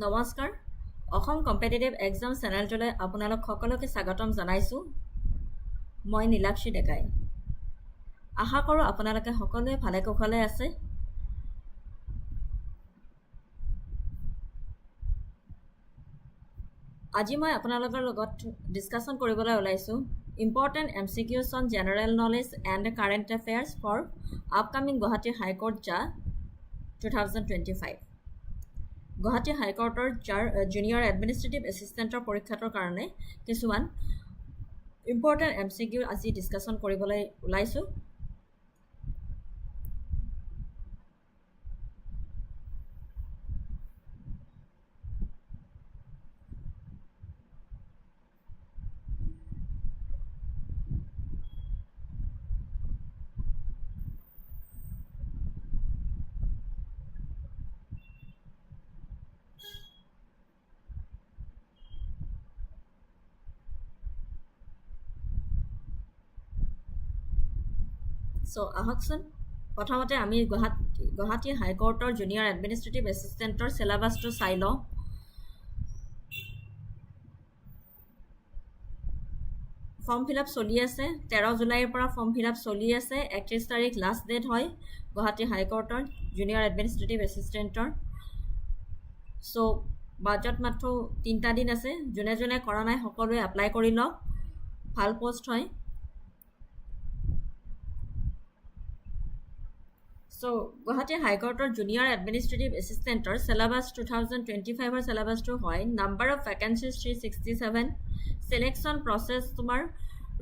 নমস্কাৰ অসম competitive exam চেনেলটোলৈ আপোনালোক সকলোকে স্বাগতম জনাইছোঁ মই নীলাক্ষী ডেকাই আশা কৰোঁ আপোনালোকে সকলোৱে ভালে কুশলে আছে আজি মই আপোনালোকৰ লগত ডিছকাশ্যন কৰিবলৈ ওলাইছোঁ important MCQs on general knowledge and current affairs for upcoming Guwahati high court জা 2025 গুৱাহাটী হাইকোৰ্টৰ জুনিয়ৰ এডমিনিষ্ট্ৰেটিভ এছিষ্টেণ্টৰ পৰীক্ষাটোৰ কাৰণে কিছুমান ইম্পৰ্টেণ্ট MCQ আজি ডিছকাশ্যন কৰিবলৈ ওলাইছোঁ আহকচোন প্ৰথমতে আমি গুৱাহাটী হাইকোৰ্টৰ জুনিয়ৰ এডমিনিষ্ট্ৰেটিভ এছিষ্টেণ্টৰ চিলেবাছটো চাই লওঁ ফৰ্ম ফিল আপ চলি আছে 13 জুলাইৰ পৰা ফৰ্ম ফিল আপ চলি আছে 31 তাৰিখ লাষ্ট ডেট হয় গুৱাহাটী হাইকোৰ্টৰ জুনিয়ৰ এডমিনিষ্ট্ৰেটিভ এছিষ্টেণ্টৰ বাজেট মাত্ৰ 3টা দিন আছে যোনে যোনে কৰা নাই সকলোৱে এপ্লাই কৰি লওক ভাল পোষ্ট হয় গুৱাহাটী হাইকোৰ্টৰ জুনিয়ৰ এডমিনিষ্ট্ৰেটিভ এছিষ্টেণ্টৰ চিলেবাছ 2025ৰ চিলেবাছটো হয় number of vacancies 367 selection process তোমাৰ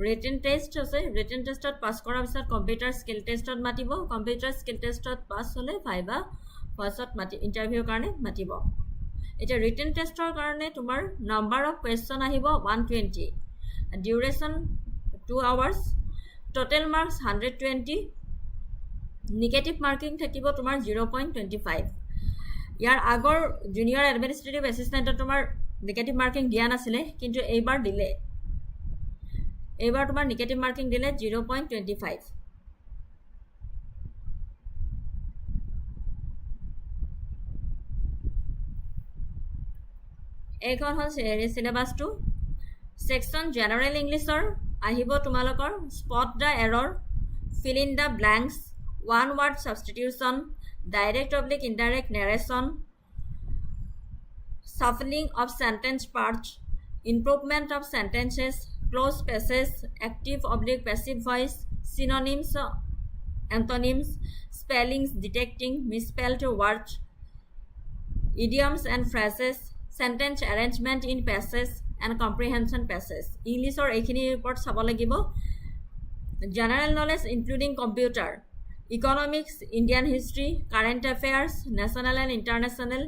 ৰিটেন টেষ্ট আছে ৰিটেন টেষ্টত পাছ কৰাৰ পিছত কম্পিউটাৰ স্কিল টেষ্টত মাতিব কম্পিউটাৰ স্কিল টেষ্টত পাছ হ'লে ভাইবা ফাৰ্ষ্টত ইণ্টাৰভিউৰ কাৰণে মাতিব এতিয়া ৰিটেন টেষ্টৰ কাৰণে তোমাৰ নাম্বাৰ অফ কুৱেশ্যন আহিব 120 ডিউৰেশ্যন 2 আৱাৰ্ছ টোটেল মাৰ্কছ 120 নিগেটিভ মাৰ্কিং থাকিব তোমাৰ 0.25 ইয়াৰ আগৰ জুনিয়ৰ এডমিনিষ্ট্ৰেটিভ এছিষ্টেণ্টত তোমাৰ নিগেটিভ মাৰ্কিং দিয়া নাছিলে কিন্তু এইবাৰ দিলে এইবাৰ তোমাৰ নিগেটিভ মাৰ্কিং দিলে 0.25 এইখন হ'ল চিলেবাছটো ছেকশ্যন জেনাৰেল ইংলিছৰ আহিব তোমালোকৰ spot the error fill in the blanks one word substitution direct/indirect narration shuffling of sentence parts improvement of sentences close passages active/passive voice synonyms antonyms spellings detecting misspelled words idioms and phrases sentence arrangement in passages and comprehension passages ইংলিছৰ এইখিনিৰ ওপৰত চাব লাগিব general knowledge including computer economics Indian history current affairs national and international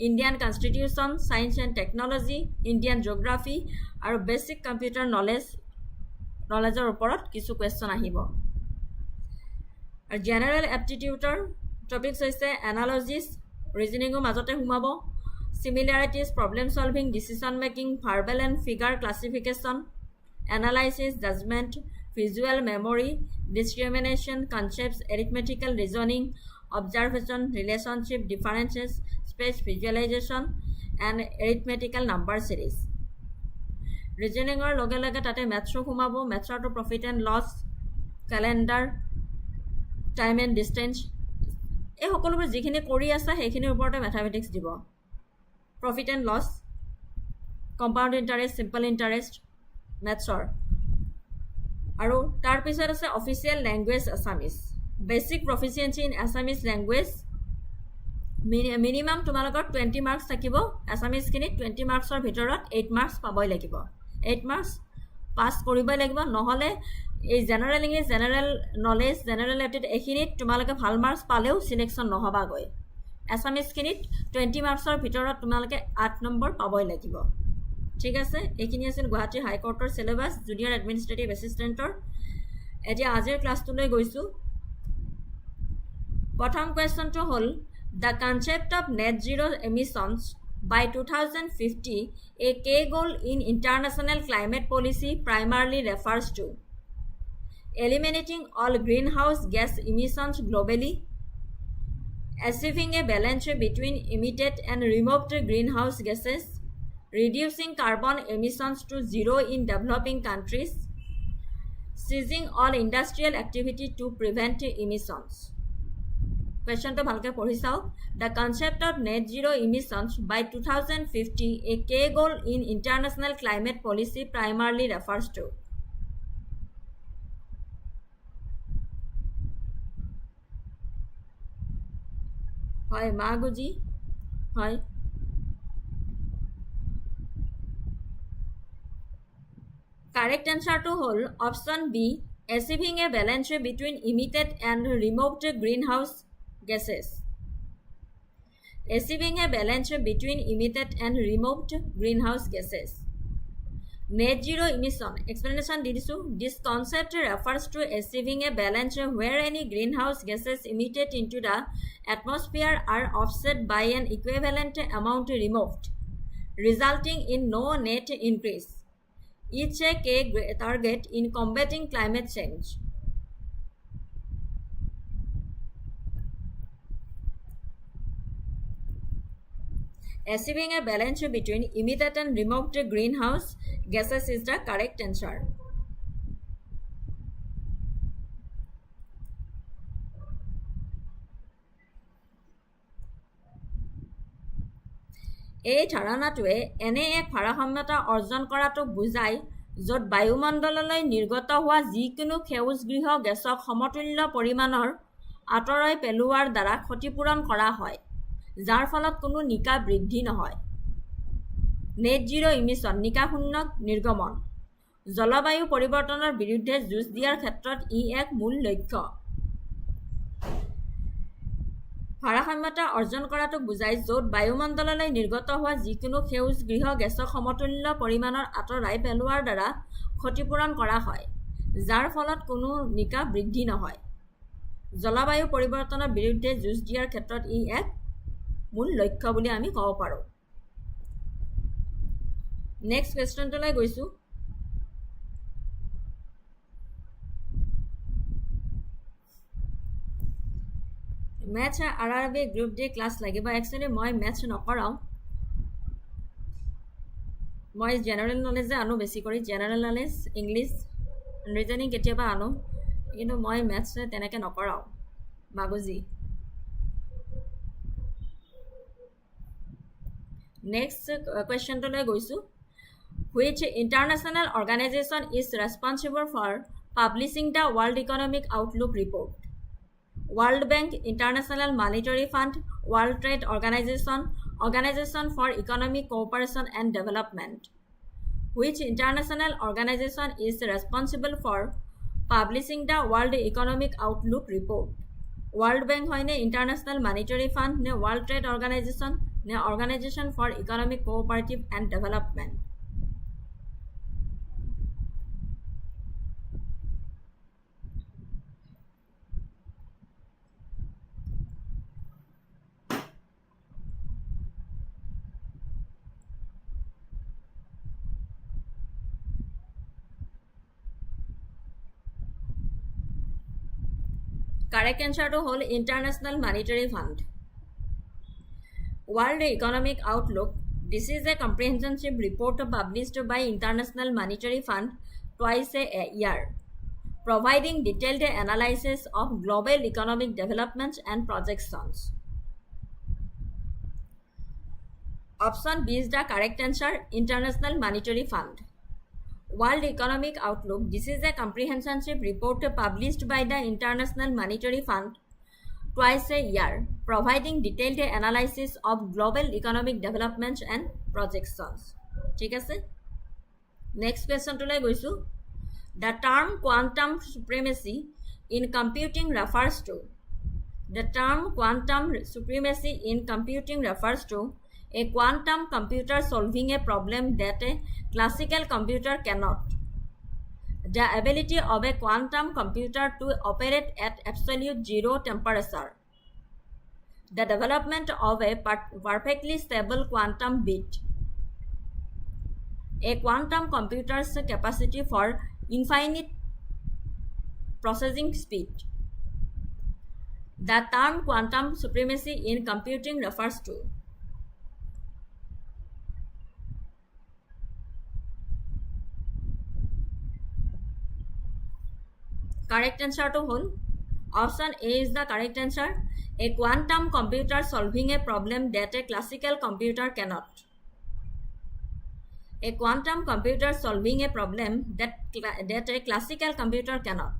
Indian constitution science and technology Indian geography আৰু basic computer knowledgeৰ ওপৰত কিছু question আহিব আৰু general aptitudeৰ topics হৈছে analogies reasoningৰ মাজতে সোমাব similarities problem solving decision making verbal and figure classification analysis judgment visual memory discrimination concepts arithmetical reasoning observation relationship differences space visualization and arithmetical number series reasoning or lage lage tate maths khumabo maths to profit and loss calendar time and distance এই সকলোবোৰ যিখিনি কৰি আছে সেইখিনিৰ ওপৰতে mathematics দিব profit and loss compound interest simple interest mathsৰ আৰু তাৰ পিছত আছে official language Assamese basic proficiency in Assamese language minimum তোমালোকৰ 20 মাৰ্কস থাকিব আসামিজ খিনি 20 মাৰ্কসৰ ভিতৰত 8 মাৰ্কস পাবই লাগিব 8 মাৰ্কস পাস কৰিবই লাগিব নহলে এই general English general knowledge general aptitude এখিনিত তোমালোকে ভাল মাৰ্কস পালেও সিলেকশন নহবাগৈ আসামিজ খিনিত 20 মাৰ্কসৰ ভিতৰত তোমালোকে 8 নম্বৰ পাবই লাগিব ঠিক আছে এইখিনি আছিল গুৱাহাটী হাইকোৰ্টৰ সিলেবাস জুনিয়ৰ এডমিনিষ্ট্ৰেটিভ এছিষ্টেণ্টৰ এতিয়া আজিৰ ক্লাছটোলৈ গৈছো প্ৰথম কোৱেশ্চনটো হ'ল the concept of net zero emissions by 2050 a key goal in international climate policy primarily refers to eliminating all greenhouse gas emissions globally achieving a balance between emitted and removed greenhouse gases, reducing carbon emissions to zero in developing countries, ceasing all industrial activity to prevent emissions. Question to bhalke pori sao. The concept of net zero emissions by 2050, a key goal in international climate policy, primarily refers to. Hoy Maguji. Hoy. Correct answer to whole option B, achieving a balance between emitted and removed greenhouse gases. Achieving a balance between emitted and removed greenhouse gases. Net zero emission explanation did so. This concept refers to achieving a balance where any greenhouse gases emitted into the atmosphere are offset by an equivalent amount removed, resulting in no net increase. Each a key target in combating climate change. Achieving a balance between emitted and removed greenhouse gases is the correct answer. এই ধাৰণাটোৱে এনে এক ভাৰসাম্যতা অৰ্জন কৰাটোক বুজায় য'ত বায়ুমণ্ডললৈ নিৰ্গত হোৱা যিকোনো সেউজগৃহ গেছক সমতুল্য পৰিমাণৰ আঁতৰাই পেলোৱাৰ দ্বাৰা ক্ষতিপূৰণ কৰা হয়, যাৰ ফলত কোনো নিকা বৃদ্ধি নহয়। নেট জিৰ' ইমিছন নিকাশূন্য নিৰ্গমন জলবায়ু পৰিৱৰ্তনৰ বিৰুদ্ধে যুঁজ দিয়াৰ ক্ষেত্ৰত ই এক মূল লক্ষ্য। ভাৰসাম্যতা অৰ্জন কৰাটোক বুজায় য'ত বায়ুমণ্ডললৈ নিৰ্গত হোৱা যিকোনো সেউজগৃহ গেছক সমতুল্য পৰিমাণৰ আঁতৰাই পেলোৱাৰ দ্বাৰা ক্ষতিপূৰণ কৰা হয়, যাৰ ফলত কোনো নিকা বৃদ্ধি নহয়। জলবায়ু পৰিৱৰ্তনৰ বিৰুদ্ধে যুঁজ দিয়াৰ ক্ষেত্ৰত ই এক মূল লক্ষ্য বুলি আমি ক'ব পাৰোঁ। নেক্সট কুৱেশ্যনটোলৈ গৈছোঁ। Maths RRB group D class লাগিব। একচুৱেলি মই মেথছ নকৰাওঁ, মই জেনেৰেল নলেজে আনো, বেছি কৰি জেনেৰেল নলেজ, ইংলিছ, ৰিজনিং কেতিয়াবা আনো, কিন্তু মই মেথছ তেনেকৈ নকৰাওঁ। মাগুজি। নেক্সট কুৱেশ্যনটোলৈ গৈছোঁ। Which international organization is responsible for publishing the World Economic Outlook report? World Bank, International Monetary Fund, World Trade Organization, Organization for Economic Cooperation and Development. Which international organization is responsible for publishing the World Economic Outlook report? World Bank হয় নে International Monetary Fund নে World Trade Organization নে Organization for Economic Cooperative and Development? Correct answer to whole International Monetary Fund. World Economic Outlook. This is a comprehensive report published by International Monetary Fund twice a year, providing detailed analysis of global economic developments and projections. Option B is the correct answer, International Monetary Fund. World Economic Outlook. This is a comprehensive report published by the International Monetary Fund twice a year, providing detailed analysis of global economic developments and projections. ঠিক আছে? Next question toলৈ গৈছোঁ। The term quantum supremacy in computing refers to. The term quantum supremacy in computing refers to a quantum computer solving a problem that a classical computer cannot. The ability of a quantum computer to operate at absolute zero temperature. The development of a perfectly stable quantum bit. A quantum computer's capacity for infinite processing speed. The term quantum supremacy in computing refers to correct answer to whole. Option A is the correct answer. A quantum computer solving a problem that a classical computer cannot. A quantum computer solving a problem that a classical computer cannot.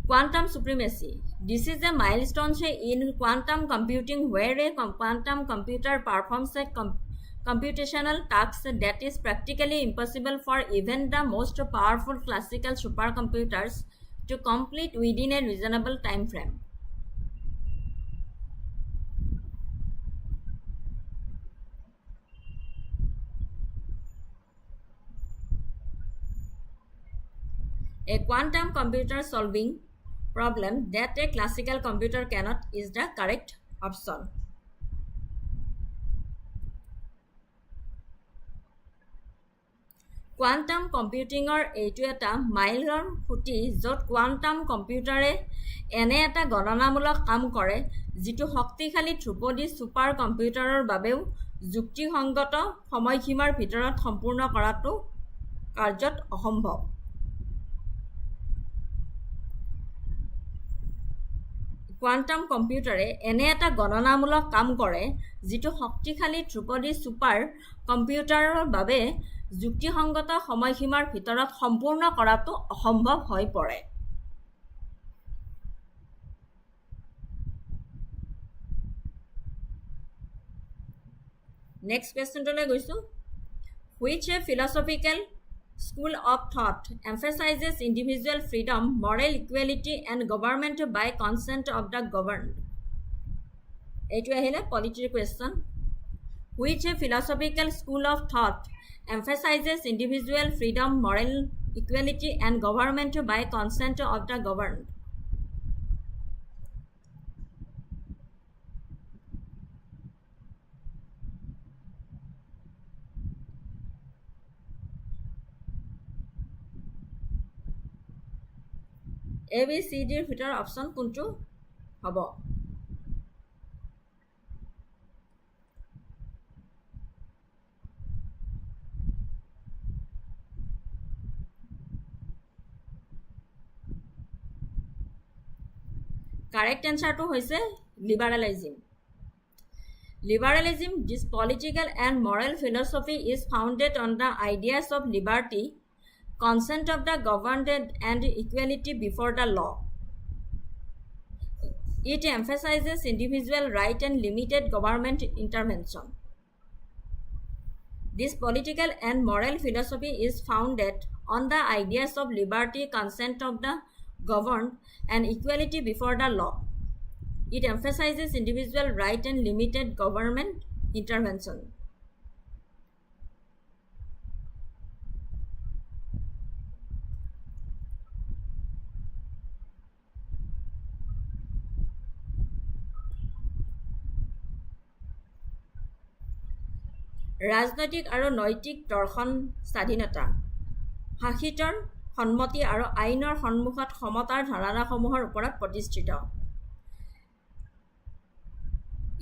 Quantum supremacy. This is a milestone in quantum computing where a quantum computer performs a computational task that is practically impossible for even the most powerful classical supercomputers to complete within a reasonable time frame. A quantum computer solving problem that a classical computer cannot is the correct option. Quantum computingৰ এইটো এটা মাইলৰ খুঁটি য'ত quantum কম্পিউটাৰে এনে এটা গণনামূলক কাম কৰে যিটো শক্তিশালী ধ্ৰুপদী ছুপাৰ কম্পিউটাৰৰ বাবেও যুক্তিসংগত সময়সীমাৰ ভিতৰত সম্পূৰ্ণ কৰাটো কাৰ্যত অসম্ভৱ। কোৱান্টাম কম্পিউটাৰে এনে এটা গণনামূলক কাম কৰে যিটো শক্তিশালী ধ্ৰুপদী ছুপাৰ কম্পিউটাৰৰ বাবে যুক্তিসংগত সময়সীমাৰ ভিতৰত সম্পূৰ্ণ কৰাটো অসম্ভৱ হৈ পৰে। নেক্সট কুৱেশ্যনটোলৈ গৈছোঁ। Which a philosophical school of thought emphasizes individual freedom, moral equality and government by consent of the governed? এইটো আহিলে পলিটিৰ question. Which a philosophical school of thought emphasizes individual freedom, moral equality and government by consent of the governed? A, B, C, D ভিতৰৰ option কোনটো হ'ব? Correct answer to hoise liberalism. Liberalism, this political and moral philosophy is founded on the ideas of liberty, consent of the governed and equality before the law. It emphasizes individual right and limited government intervention. This political and moral philosophy is founded on the ideas of liberty, consent of the governed and equality before the law. It emphasizes individual right and limited government intervention. ৰাজনৈতিক আৰু নৈতিক দৰ্শন স্বাধীনতা, শাসিতৰ সন্মতি আৰু আইনৰ সন্মুখত সমতাৰ ধাৰণাসমূহৰ ওপৰত প্ৰতিষ্ঠিত।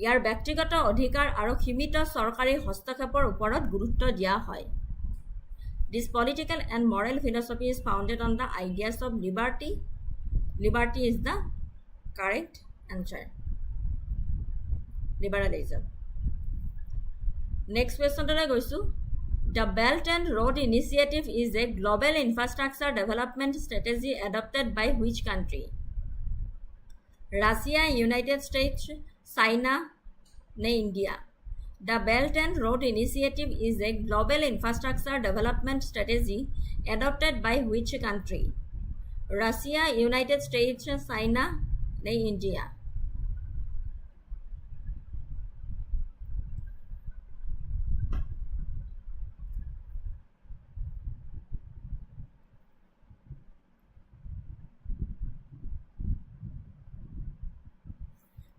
ইয়াৰ ব্যক্তিগত অধিকাৰ আৰু সীমিত চৰকাৰী হস্তক্ষেপৰ ওপৰত গুৰুত্ব দিয়া হয়। This political and moral philosophy is founded on the ideas of liberty. Liberty is the correct answer. Liberalism. Next question to গৈছোঁ। The Belt and Road Initiative is a global infrastructure development strategy adopted by which country? Russia, United States, China, ne India? The Belt and Road Initiative is a global infrastructure development strategy adopted by which country? Russia, United States, China, ne India?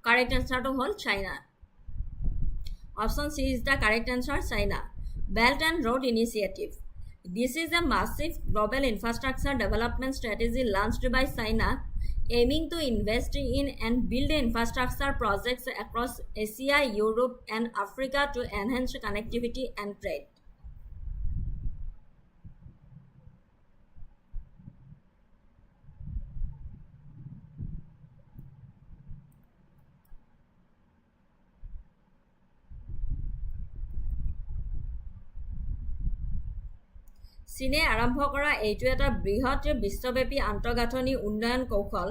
Correct answer to whole China. Option C is the correct answer, China. Belt and Road Initiative. This is a massive global infrastructure development strategy launched by China aiming to invest in and build infrastructure projects across Asia, Europe, and Africa to enhance connectivity and trade. চীনে আৰম্ভ কৰা এইটো এটা বৃহৎ বিশ্বব্যাপী আন্তঃগাঁথনি উন্নয়ন কৌশল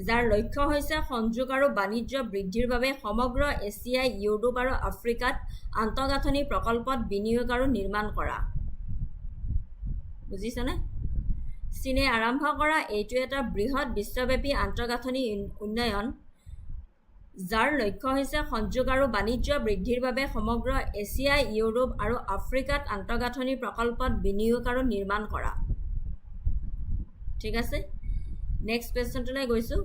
যাৰ লক্ষ্য হৈছে সংযোগ আৰু বাণিজ্য বৃদ্ধিৰ বাবে সমগ্ৰ এছিয়া, ইউৰোপ আৰু আফ্ৰিকাত আন্তঃগাঁথনি প্ৰকল্পত বিনিয়োগ আৰু নিৰ্মাণ কৰা। বুজিছনে? চীনে আৰম্ভ কৰা এইটো এটা বৃহৎ বিশ্বব্যাপী আন্তঃগাঁথনি উন্নয়ন যাৰ লক্ষ্য হৈছে সংযোগ আৰু বাণিজ্য বৃদ্ধিৰ বাবে সমগ্ৰ এছিয়া, ইউৰোপ আৰু আফ্ৰিকাত আন্তঃগাঁথনি প্ৰকল্পত বিনিয়োগ আৰু নিৰ্মাণ কৰা। ঠিক আছে, নেক্সট কুৱেশ্যনটোলৈ গৈছোঁ।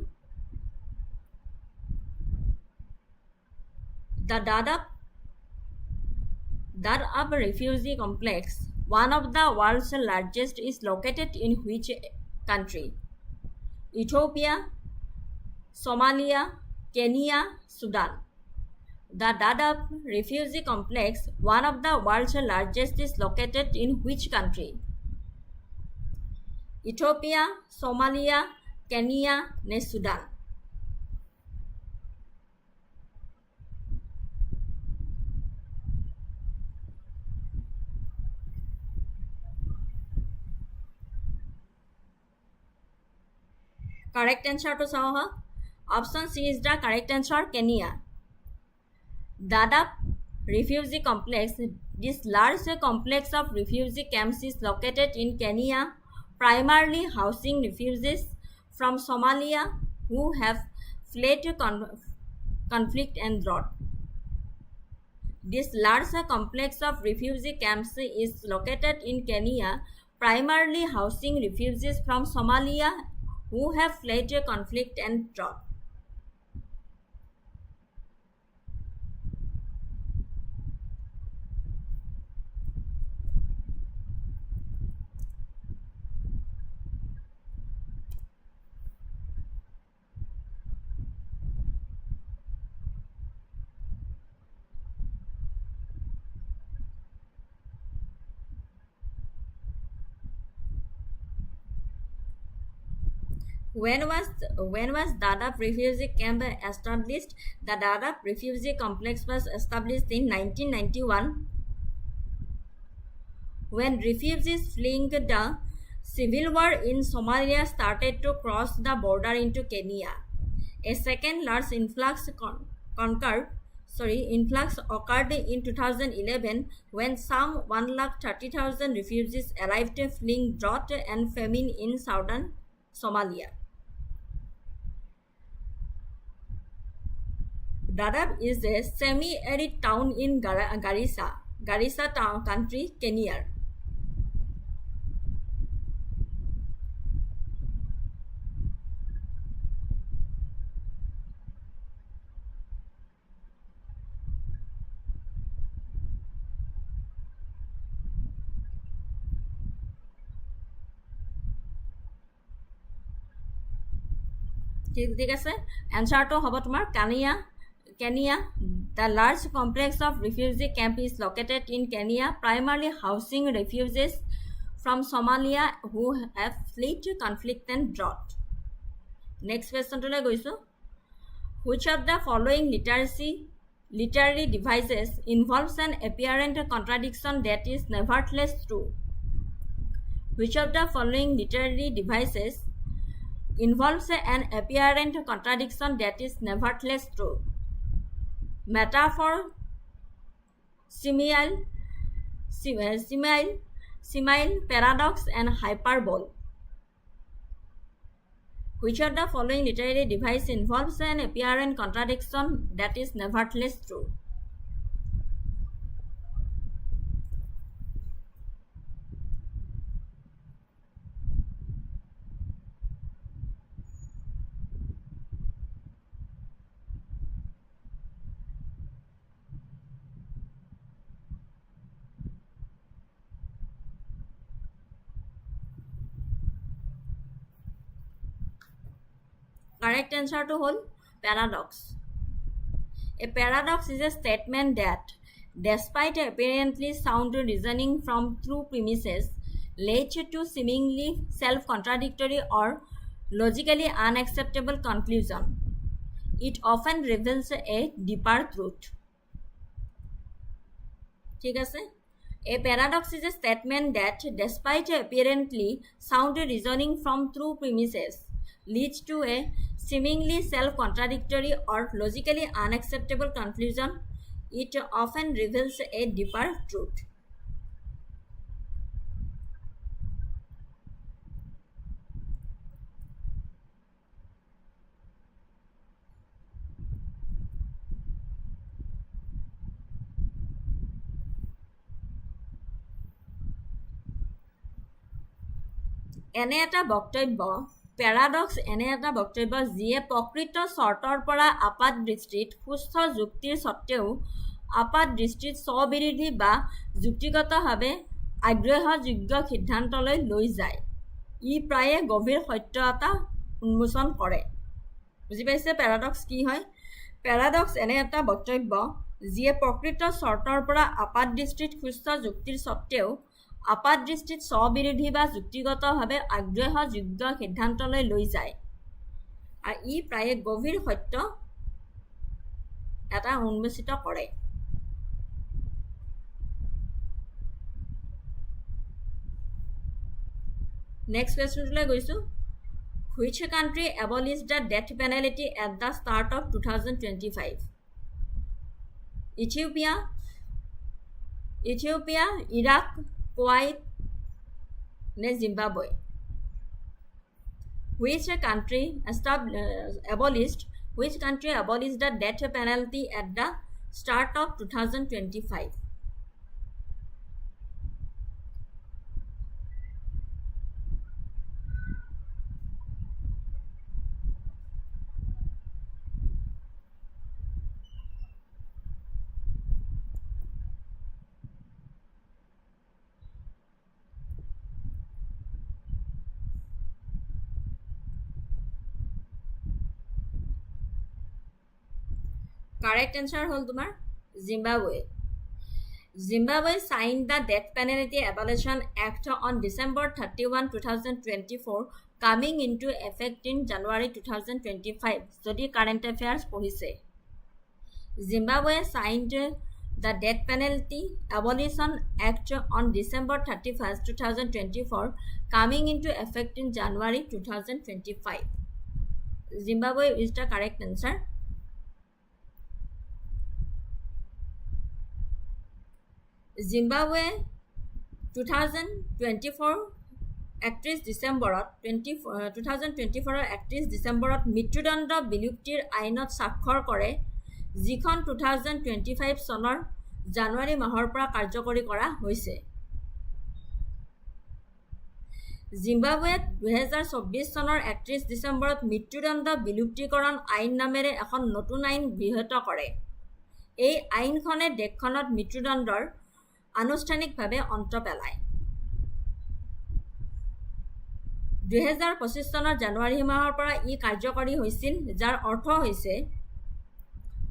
The Dadaab refugee complex, one of the world's largest, is located in which country? Ethiopia, Somalia, Kenya, Sudan. The Dadaab refugee complex, one of the world's largest, is located in which country? Ethiopia, Somalia, Kenya, ne Sudan. Correct answer to saw. Option C is the correct answer, Kenya. Dadaab refugee complex, this large complex of refugee camps is located in Kenya, primarily housing refugees from Somalia who have fled conflict and drought. This large complex of refugee camps is located in Kenya, primarily housing refugees from Somalia who have fled conflict and drought. When was Dadaab refugee camp established? The Dadaab refugee complex was established in 1991 when refugees fleeing the civil war in Somalia started to cross the border into Kenya. A second large influx occurred in 2011 when some 130,000 refugees arrived fleeing drought and famine in southern Somalia. Dadaab is a semi-arid town in Garissa town country, Kenya. ঠিক আছে, এনচাৰটো হ'ব তোমাৰ Kenya. The large complex of refugee camp is located in Kenya, primarily housing refugees from Somalia who have fled conflict and drought. Next question to goisu. Which of the following literary devices involves an apparent contradiction that is nevertheless true? Which of the following literary devices involves an apparent contradiction that is nevertheless true? Metaphor, simile, paradox, and hyperbole. Which of the following literary device involves an apparent contradiction that is nevertheless true? Correct answer to whole paradox. A paradox is a statement that, despite apparently sound reasoning from true premises, leads to seemingly self-contradictory or logically unacceptable conclusion. It often reveals a deeper truth. ঠিক আছে? A paradox is a statement that, despite apparently sound reasoning from true premises, leads to a seemingly self-contradictory or logically unacceptable conclusion. It often reveals a deeper truth. এনে এটা বক্তব্য paradox এনে এটা বক্তব্য যিয়ে প্ৰকৃত চৰ্তৰ পৰা আপাত দৃষ্টিত সুস্থ যুক্তিৰ স্বত্বেও আপাত দৃষ্টিত স্ববিৰোধী বা যুক্তিগতভাৱে আগ্ৰহযোগ্য সিদ্ধান্তলৈ লৈ যায়। ই প্ৰায়ে গভীৰ সত্যতা উন্মোচন কৰে। বুজি পাইছে পেৰাডক্স কি হয়? পেৰাডক্স এনে এটা বক্তব্য যিয়ে প্ৰকৃত চৰ্তৰ পৰা আপাত দৃষ্টিত সুস্থ যুক্তিৰ স্বত্বেও আপাত দৃষ্টিত স্ববিৰোধী বা যুক্তিগতভাৱে আগ্ৰহযোগ্য সিদ্ধান্তলৈ লৈ যায় আৰু ই প্ৰায়ে গভীৰ সত্য এটা উন্মোচিত কৰে। নেক্সট কুৱেশ্যনটোলৈ গৈছোঁ। Which country abolished the death penalty at the start of 2025? Ethiopia, Iraq, Kuwait, ne Zimbabwe. Which country abolished the death penalty at the start of 2025? Correct answer হল তোমাৰ Zimbabwe. Zimbabwe signed the Death Penalty Abolition Act on December 31, 2024, coming into effect in January 2025. যদি current affairs পঢ়িছে। Zimbabwe signed the Death Penalty Abolition Act on December 31, 2024, coming into effect in January 2025. Zimbabwe is the correct answer. Zimbabwe 2024 31 ডিচেম্বৰত মৃত্যুদণ্ড বিলুপ্তিৰ আইনত স্বাক্ষৰ কৰে, যিখন 2025 চনৰ জানুৱাৰী মাহৰ পৰা কাৰ্যকৰী কৰা হৈছে। জিম্বাবৱেত 2024 চনৰ 31 ডিচেম্বৰত মৃত্যুদণ্ড বিলুপ্তিকৰণ আইন নামেৰে এখন নতুন আইন গৃহীত কৰে। এই আইনখনে দেশখনত মৃত্যুদণ্ডৰ আনুষ্ঠানিকভাৱে অন্ত পেলায়। 2025 চনৰ জানুৱাৰী মাহৰ পৰা ই কাৰ্যকৰী হৈছিল, যাৰ অৰ্থ হৈছে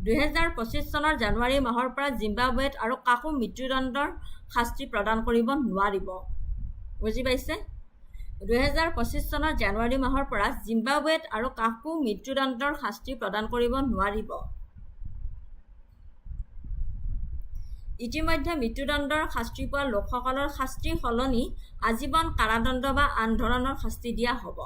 2025 চনৰ জানুৱাৰী মাহৰ পৰা জিম্বাবৱেত আৰু কাকো মৃত্যুদণ্ডৰ শাস্তি প্ৰদান কৰিব নোৱাৰিব। বুজি পাইছে? 2025 চনৰ জানুৱাৰী মাহৰ পৰা জিম্বাবৱেত আৰু কাকো মৃত্যুদণ্ডৰ শাস্তি প্ৰদান কৰিব নোৱাৰিব। ইতিমধ্যে মৃত্যুদণ্ডৰ শাস্তি পোৱা লোকসকলৰ শাস্তিৰ সলনি আজীৱন কাৰাদণ্ড বা আন ধৰণৰ শাস্তি দিয়া হ'ব।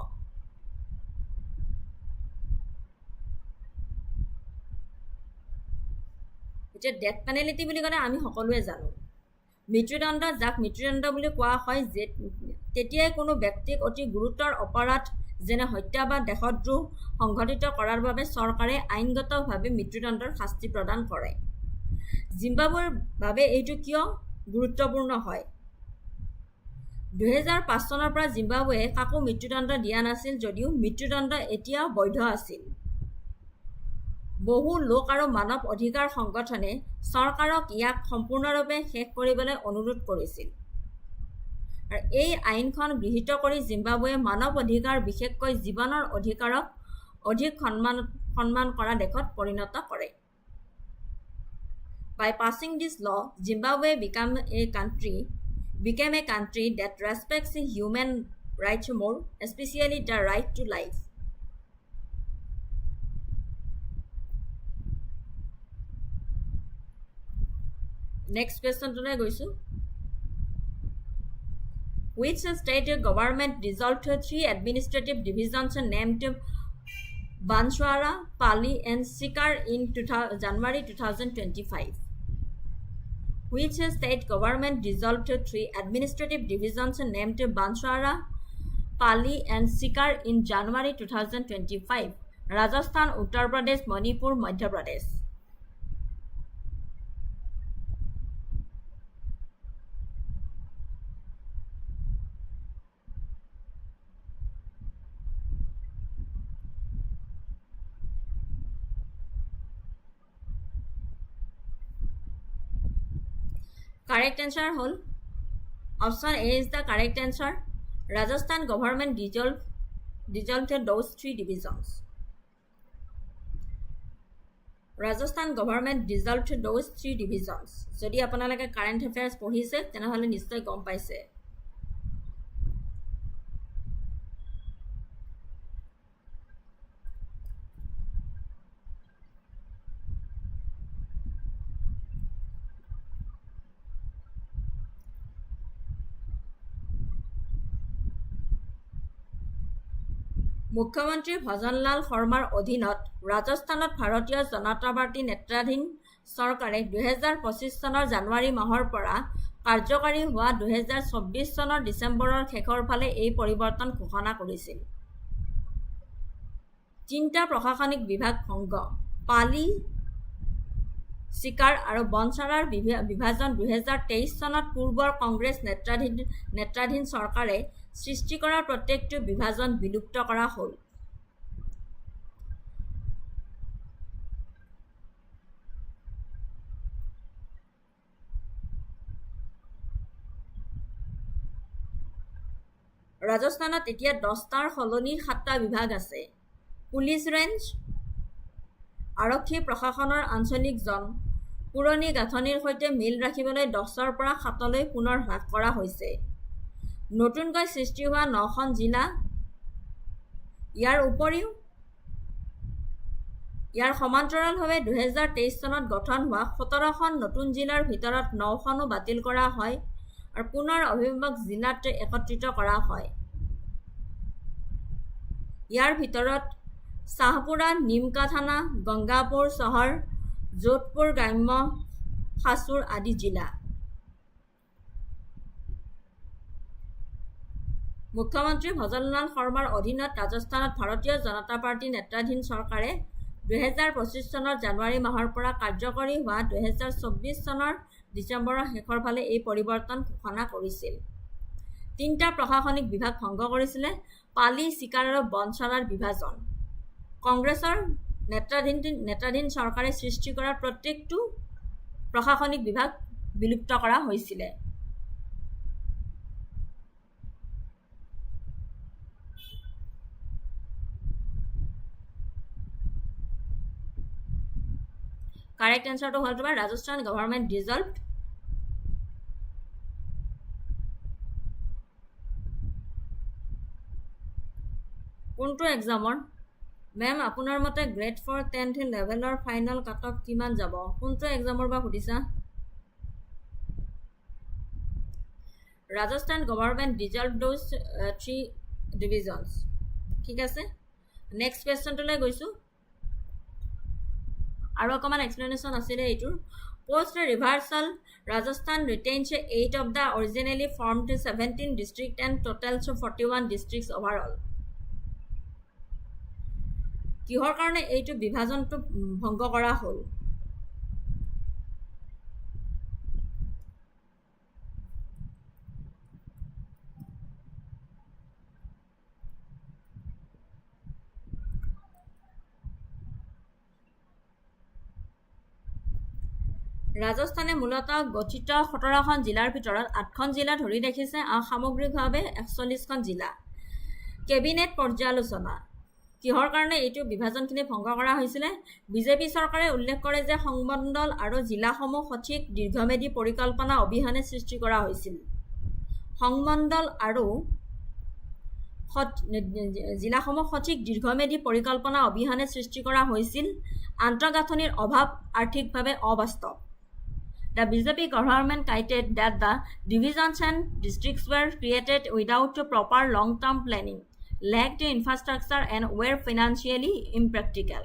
এতিয়া ডেথ পেনাল্টি বুলি ক'লে আমি সকলোৱে জানো মৃত্যুদণ্ড, যাক মৃত্যুদণ্ড বুলি কোৱা হয় তেতিয়াই কোনো ব্যক্তিক অতি গুৰুতৰ অপৰাধ যেনে হত্যা বা দেশদ্ৰোহ সংঘটিত কৰাৰ বাবে চৰকাৰে আইনগতভাৱে মৃত্যুদণ্ডৰ শাস্তি প্ৰদান কৰে। জিম্বাবৱেৰ বাবে এইটো কিয় গুৰুত্বপূৰ্ণ হয়? 2005 চনৰ পৰা জিম্বাবৱে কাকো মৃত্যুদণ্ড দিয়া নাছিল, যদিও মৃত্যুদণ্ড এতিয়াও বৈধ আছিল। বহু লোক আৰু মানৱ অধিকাৰ সংগঠনে চৰকাৰক ইয়াক সম্পূৰ্ণৰূপে শেষ কৰিবলৈ অনুৰোধ কৰিছিল। আৰু এই আইনখন গৃহীত কৰি জিম্বাবৱে মানৱ অধিকাৰ, বিশেষকৈ জীৱনৰ অধিকাৰক অধিক সন্মান কৰা দেশত পৰিণত কৰে। By passing this law, Zimbabwe became a country that respects human rights more, especially the right to life. Next question to goisu. Which state government dissolved 3 administrative divisions named Banswara, Pali, and Sikar in January 2025? Which state government dissolved 3 administrative divisions named Banswara, Pali, and Sikar in January 2025? Rajasthan, Uttar Pradesh, Manipur, Madhya Pradesh. Correct answer hol option A is the correct answer. Rajasthan government dissolved those 3 divisions. Rajasthan government dissolved those 3 divisions. Jodi apanalage current affairs pohise tenahole nistoy gom paise. মুখ্যমন্ত্ৰী ভজনলাল শৰ্মাৰ অধীনত ৰাজস্থানত ভাৰতীয় জনতা party নেতৃত্বাধীন চৰকাৰে 2025 চনৰ জানুৱাৰী মাহৰ পৰা কাৰ্যকাৰী হোৱা 2024 চনৰ ডিচেম্বৰৰ শেষৰ ফালে এই পৰিৱৰ্তন ঘোষণা কৰিছিল। 3টা প্ৰশাসনিক বিভাগ ভংগ, পালি, চিকাৰ আৰু বনচাৰাৰ বিভাজন 2023 চনত পূৰ্বৰ কংগ্ৰেছ নেতৃত্বাধীন চৰকাৰে সৃষ্টি কৰা প্ৰত্যেকটো বিভাজন বিলুপ্ত কৰা হ'ল। ৰাজস্থানত এতিয়া 10টাৰ সলনি 7টা বিভাগ আছে। পুলিচ ৰেঞ্জ, আৰক্ষী প্ৰশাসনৰ আঞ্চলিক জন পুৰণি গাঁথনিৰ সৈতে মিল ৰাখিবলৈ 10ৰ পৰা 7লৈ পুনৰ হ্ৰাস কৰা হৈছে। নতুনকৈ সৃষ্টি হোৱা 9খন জিলা। ইয়াৰ উপৰিও ইয়াৰ সমান্তৰালভাৱে 2023 চনত গঠন হোৱা 17খন নতুন জিলাৰ ভিতৰত 9খনো বাতিল কৰা হয় আৰু পুনৰ অভিভাৱক জিলাত একত্ৰিত কৰা হয়। ইয়াৰ ভিতৰত শাহপুৰা, নিমকা থানা, গংগাপুৰ চহৰ, যোধপুৰ গ্ৰাম্য, সাচুৰ আদি জিলা। মুখ্যমন্ত্ৰী ভজনলাল শৰ্মাৰ অধীনত ৰাজস্থানত ভাৰতীয় জনতা পাৰ্টি নেতৃত্বাধীন চৰকাৰে 2025 চনৰ জানুৱাৰী মাহৰ পৰা কাৰ্যকৰী হোৱা 2024 চনৰ ডিচেম্বৰৰ শেষৰ ফালে এই পৰিৱৰ্তন ঘোষণা কৰিছিল। 3টা প্ৰশাসনিক বিভাগ ভংগ কৰিছিলে, পালি, চিকাৰ আৰু বনচাৰাৰ বিভাজন। কংগ্ৰেছৰ নেতৃত্বাধীন চৰকাৰে সৃষ্টি কৰা প্ৰত্যেকটো প্ৰশাসনিক বিভাগ বিলুপ্ত কৰা হৈছিলে। কাৰেক্ট এনচাৰটো হ'ল তোমাৰ ৰাজস্থান গভৰ্ণমেণ্ট ডিজলভড কোনটো এক্সামৰ? মেম আপোনাৰ মতে গ্ৰেড 4 10th লেভেলৰ ফাইনেল কাট অফ কিমান যাব? কোনটো এক্সামৰ বা সুধিছা? Rajasthan government dissolved those 3 divisions. ঠিক আছে, নেক্সট কুৱেশ্যনটোলৈ গৈছোঁ। আৰু অকণমান এক্সপ্লেনেশ্যন আছিলে এইটোৰ। Post reversal Rajasthan retains 8 of the originally formed 17 districts and totals 41 districts overall. কিহৰ কাৰণে এইটো বিভাজনটো ভংগ কৰা হ'ল? ৰাজস্থানে মূলতঃ গঠিত 17খন জিলাৰ ভিতৰত 8খন জিলা ধৰি ৰাখিছে আৰু সামগ্ৰিকভাৱে 41খন জিলা। কেবিনেট পৰ্যালোচনা। কিহৰ কাৰণে এইটো বিভাজনখিনি ভংগ কৰা হৈছিলে? বিজেপি চৰকাৰে উল্লেখ কৰে যে সংমণ্ডল আৰু জিলাসমূহ সঠিক দীৰ্ঘম্যাদী পৰিকল্পনা অবিহনে সৃষ্টি কৰা হৈছিল। সংমণ্ডল আৰু জিলাসমূহ সঠিক দীৰ্ঘম্যাদী পৰিকল্পনা অবিহনে সৃষ্টি কৰা হৈছিল। আন্তঃগাঁথনিৰ অভাৱ আৰ্থিকভাৱে অবাস্তৱ। The BJP government cited that the divisions and districts were created without proper long-term planning, lacked infrastructure, and were financially impractical.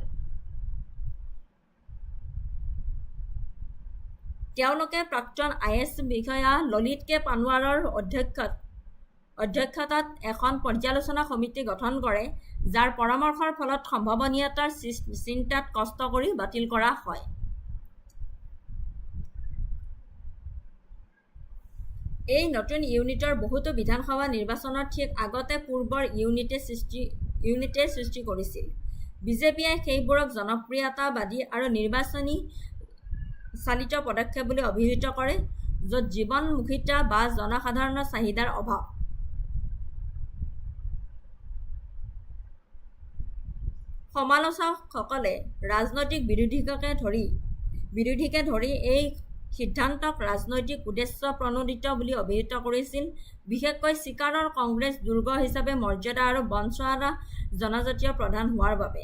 তেওঁলোকে প্ৰাক্তন IS বিষয়া ললিত কে পানৱাৰৰ অধ্যক্ষতাত এখন পৰ্যালোচনা সমিতি গঠন কৰে, যাৰ পৰামৰ্শৰ ফলত সম্ভাৱনীয়তাৰ চিন্তাত কষ্ট কৰি বাতিল কৰা হয়। এই নতুন ইউনিটৰ বহুতো বিধানসভা নিৰ্বাচনৰ ঠিক আগতে পূৰ্বৰ ইউনিটে সৃষ্টি কৰিছিল। বিজেপিয়ে সেইবোৰক জনপ্ৰিয়তাবাদী আৰু নিৰ্বাচনী চালিত পদক্ষেপ বুলি অভিহিত কৰে, য'ত জীৱনমুখিতা বা জনসাধাৰণৰ চাহিদাৰ অভাৱ। সমালোচকসকলে ৰাজনৈতিক বিৰোধীকে ধৰি এই সিদ্ধান্তক ৰাজনৈতিক উদ্দেশ্য প্ৰণোদিত বুলি অভিহিত কৰিছিল, বিশেষকৈ চিকাৰৰ কংগ্ৰেছ দুৰ্গ হিচাপে মৰ্যাদা আৰু বনস্বাৰা জনজাতীয় প্ৰধান হোৱাৰ বাবে।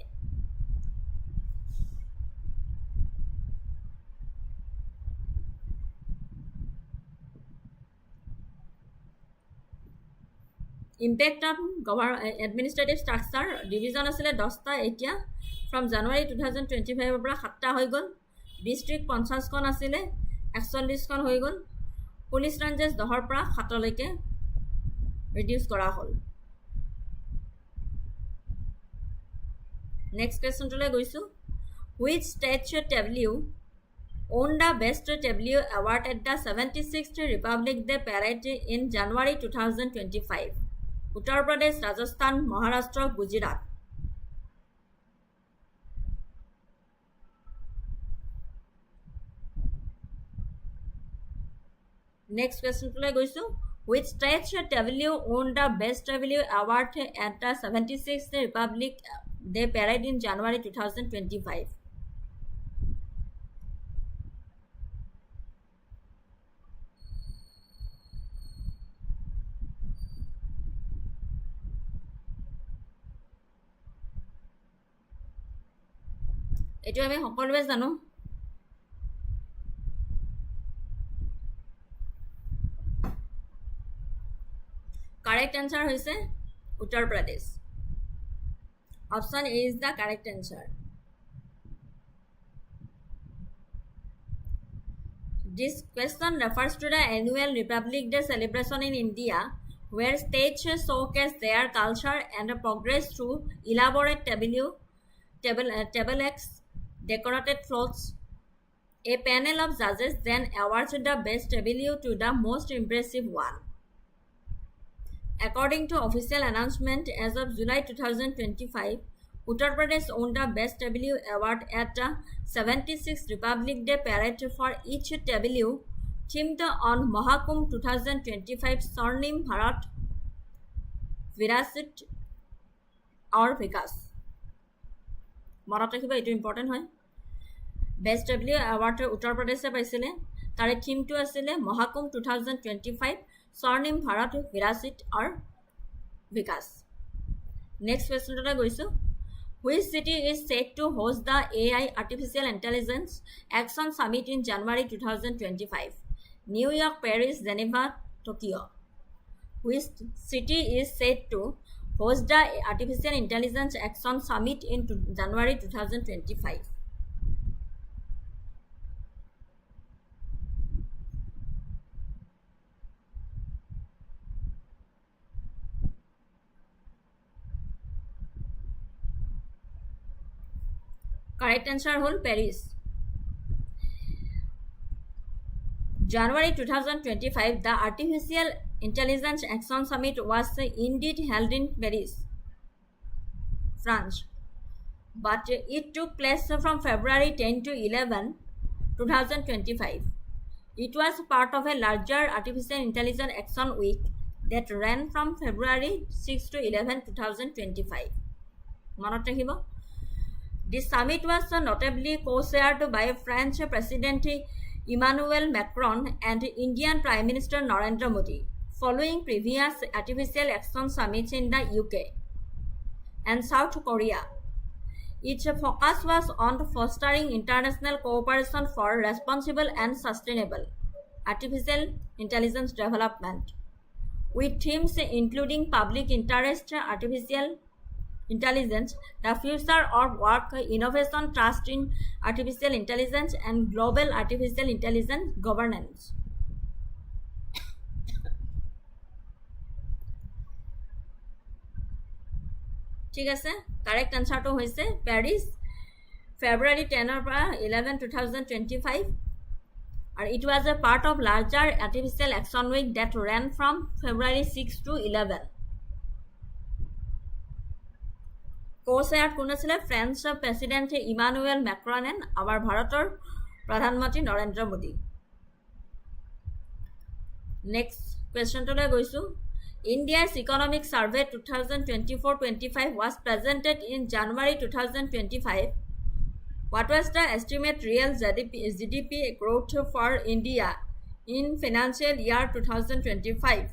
Impact of administrative structure division আছিলে 10টা, এতিয়া ফ্ৰম জানুৱাৰী 2025 পৰা 7টা হৈ গ'ল। ডিষ্ট্ৰিক্ট 50খন আছিলে, 41খন হৈ গ'ল। পুলিচ ৰেঞ্জেছ 10ৰ পৰা 7লৈকে ৰিডিউচ কৰা হ'ল। নেক্সট কুৱেশ্যনটোলৈ গৈছোঁ। Which state tableau won the Best Tableau Award at the 76th Republic Day Parade in January 2025? Uttar Pradesh, Rajasthan, Maharashtra, Gujarat. Next কুৱেশ্যনটোলৈ গৈছোঁ। Which state tableau won the Best Tableau Award at the 76th Republic Day Parade in January 2025? এইটো আমি সকলোৱে জানো। Correct answer হৈছে Uttar Pradesh. Option A is the correct answer. This question refers to the annual Republic Day celebration in India, where states showcase their culture and progress through elaborate tableaux, decorated floats. A panel of judges then awards the best tableau to the most impressive one. According to official announcement, as of July 2025, Uttar Pradesh won the Best Tableau Award at the 76th Republic Day Parade for each tableau themed on Mahakumbh 2025 Swarnim Bharat Virasit or Vikas. মনত ৰাখিব, এইটো important হয়। Best টেবলিউ award উত্তৰ প্ৰদেশে পাইছিলে। তাৰে থিমটো আছিলে মহাকুম্ভ 2025 স্বৰ্ণিম ভাৰত বিৰাচিত আৰু বিকাশ। Next কুৱেশ্যনটোলৈ গৈছোঁ। Which city is set to host the AI artificial intelligence action summit in January 2025? New York, Paris, Geneva, Tokyo'. Which city is set to host the Artificial Intelligence Action Summit in January 2025? Correct answer hol Paris. January 2025, the Artificial Intelligence Action Summit was indeed held in Paris, France, but it took place from February 10 to 11, 2025. It was part of a larger Artificial Intelligence Action Week that ran from February 6 to 11, 2025. মনত ৰাখিব The summit was notably co-chaired by French President Emmanuel Macron and Indian Prime Minister Narendra Modi, following previous artificial action summits in the UK and South Korea. Its focus was on fostering international cooperation for responsible and sustainable artificial intelligence development, with themes including public interest, artificial intelligence, the future of work, innovation, trust in artificial intelligence, and global artificial intelligence governance. ঠিক আছে correct আনসাৰটো হৈছে পেৰিছ ফেব্ৰুৱাৰী 10 পৰা 11 2025 and it was a part of larger artificial action week that ran from February 6 to 11. Co-chaired কোন আছিলে French president Emmanuel Macron and আমাৰ ভাৰতৰ প্ৰধানমন্ত্ৰী Narendra Modi next কুৱেশ্যনটোলৈ গৈছো India's economic survey 2024-25 was presented in January 2025. What was the estimate real GDP growth for India in financial year 2025?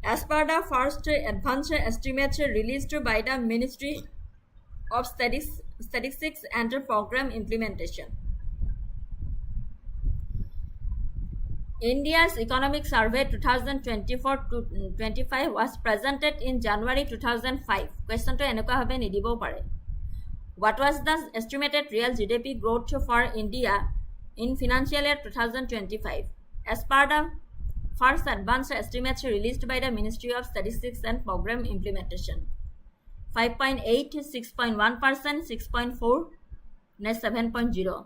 As per the first advance estimates released by the Ministry of Statistics and Program Implementation. India's Economic Survey 2024-25 was presented in January 2005. Question to enukwa hobe nidibo pare. What was the estimated real GDP growth for India in financial year 2025? As per the first advanced estimates released by the Ministry of Statistics and Program Implementation. 5.8, 6.1%, 6.4, 7.0.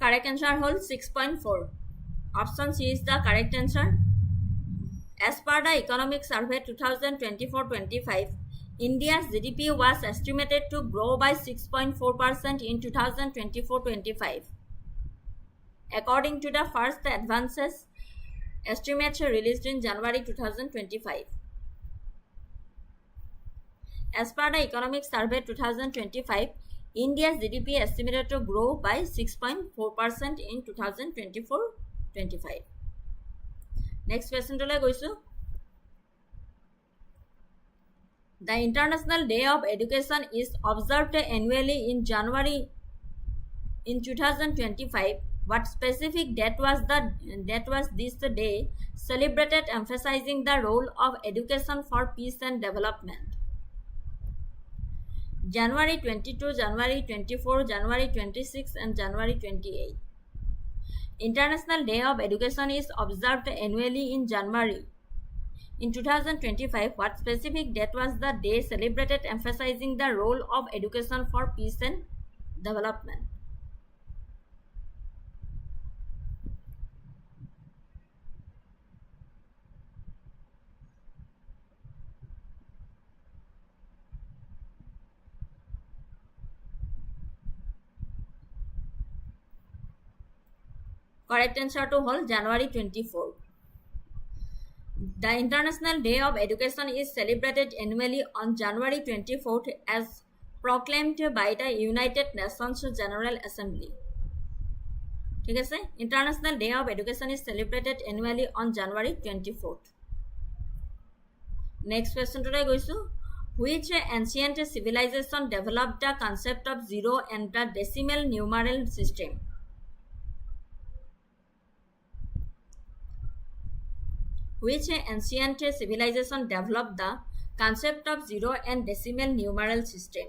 Correct answer whole 6.4. Option C is the correct answer. As per the Economic Survey 2024-25, India's GDP was estimated to grow by 6.4% in 2024-25. According to the first advances estimates released in January 2025. As per the Economic Survey 2025, India's GDP estimated to grow by 6.4% in 2024-25. Next question to goisu. The International Day of Education is observed annually in January in 2025. What specific date was this day celebrated emphasizing the role of education for peace and development? January 22, January 24, January 26, and January 28. International Day of Education is observed annually in January. In 2025, what specific date was the day celebrated emphasizing the role of education for peace and development? Correct answer to whole January 24. The International Day of Education is celebrated annually on January 24th as proclaimed by the United Nations General Assembly. ঠিক আছে International Day of Education is celebrated annually on January 24th. Next question to goisu. Which ancient civilization developed the concept of zero and the decimal numeral system? Which ancient civilization developed the concept of zero and decimal numeral system?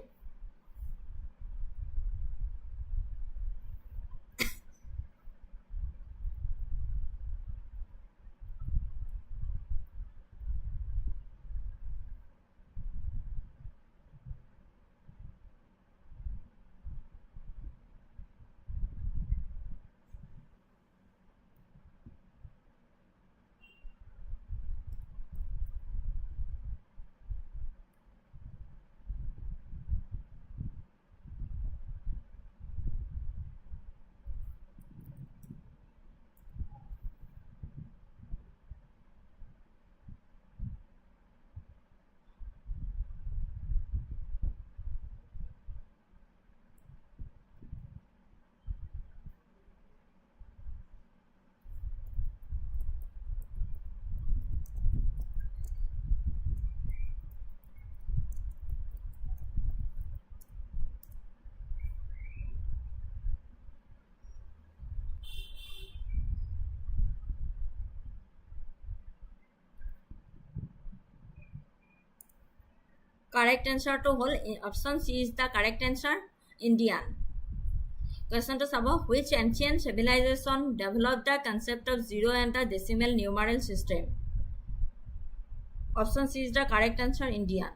Correct answer to whole option C is the correct answer, Indian. Question to sabo, which ancient civilization developed the concept of zero and the decimal numeral system? Option C is the correct answer, Indian.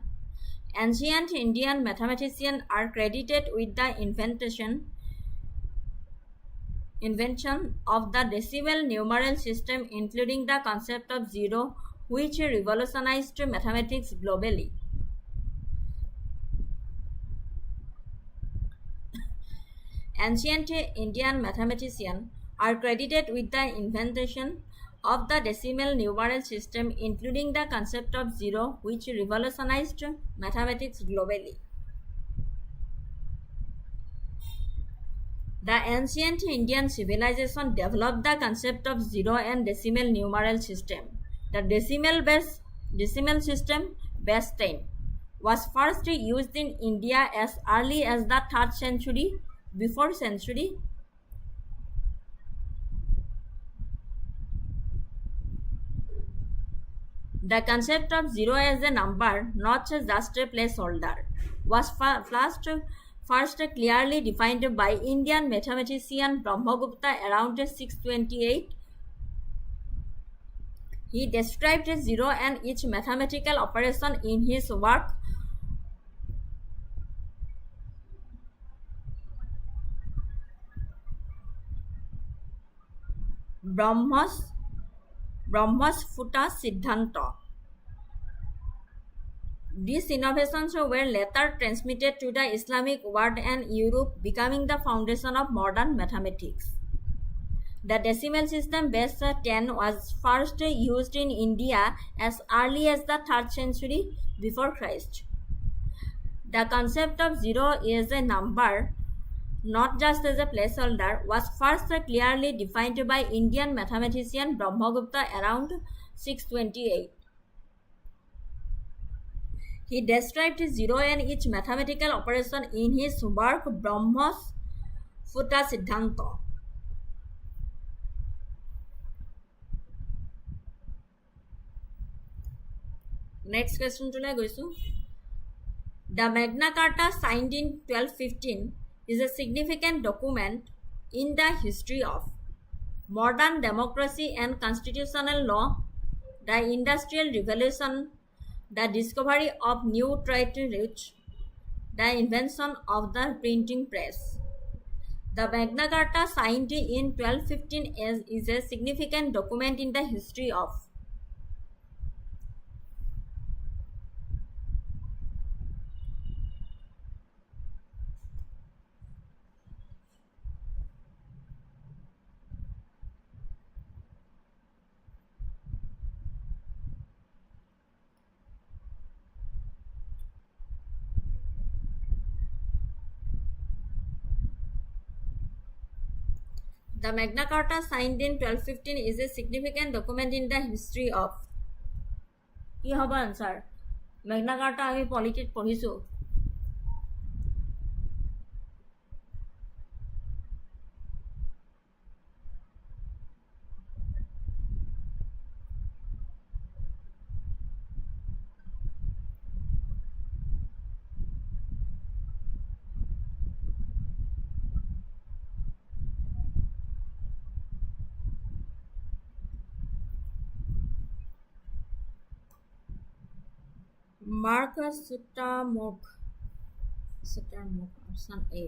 Ancient Indian mathematicians are credited with the invention of the decimal numeral system, including the concept of zero, which revolutionized mathematics globally. Ancient Indian mathematicians are credited with the invention of the decimal numeral system, including the concept of zero, which revolutionized mathematics globally. The ancient Indian civilization developed the concept of zero and decimal numeral system. The decimal system, base 10, was first used in India as early as the 3rd century before century. The concept of zero as a number, not just a placeholder, was first clearly defined by Indian mathematician Brahmagupta around 628. He described zero and each mathematical operation in his work Brahmasfuta Siddhanta. These innovations were later transmitted to the Islamic world and Europe, becoming the foundation of modern mathematics. The decimal system base 10 was first used in India as early as the 3rd century before Christ. The concept of zero as a number, not just as a placeholder, was first clearly defined by Indian mathematician Brahmagupta around 628. He described zero and each mathematical operation in his work Brahmasfuta Siddhanta. Next question to goisu. The Magna Carta, signed in 1215, is a significant document in the history of modern democracy and constitutional law, the Industrial Revolution, the discovery of new trade routes, the invention of the printing press. The Magna Carta, signed in 1215, is a significant document in the history of The Magna Carta, signed in 1215, is a significant document in the history of. কি হ'ব answer? Magna Carta আমি পলিটিত পঢ়িছো. Marcus Sutamok, option A.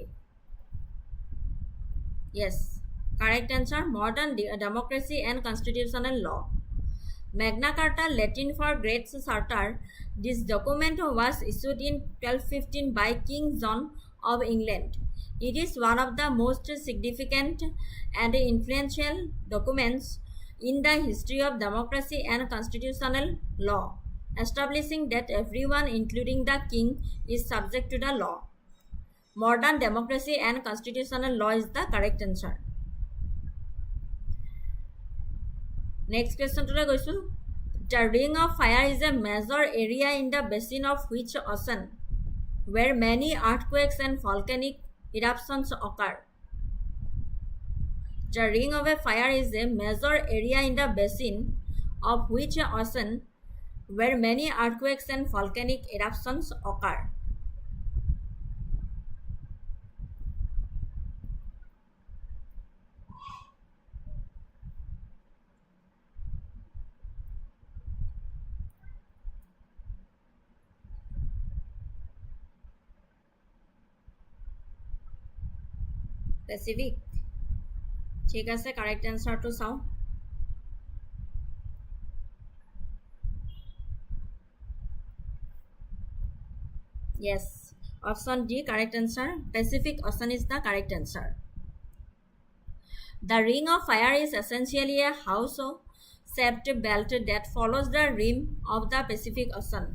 Yes, correct answer, modern democracy and constitutional law. Magna Carta, Latin for Great Charter. This document was issued in 1215 by King John of England. It is one of the most significant and influential documents in the history of democracy and constitutional law, establishing that everyone, including the king, is subject to the law. Modern democracy and constitutional law is the correct answer. Next question to goisu. The Ring of Fire is a major area in the basin of which ocean, where many earthquakes and volcanic eruptions occur? The Ring of a Fire is a major area in the basin of which ocean, where many earthquakes and volcanic eruptions occur. Pacific. ঠিক আছে, correct এনসাৰটো চাওঁ। Yes, option D, correct answer. Pacific Ocean is the correct answer. The ring of fire is essentially a house-shaped belt that follows the rim of the Pacific Ocean.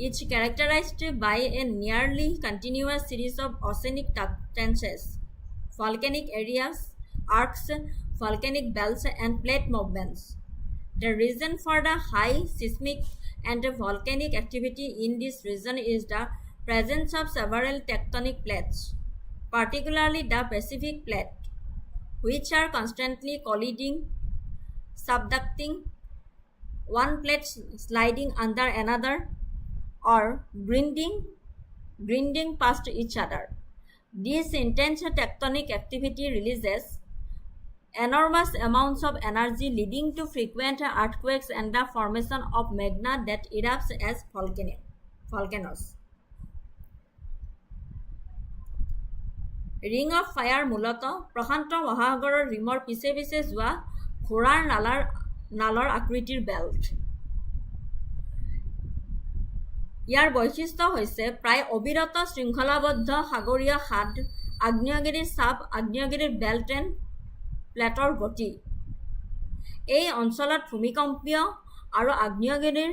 It's characterized by a nearly continuous series of oceanic trenches, volcanic areas, arcs, volcanic belts, and plate movements. The reason for the high seismic and volcanic activity in this region is the presence of several tectonic plates, particularly the Pacific Plate, which are constantly colliding, subducting, one plate sliding under another, or grinding past each other. This intense tectonic activity releases enormous amounts of energy, leading to frequent earthquakes and the formation of magma that erupts as volcanoes. ring of fire মূলত প্ৰশান্ত মহাসাগৰৰ ৰিমৰ পিছে পিছে যোৱা ঘোঁৰাৰ নালৰ আকৃতিৰ belt. ইয়াৰ বৈশিষ্ট্য হৈছে প্ৰায় অবিৰত শৃংখলাবদ্ধ সাগৰীয় খাদ, আগ্নেয়গিৰিৰ চাপ, আগ্নেয়গিৰিৰ বেল্ট এণ্ড প্লেটৰ গতি। এই অঞ্চলত ভূমিকম্পীয় আৰু আগ্নেয়গিৰিৰ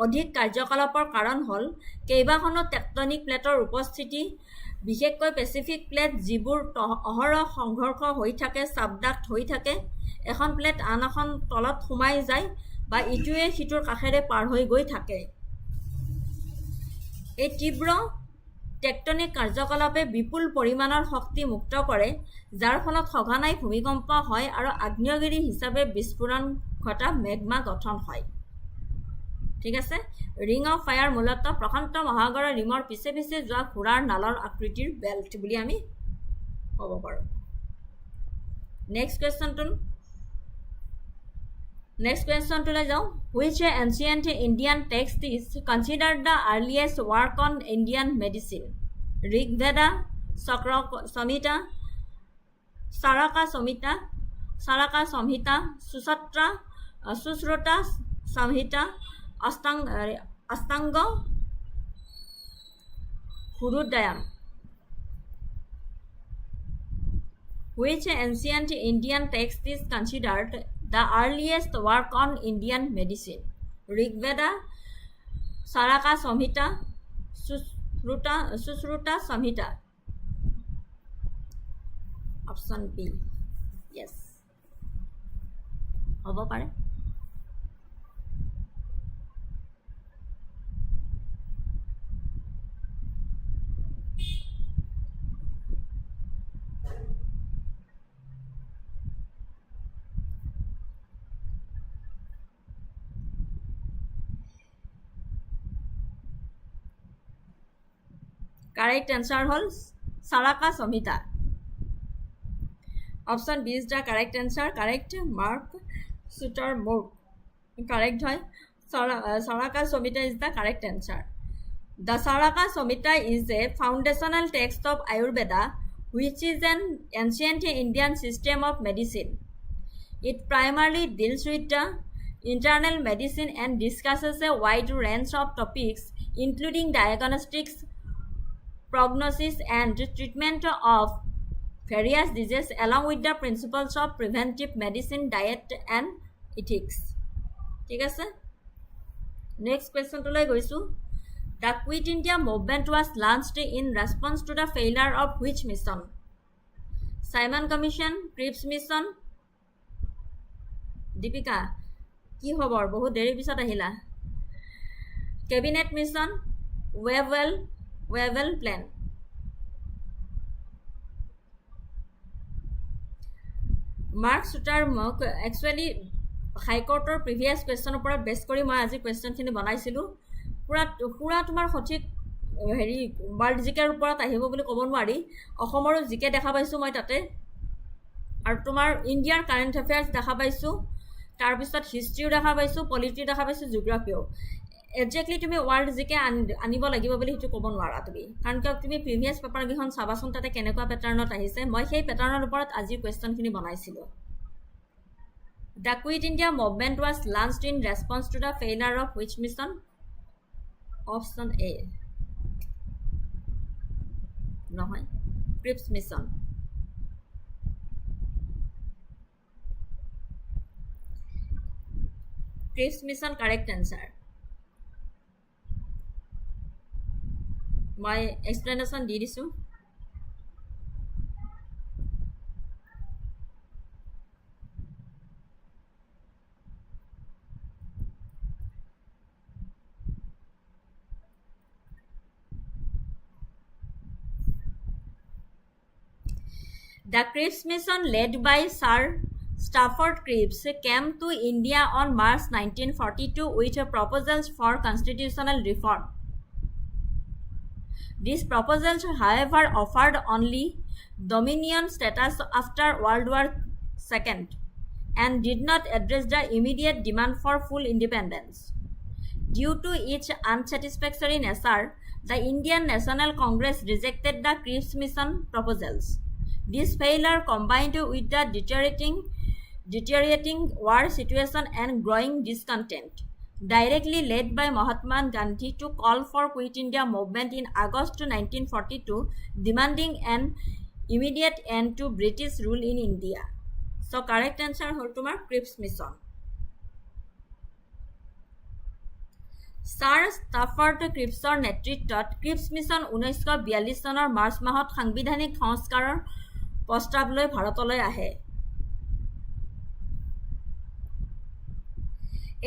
অধিক কাৰ্যকলাপৰ কাৰণ হ'ল কেইবাখনো টেক্টনিক প্লেটৰ উপস্থিতি, বিশেষকৈ পেচিফিক প্লেট, যিবোৰ অহৰহ সংঘৰ্ষ হৈ থাকে, চাবডাক্ট হৈ থাকে, এখন প্লেট আন এখন তলত সোমাই যায় বা ইটোৱে সিটোৰ কাষেৰে পাৰ হৈ গৈ থাকে। এই তীব্ৰ টেক্টনিক কাৰ্যকলাপে বিপুল পৰিমাণৰ শক্তি মুক্ত কৰে, যাৰ ফলত সঘনাই ভূমিকম্প হয় আৰু আগ্নেয়গিৰি হিচাপে বিস্ফোৰণ ঘটা মেগমা গঠন হয়। ঠিক আছে, ৰিং অফ ফায়াৰ মূলত প্ৰশান্ত মহাসাগৰৰ ৰিমৰ পিছে পিছে যোৱা ঘোঁৰাৰ নালৰ আকৃতিৰ বেল্ট বুলি আমি ক'ব পাৰোঁ। নেক্সট কুৱেশ্যনটোলৈ যাওঁ। Which ancient Indian text is considered the earliest work on Indian medicine? Rig Veda, Samhita, Saraka Samhita, Sushruta Samhita, Astanga Hrudyam. Which ancient Indian text is considered the earliest work on Indian medicine? Rig Veda, Saraka Samhita, Sushruta Samhita. Option B. Yes. হ'ব পাৰে। Correct answer হ'ল Saraka Samhita. Option B is the correct answer. Correct mark Sutar Mork. Correct হয় Saraka Samhita is the correct answer. The Saraka Samhita is a foundational text of Ayurveda, which is an ancient Indian system of medicine. It primarily deals with the internal medicine and discusses a wide range of topics, including diagnostics, prognosis, and treatment of various diseases, along with the principles of preventive medicine, diet, and ethics. ঠিক আছে, next কুৱেশ্যনটোলৈ গৈছোঁ। The Quit India movement was launched in response to the failure of which mission? Simon Commission, Cripps Mission? Deepika, কি খবৰ? বহুত দেৰি পিছত আহিলা। Cabinet mission, Wavell Plan? Mark Sutter Mork, actually হাইকোৰ্টৰ প্ৰিভিয়াছ কুৱেশ্যনৰ ওপৰত বেছ কৰি মই আজি কুৱেশ্যনখিনি বনাইছিলোঁ পুৰা তোমাৰ সঠিক হেৰি ৱৰ্ল্ড জিকেৰ ওপৰত আহিব বুলি ক'ব নোৱাৰি অসমৰো জিকে দেখা পাইছোঁ মই তাতে আৰু তোমাৰ ইণ্ডিয়াৰ কাৰেণ্ট এফেয়াৰ্ছ দেখা পাইছোঁ তাৰপিছত হিষ্ট্ৰীও দেখা পাইছোঁ পলিটি দেখা পাইছোঁ জিঅ'গ্ৰাফিও একজেক্টলি তুমি ৱৰ্ল্ড জিকে আনিব লাগিব বুলি সেইটো ক'ব নোৱাৰা তুমি কাৰণ কিয় তুমি প্ৰিভিয়াছ পেপাৰকেইখন চাবাচোন তাতে কেনেকুৱা পেটাৰ্ণত আহিছে মই সেই পেটাৰ্ণৰ ওপৰত আজিৰ কুৱেশ্যনখিনি বনাইছিলোঁ The Quit India movement was launched in response to the failure of which mission? Option A. নহয় Cripps mission. Cripps mission correct answer. মই explanation দি দিছোঁ The Cripps mission led by Sir Stafford Cripps came to India on March 1942 with proposals for constitutional reform. These proposals, however, offered only dominion status after World War II and did not address the immediate demand for full independence. Due to its unsatisfactory nature, the Indian National Congress rejected the Cripps mission proposals. This failure combined with the deteriorating war situation and growing discontent directly led by Mahatma Gandhi to call for Quit India movement in August 1942 demanding an immediate end to British rule in India. So correct answer হল তোমাৰ Cripps mission. Sir Stafford Crippsৰ নেতৃত্বত Cripps mission 1942 চনৰ মাৰ্চ মাহত সাংবিধানিক সংস্কাৰৰ প্ৰস্তাৱ লৈ ভাৰতলৈ আহে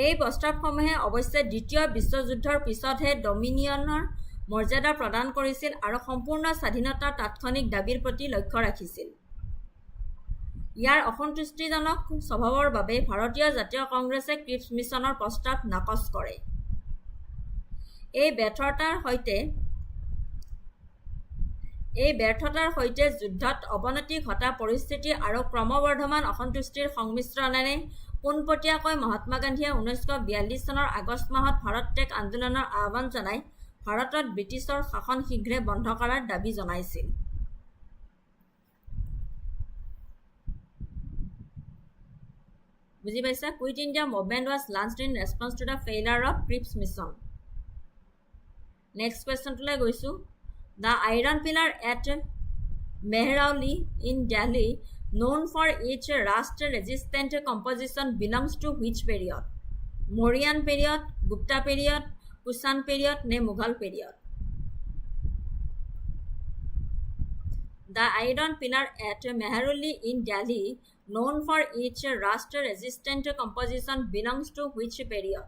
এই প্ৰস্তাৱসমূহে অৱশ্যে দ্বিতীয় বিশ্বযুদ্ধৰ পিছতহে ডমিনিয়নৰ মৰ্যাদা প্ৰদান কৰিছিল আৰু সম্পূৰ্ণ স্বাধীনতাৰ তাৎক্ষণিক দাবীৰ প্ৰতি লক্ষ্য ৰাখিছিল ইয়াৰ অসন্তুষ্টিজনক স্বভাৱৰ বাবে ভাৰতীয় জাতীয় কংগ্ৰেছে Cripps মিছনৰ প্ৰস্তাৱ নাকচ কৰে এই ব্যৰ্থতাৰ সৈতে যুদ্ধত অৱনতি ঘটা পৰিস্থিতি আৰু ক্ৰমবৰ্ধমান অসন্তুষ্টিৰ সংমিশ্ৰণেৰে পোনপটীয়াকৈ মহাত্মা গান্ধীয়ে 1942 চনৰ আগষ্ট মাহত ভাৰত ত্যাগ আন্দোলনৰ আহ্বান জনাই ভাৰতত ব্ৰিটিছৰ শাসন শীঘ্ৰে বন্ধ কৰাৰ দাবী জনাইছিল বুজি পাইছা Quit India movement was launched in response to the failure of Cripps mission. Next question to লৈ গৈছো The iron pillar at Mehrauli in Delhi known for its rust resistant composition belongs to which period? Mauryan period, Gupta period, Kushan period, ne Mughal period? The iron pillar at Mehrauli in Delhi known for its rust resistant composition belongs to which period?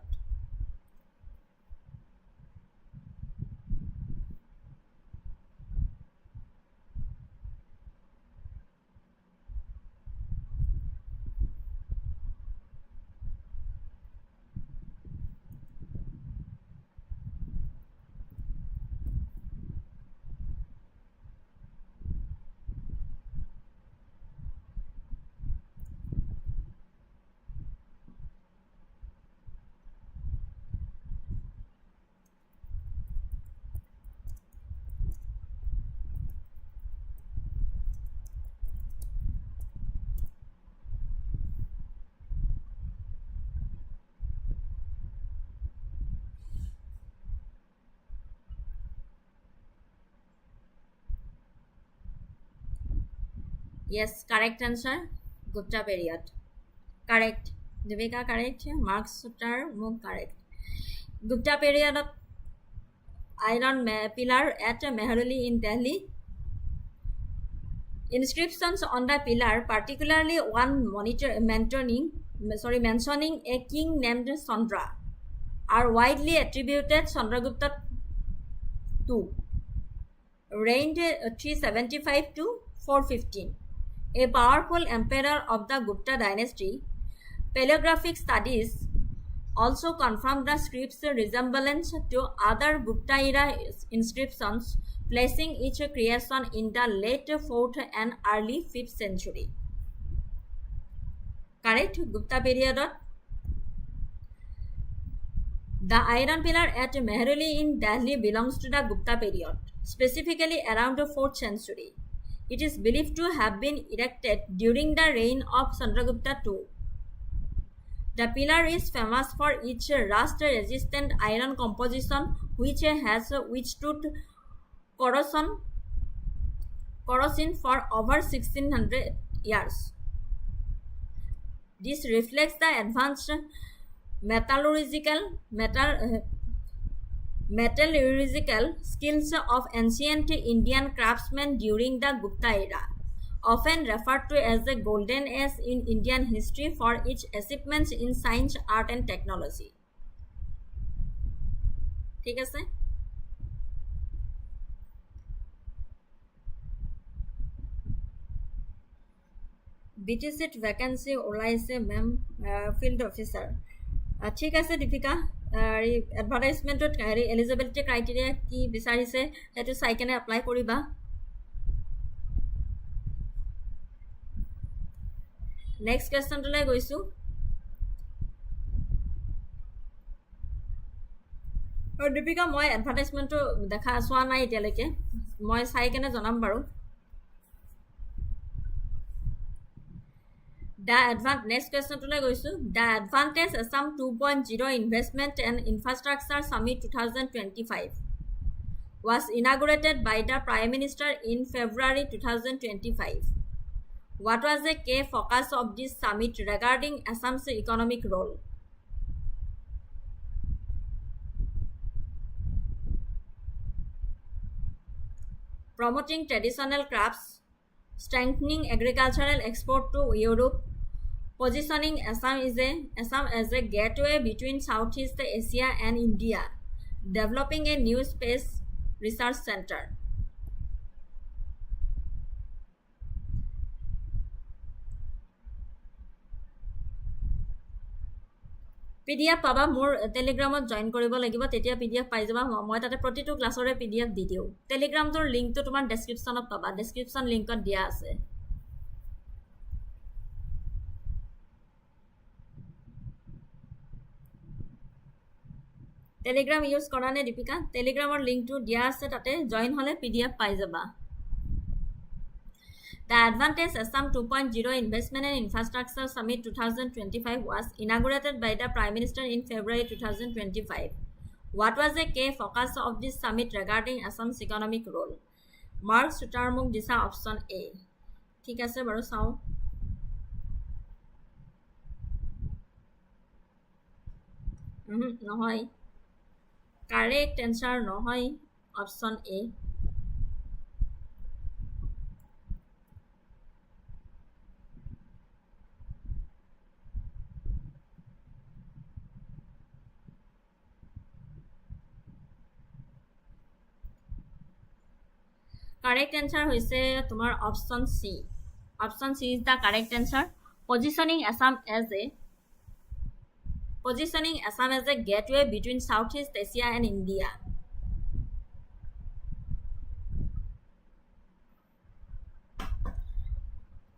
Yes, correct answer. Gupta period. Correct. Devika correct. Marks Sutter move correct. Gupta period of iron pillar at Mehrauli in Delhi. Inscriptions on the pillar, particularly one mentioning a king named Chandra, are widely attributed Chandragupta II. Reigned 375 to 415. A powerful emperor of the Gupta dynasty, Paleographic studies also confirmed the script's resemblance to other Gupta era inscriptions, placing each creation in the late 4th and early 5th century. Correct? Gupta period. The iron pillar at Mehruli in Delhi belongs to the Gupta period, specifically around the 4th century. It is believed to have been erected during the reign of Chandragupta II. The pillar is famous for its rust-resistant iron composition, which has withstood corrosion for over 1600 years. This reflects the advanced metallurgical skills of ancient Indian craftsmen during the Gupta era, often referred to as the golden age in Indian history for its achievements in science, art and technology. ঠিক আছে? BTCত vacancy ওলাইছে মেম field officer ঠিক আছে Deepika এডভাৰটাইজমেণ্টত eligibility criteria কি বিচাৰিছে সেইটো চাই কেনে এপ্লাই কৰিবা নেক্সট কুৱেশ্যনটোলৈ গৈছোঁ দীপিকা মই এডভাৰটাইজমেণ্টটো চোৱা নাই এতিয়ালৈকে মই চাই কেনে জনাম বাৰু next question to the Advantage Assam 2.0 Investment and Infrastructure Summit 2025 was inaugurated by the Prime Minister in February 2025. What was the key focus of this summit regarding Assam's economic role? Promoting traditional crafts, strengthening agricultural export to Europe, positioning Assam as a gateway between Southeast Asia and India, developing a new space research center. PDF পাবা মোৰ টেলিগ্ৰামত join কৰিব লাগিব তেতিয়া PDF পাই যাবা মই তাতে প্ৰতিটো ক্লাছৰে PDF দি দিও টেলিগ্ৰামটোৰ লিংকটো তোমাৰ ডেসক্ৰিপচনত পাবা ডেসক্ৰিপচন লিংকত দিয়া আছে টেলিগ্ৰাম ইউজ কৰা নে দীপিকা টেলিগ্ৰামৰ লিংকটো দিয়া আছে তাতে জয়েন হলে PDF পাই যাবা The Advantage Assam 2.0 Investment and Infrastructure Summit 2025 was inaugurated by the Prime Minister in February 2025. What was the key focus of this summit regarding Assam's economic role? Mark Sutarmuk disa option A. ঠিক আছে বাৰু চাও নহয় correct answer নহয় option A. Correct answer hoise tomar option C. Option C is the correct answer. Positioning Assam as a gateway between Southeast Asia and India.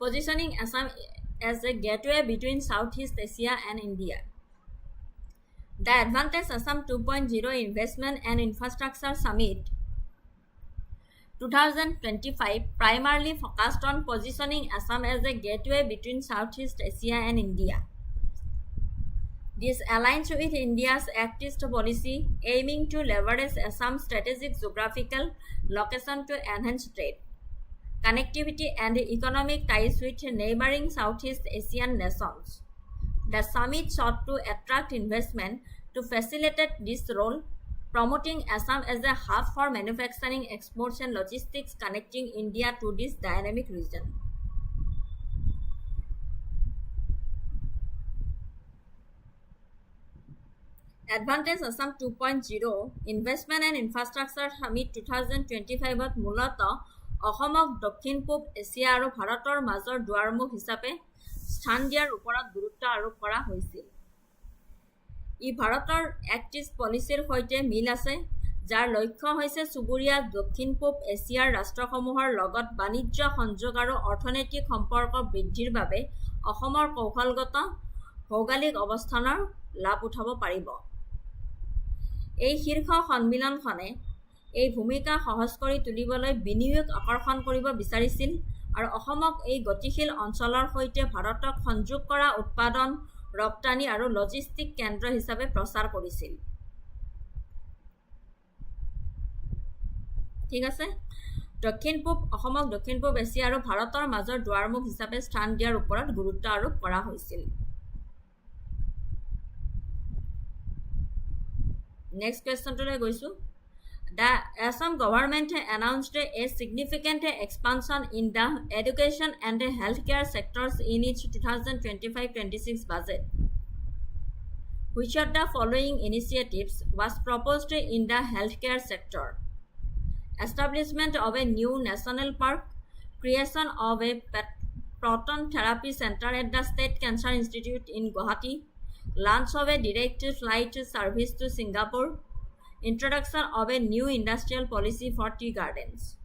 Positioning Assam as a gateway between Southeast Asia and India. The Advantage Assam 2.0 Investment and Infrastructure Summit 2025 primarily focused on positioning Assam as a gateway between Southeast Asia and India. This aligns with India's activist policy aiming to leverage Assam's strategic geographical location to enhance trade, connectivity and economic ties with neighboring Southeast Asian nations. The summit sought to attract investment to facilitate this role, promoting Assam as a hub for manufacturing, exports and logistics connecting India to this dynamic region. Advantage Assam 2.0 Investment and Infrastructure Summit 2025 মূলত অসমক দক্ষিণ পূব এছিয়া আৰু ভাৰতৰ মাজৰ দুৱাৰমুখ হিচাপে স্থান দিয়াৰ ওপৰত গুৰুত্ব আৰোপ কৰা হৈছিল। ই ভাৰতৰ এক্ট ইষ্ট পলিচিৰ সৈতে মিল আছে, যাৰ লক্ষ্য হৈছে চুবুৰীয়া দক্ষিণ পূব এছিয়াৰ ৰাষ্ট্ৰসমূহৰ লগত বাণিজ্য সংযোগ আৰু অৰ্থনৈতিক সম্পৰ্ক বৃদ্ধিৰ বাবে অসমৰ কৌশলগত ভৌগোলিক অৱস্থানৰ লাভ উঠাব পাৰিব। এই শীৰ্ষ সন্মিলনখনে এই ভূমিকা সহজ কৰি তুলিবলৈ বিনিয়োগ আকৰ্ষণ কৰিব বিচাৰিছিল আৰু অসমক এই গতিশীল অঞ্চলৰ সৈতে ভাৰতক সংযোগ কৰা উৎপাদন, ৰপ্তানি আৰু লজিষ্টিক কেন্দ্ৰ হিচাপে প্ৰচাৰ কৰিছিল। ঠিক আছে, অসমক দক্ষিণ পূব এছিয়া আৰু ভাৰতৰ মাজৰ দুৱাৰমুখ হিচাপে স্থান দিয়াৰ ওপৰত গুৰুত্ব আৰোপ কৰা হৈছিল। নেক্সট কুৱেশ্যনটোলৈ গৈছোঁ। The Assam government announced a significant expansion in the education and healthcare sectors in its 2025-26 budget. Which of the following initiatives was proposed in the healthcare sector? Establishment of a new national park, creation of a proton therapy center at the State Cancer Institute in Gauhati, launch of a direct flight service to Singapore, introduction of a new industrial policy for tea gardens.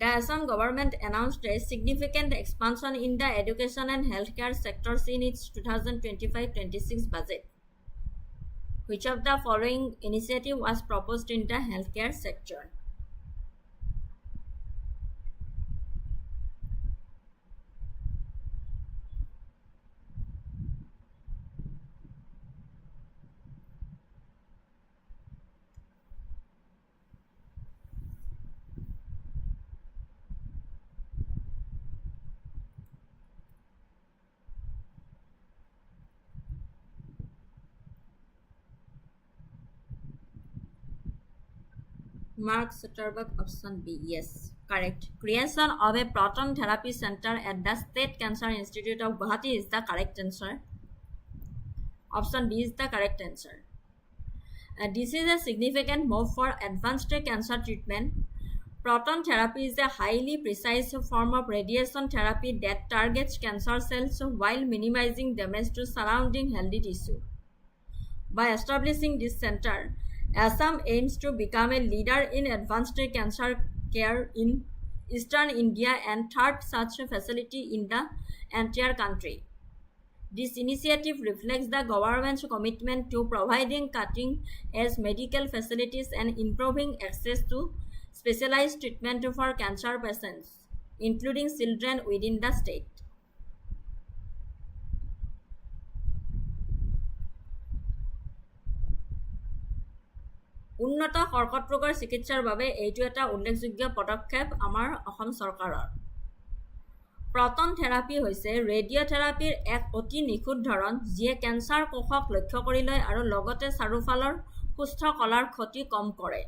The Assam government announced a significant expansion in the education and healthcare sectors in its 2025-26 budget. Which of the following initiative was proposed in the healthcare sector? Mark Zuckerberg, option B. Yes, correct. Creation of a proton therapy center at the State Cancer Institute of Gauhati is the correct answer. Option B is the correct answer. This is a significant move for advanced cancer treatment. Proton therapy is a highly precise form of radiation therapy that targets cancer cells while minimizing damage to surrounding healthy tissue. By establishing this center, Assam aims to become a leader in advanced cancer care in eastern India and third such facility in the entire country. This initiative reflects the government's commitment to providing cutting-edge medical facilities and improving access to specialized treatment for cancer patients, including children within the state. উন্নত কৰ্কট ৰোগৰ চিকিৎসাৰ বাবে এইটো এটা উল্লেখযোগ্য পদক্ষেপ আমাৰ অসম চৰকাৰৰ। প্ৰটন থেৰাপি হৈছে ৰেডিঅ'থেৰাপিৰ এক অতি নিখুঁত ধৰণ যিয়ে কেঞ্চাৰ কোষক লক্ষ্য কৰি লয় আৰু লগতে চাৰিওফালৰ সুস্থ কলাৰ ক্ষতি কম কৰে।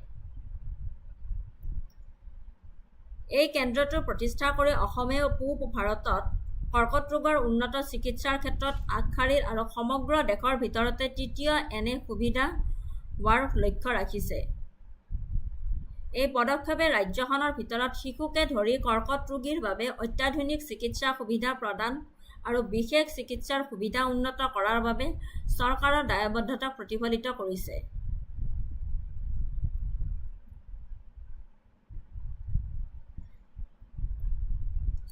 এই কেন্দ্ৰটো প্ৰতিষ্ঠা কৰি অসমে পূব ভাৰতত কৰ্কট ৰোগৰ উন্নত চিকিৎসাৰ ক্ষেত্ৰত আগশাৰীৰ আৰু সমগ্ৰ দেশৰ ভিতৰতে তৃতীয় এনে সুবিধা হোৱাৰ লক্ষ্য ৰাখিছে। এই পদক্ষেপে ৰাজ্যখনৰ ভিতৰত শিশুকে ধৰি কৰ্কট ৰোগীৰ বাবে অত্যাধুনিক চিকিৎসা সুবিধা প্ৰদান আৰু বিশেষ চিকিৎসাৰ সুবিধা উন্নত কৰাৰ বাবে চৰকাৰৰ দায়বদ্ধতাক প্ৰতিফলিত কৰিছে।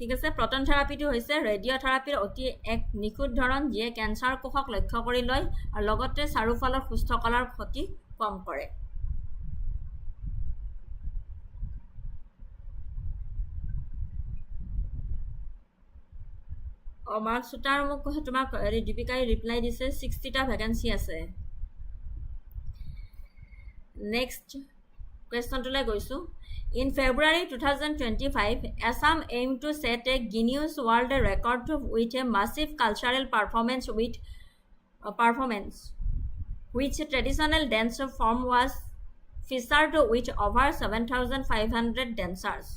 ঠিক আছে, প্ৰটন থেৰাপিটো হৈছে ৰেডিঅ'থেৰাপিৰ অতি এক নিখুঁত ধৰণ যিয়ে কেঞ্চাৰ কোষক লক্ষ্য কৰি লয় আৰু লগতে চাৰিওফালৰ সুস্থ কলাৰ ক্ষতি কম কৰে। মাৰ্ক চুটাৰ মোক তোমাক দীপিকাই ৰিপ্লাই দিছে 60টা ভেকেঞ্চি আছে। নেক্সট কুৱেশ্যনটোলৈ গৈছোঁ। In February 2025, Assam aimed to set a Guinness World Record with a massive cultural performance which traditional dance form was featured with over 7,500 dancers.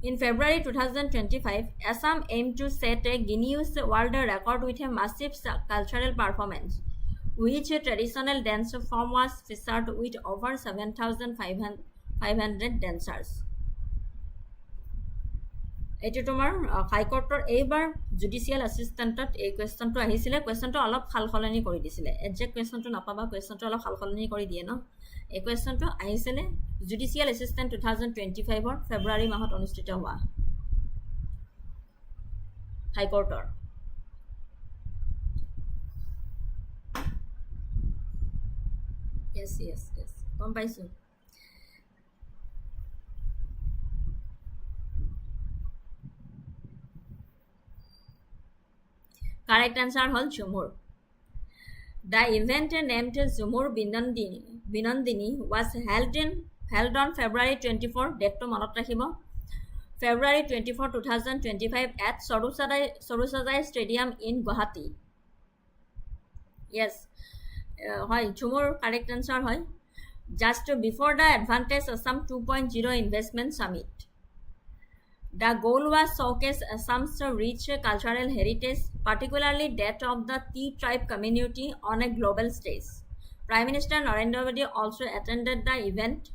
In February 2025, Assam aimed to set a Guinness World Record with a massive cultural performance which traditional dance form was featured with over 7,500 dancers. এইটো তোমাৰ হাইকোৰ্টৰ এইবাৰ judicial এছিষ্টেণ্টত এই কুৱেশ্যনটো আহিছিলে কুৱেশ্যনটো অলপ সাল সলনি কৰি দিছিলে একজেক্ট কুৱেশ্যনটো নাপাবা কুৱেশ্যনটো অলপ সাল সলনি কৰি দিয়ে ন এই কুৱেশ্যনটো আহিছিলে জুডিচিয়েল এছিষ্টেণ্ট 2025 ফেব্ৰুৱাৰী মাহত অনুষ্ঠিত হোৱা হাইকোৰ্টৰ yes গম পাইছোঁ কাৰেক্ট আনসাৰ হ'ল Jhumur The event named Zumur Binandini was held on February 24 date to manot rakhibo February 24 2025 at Sorusazai Stadium in Gauhati yes hoy Zumur correct answer hoy just before the Advantage Assam 2.0 investment summit The goal was showcase Assam's rich cultural heritage, particularly that of the Tea tribe community on a global stage. Prime Minister Narendra Modi also attended the event,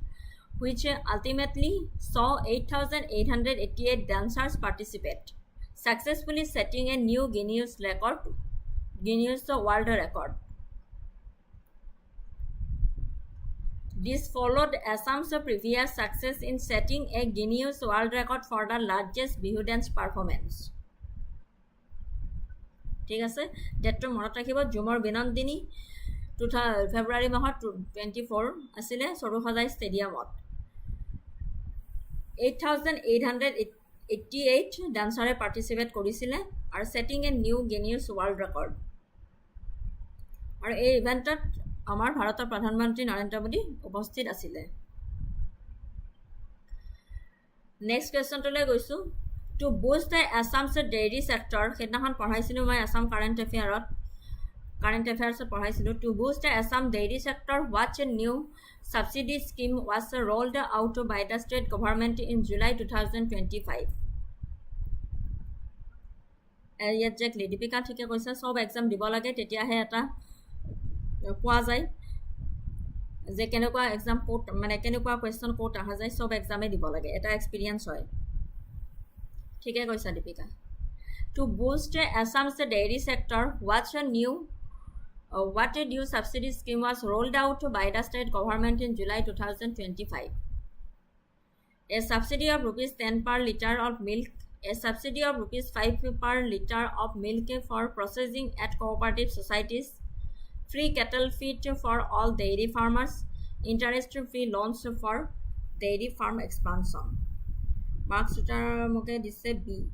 which ultimately saw 8,888 dancers participate, successfully setting a new Guinness World Record. This followed Assam's previous success in setting a Guinness World Record for the largest Bihu dance performance. ঠিক আছে ডেটটো মনত ৰাখিব ঝুমৰ বিনন্দিনী ফেব্ৰুৱাৰী মাহত 24 আছিলে সৰুসজাই ষ্টেডিয়ামত 8,888 ডান্সাৰে participate কৰিছিলে আৰু setting a new Guinness world record আৰু এই ইভেন্টত আমাৰ ভাৰতৰ প্ৰধানমন্ত্ৰী নৰেন্দ্ৰ মোদী উপস্থিত আছিলে নেক্সট কুৱেশ্যনটোলৈ গৈছো to boost the Assam's dairy sector সেইদিনাখন পঢ়াইছিলো মই আসাম কাৰেণ্ট এফেয়াৰ্ছত পঢ়াইছিলো to boost the Assam dairy sector what a new subsidy scheme was rolled out by the state government in July 2025 exactly Deepika ঠিকে কৈছে সব এক্সাম দিব লাগে তেতিয়াহে এটা পোৱা যায় যে কেনেকুৱা এক্সাম কোড মানে কেনেকুৱা কোৱেশ্চন কোড আহা যায় সব এক্সামে দিব লাগে এটা এক্সপেৰিয়েন্স হয় ঠিকে কৈছা Deepika to boost Assam's dairy sector what a new subsidy scheme was rolled out by the state government in July 2025 a subsidy of rupees 10 per liter of milk a subsidy of rupees 5 per liter of milk for processing at cooperative societies free cattle feed for all dairy farmers, interest-free loans for dairy farm expansion. Marks moke disse B.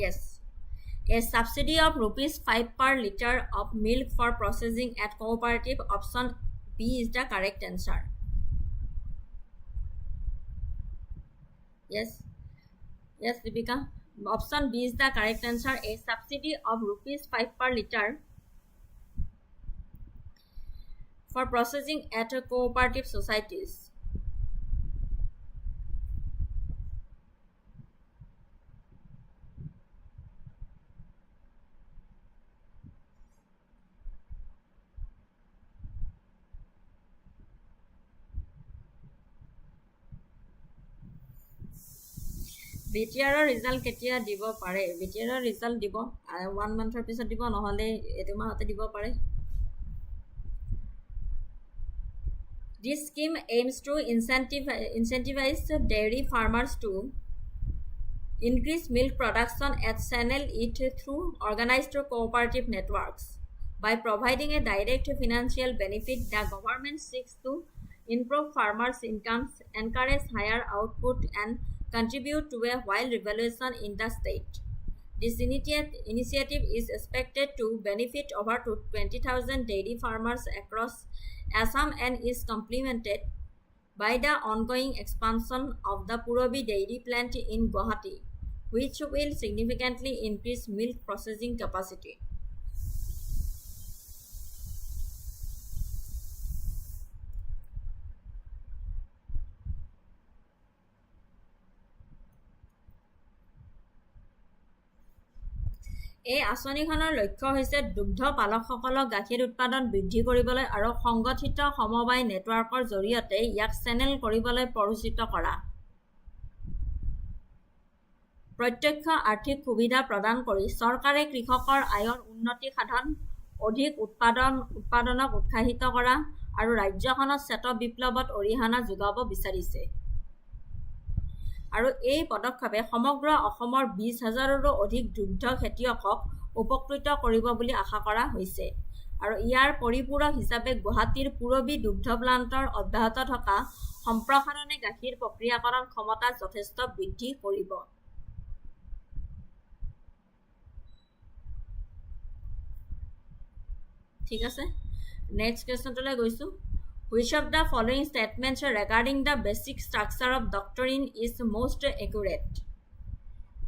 Yes. A subsidy of rupees 5 per liter of milk for processing at cooperative option B is the correct answer. Yes, Deepika. Option B is the correct answer. A subsidy of rupees 5 per liter for processing at cooperative societies. বিটিআৰৰ result কেতিয়া দিব পাৰে বিটিআৰৰ result দিব 1 মান্থৰ পিছত দিব নহলে এটো মাহতে দিব পাৰে This scheme aims to incentivize dairy farmers to increase milk production and channel it through organized cooperative networks. By providing a direct financial benefit, the government seeks to improve farmers' incomes, encourage higher output, and contribute to a wild revolution in the state. This initiative is expected to benefit over 20,000 dairy farmers across Assam and is complemented by the ongoing expansion of the Purabi dairy plant in Gauhati, which will significantly increase milk processing capacity. এই আঁচনিখনৰ লক্ষ্য হৈছে দুগ্ধ পালকসকলক গাখীৰ উৎপাদন বৃদ্ধি কৰিবলৈ আৰু সংগঠিত সমবায় নেটৱৰ্কৰ জৰিয়তে ইয়াক চেনেল কৰিবলৈ প্ৰৰোচিত কৰা। প্ৰত্যক্ষ আৰ্থিক সুবিধা প্ৰদান কৰি চৰকাৰে কৃষকৰ আয়ৰ উন্নতি সাধন, অধিক উৎপাদনক উৎসাহিত কৰা আৰু ৰাজ্যখনত শ্বেত বিপ্লৱত অৰিহণা যোগাব বিচাৰিছে। আৰু এই পদক্ষেপে সমগ্ৰ অসমৰ 20,000ৰো অধিক দুগ্ধ খেতিয়কক উপকৃত কৰিব বুলি আশা কৰা হৈছে। আৰু ইয়াৰ পৰিপূৰক হিচাপে গুৱাহাটীৰ পূৰবী দুগ্ধ প্লাণ্টৰ অব্যাহত থকা সম্প্ৰসাৰণে গাখীৰ প্ৰক্ৰিয়াকৰণ ক্ষমতা যথেষ্ট বৃদ্ধি কৰিব। ঠিক আছে, নেক্সট কুৱেশ্যনটোলৈ গৈছোঁ। Which of the following statements regarding the basic structure of doctrine is most accurate?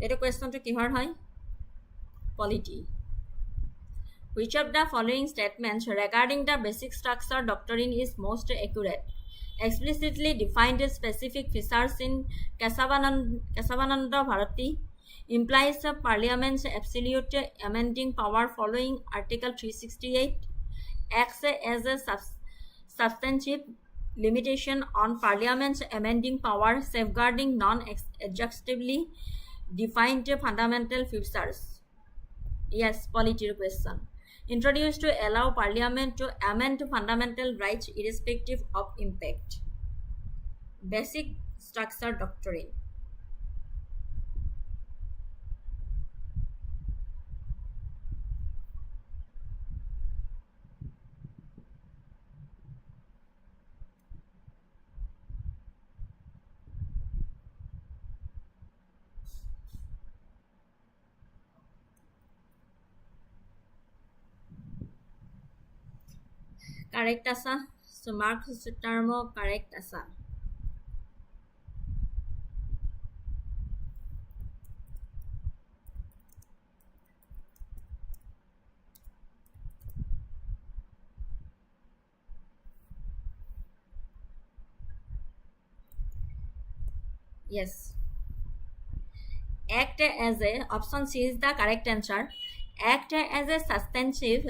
এইটো কুৱেশ্যনটো কিহৰ হয়? Polity. Which of the following statements regarding the basic structure doctrine is most accurate? Explicitly defined specific features in Kesavananda Bharati, implies Parliament's absolute amending power following Article 368, acts as a substantive limitation on Parliament's amending power, safeguarding non-exhaustively defined fundamental features. Yes, polity question. Introduced to allow Parliament to amend fundamental rights irrespective of impact. Basic structure doctrine. Correct asa, so mark term correct asa. Yes, act as a, option C is the correct answer. Act as a substantive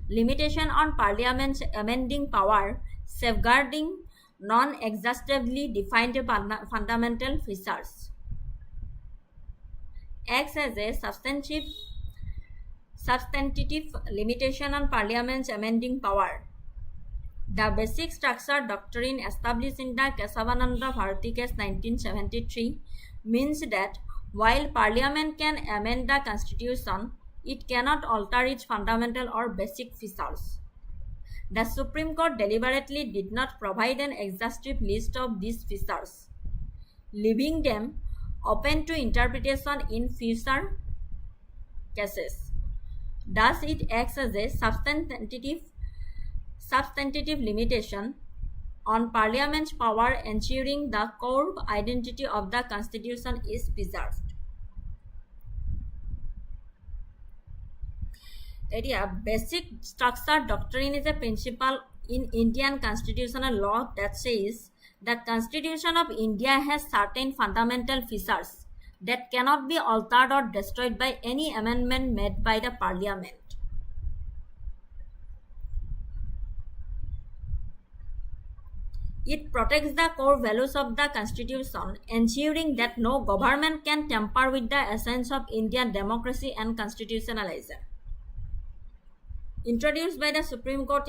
limitation on Parliament's amending power, safeguarding non-exhaustively defined fundamental features. Acts as a substantive limitation on Parliament's amending power. The basic structure doctrine established in the Kesavananda Bharati case 1973 means that while Parliament can amend the Constitution, it cannot alter its fundamental or basic features. The Supreme Court deliberately did not provide an exhaustive list of these features, leaving them open to interpretation in future cases. Thus, it acts as a substantive limitation on Parliament's power, ensuring the core identity of the Constitution is preserved. Basic structure doctrine is a principle in Indian constitutional law that says that Constitution of India has certain fundamental features that cannot be altered or destroyed by any amendment made by the Parliament. It protects the core values of the Constitution, ensuring that no government can tamper with the essence of Indian democracy and constitutionalism. Introduced by the Supreme Court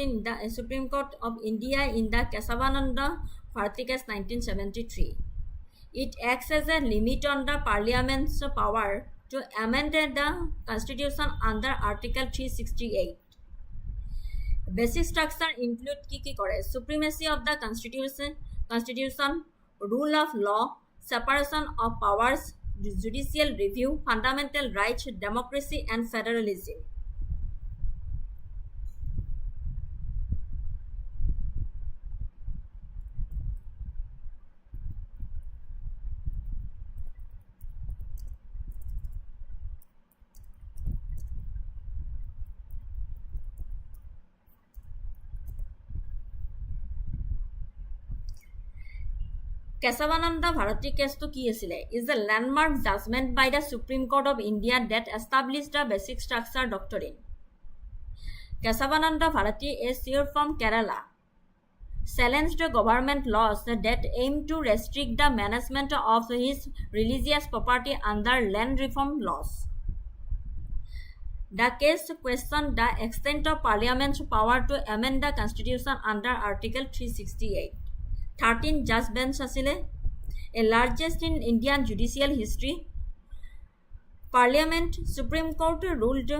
of India in the Kesavananda Bharati case 1973, it acts as a limit on the Parliament's power to amend the Constitution under Article 368. Basic structure include supremacy of the Constitution, rule of law, separation of powers, judicial review, fundamental rights, democracy, and federalism. Kesavananda Bharati case to ki asile is a landmark judgment by the Supreme Court of India that established a basic structure doctrine. Kesavananda Bharati, a seer from Kerala, challenged government laws that aim to restrict the management of his religious property under land reform laws. The case questioned the extent of Parliament's power to amend the Constitution under Article 368. 13 judge bench asile, a largest in Indian judicial history. Parliament Supreme Court ruled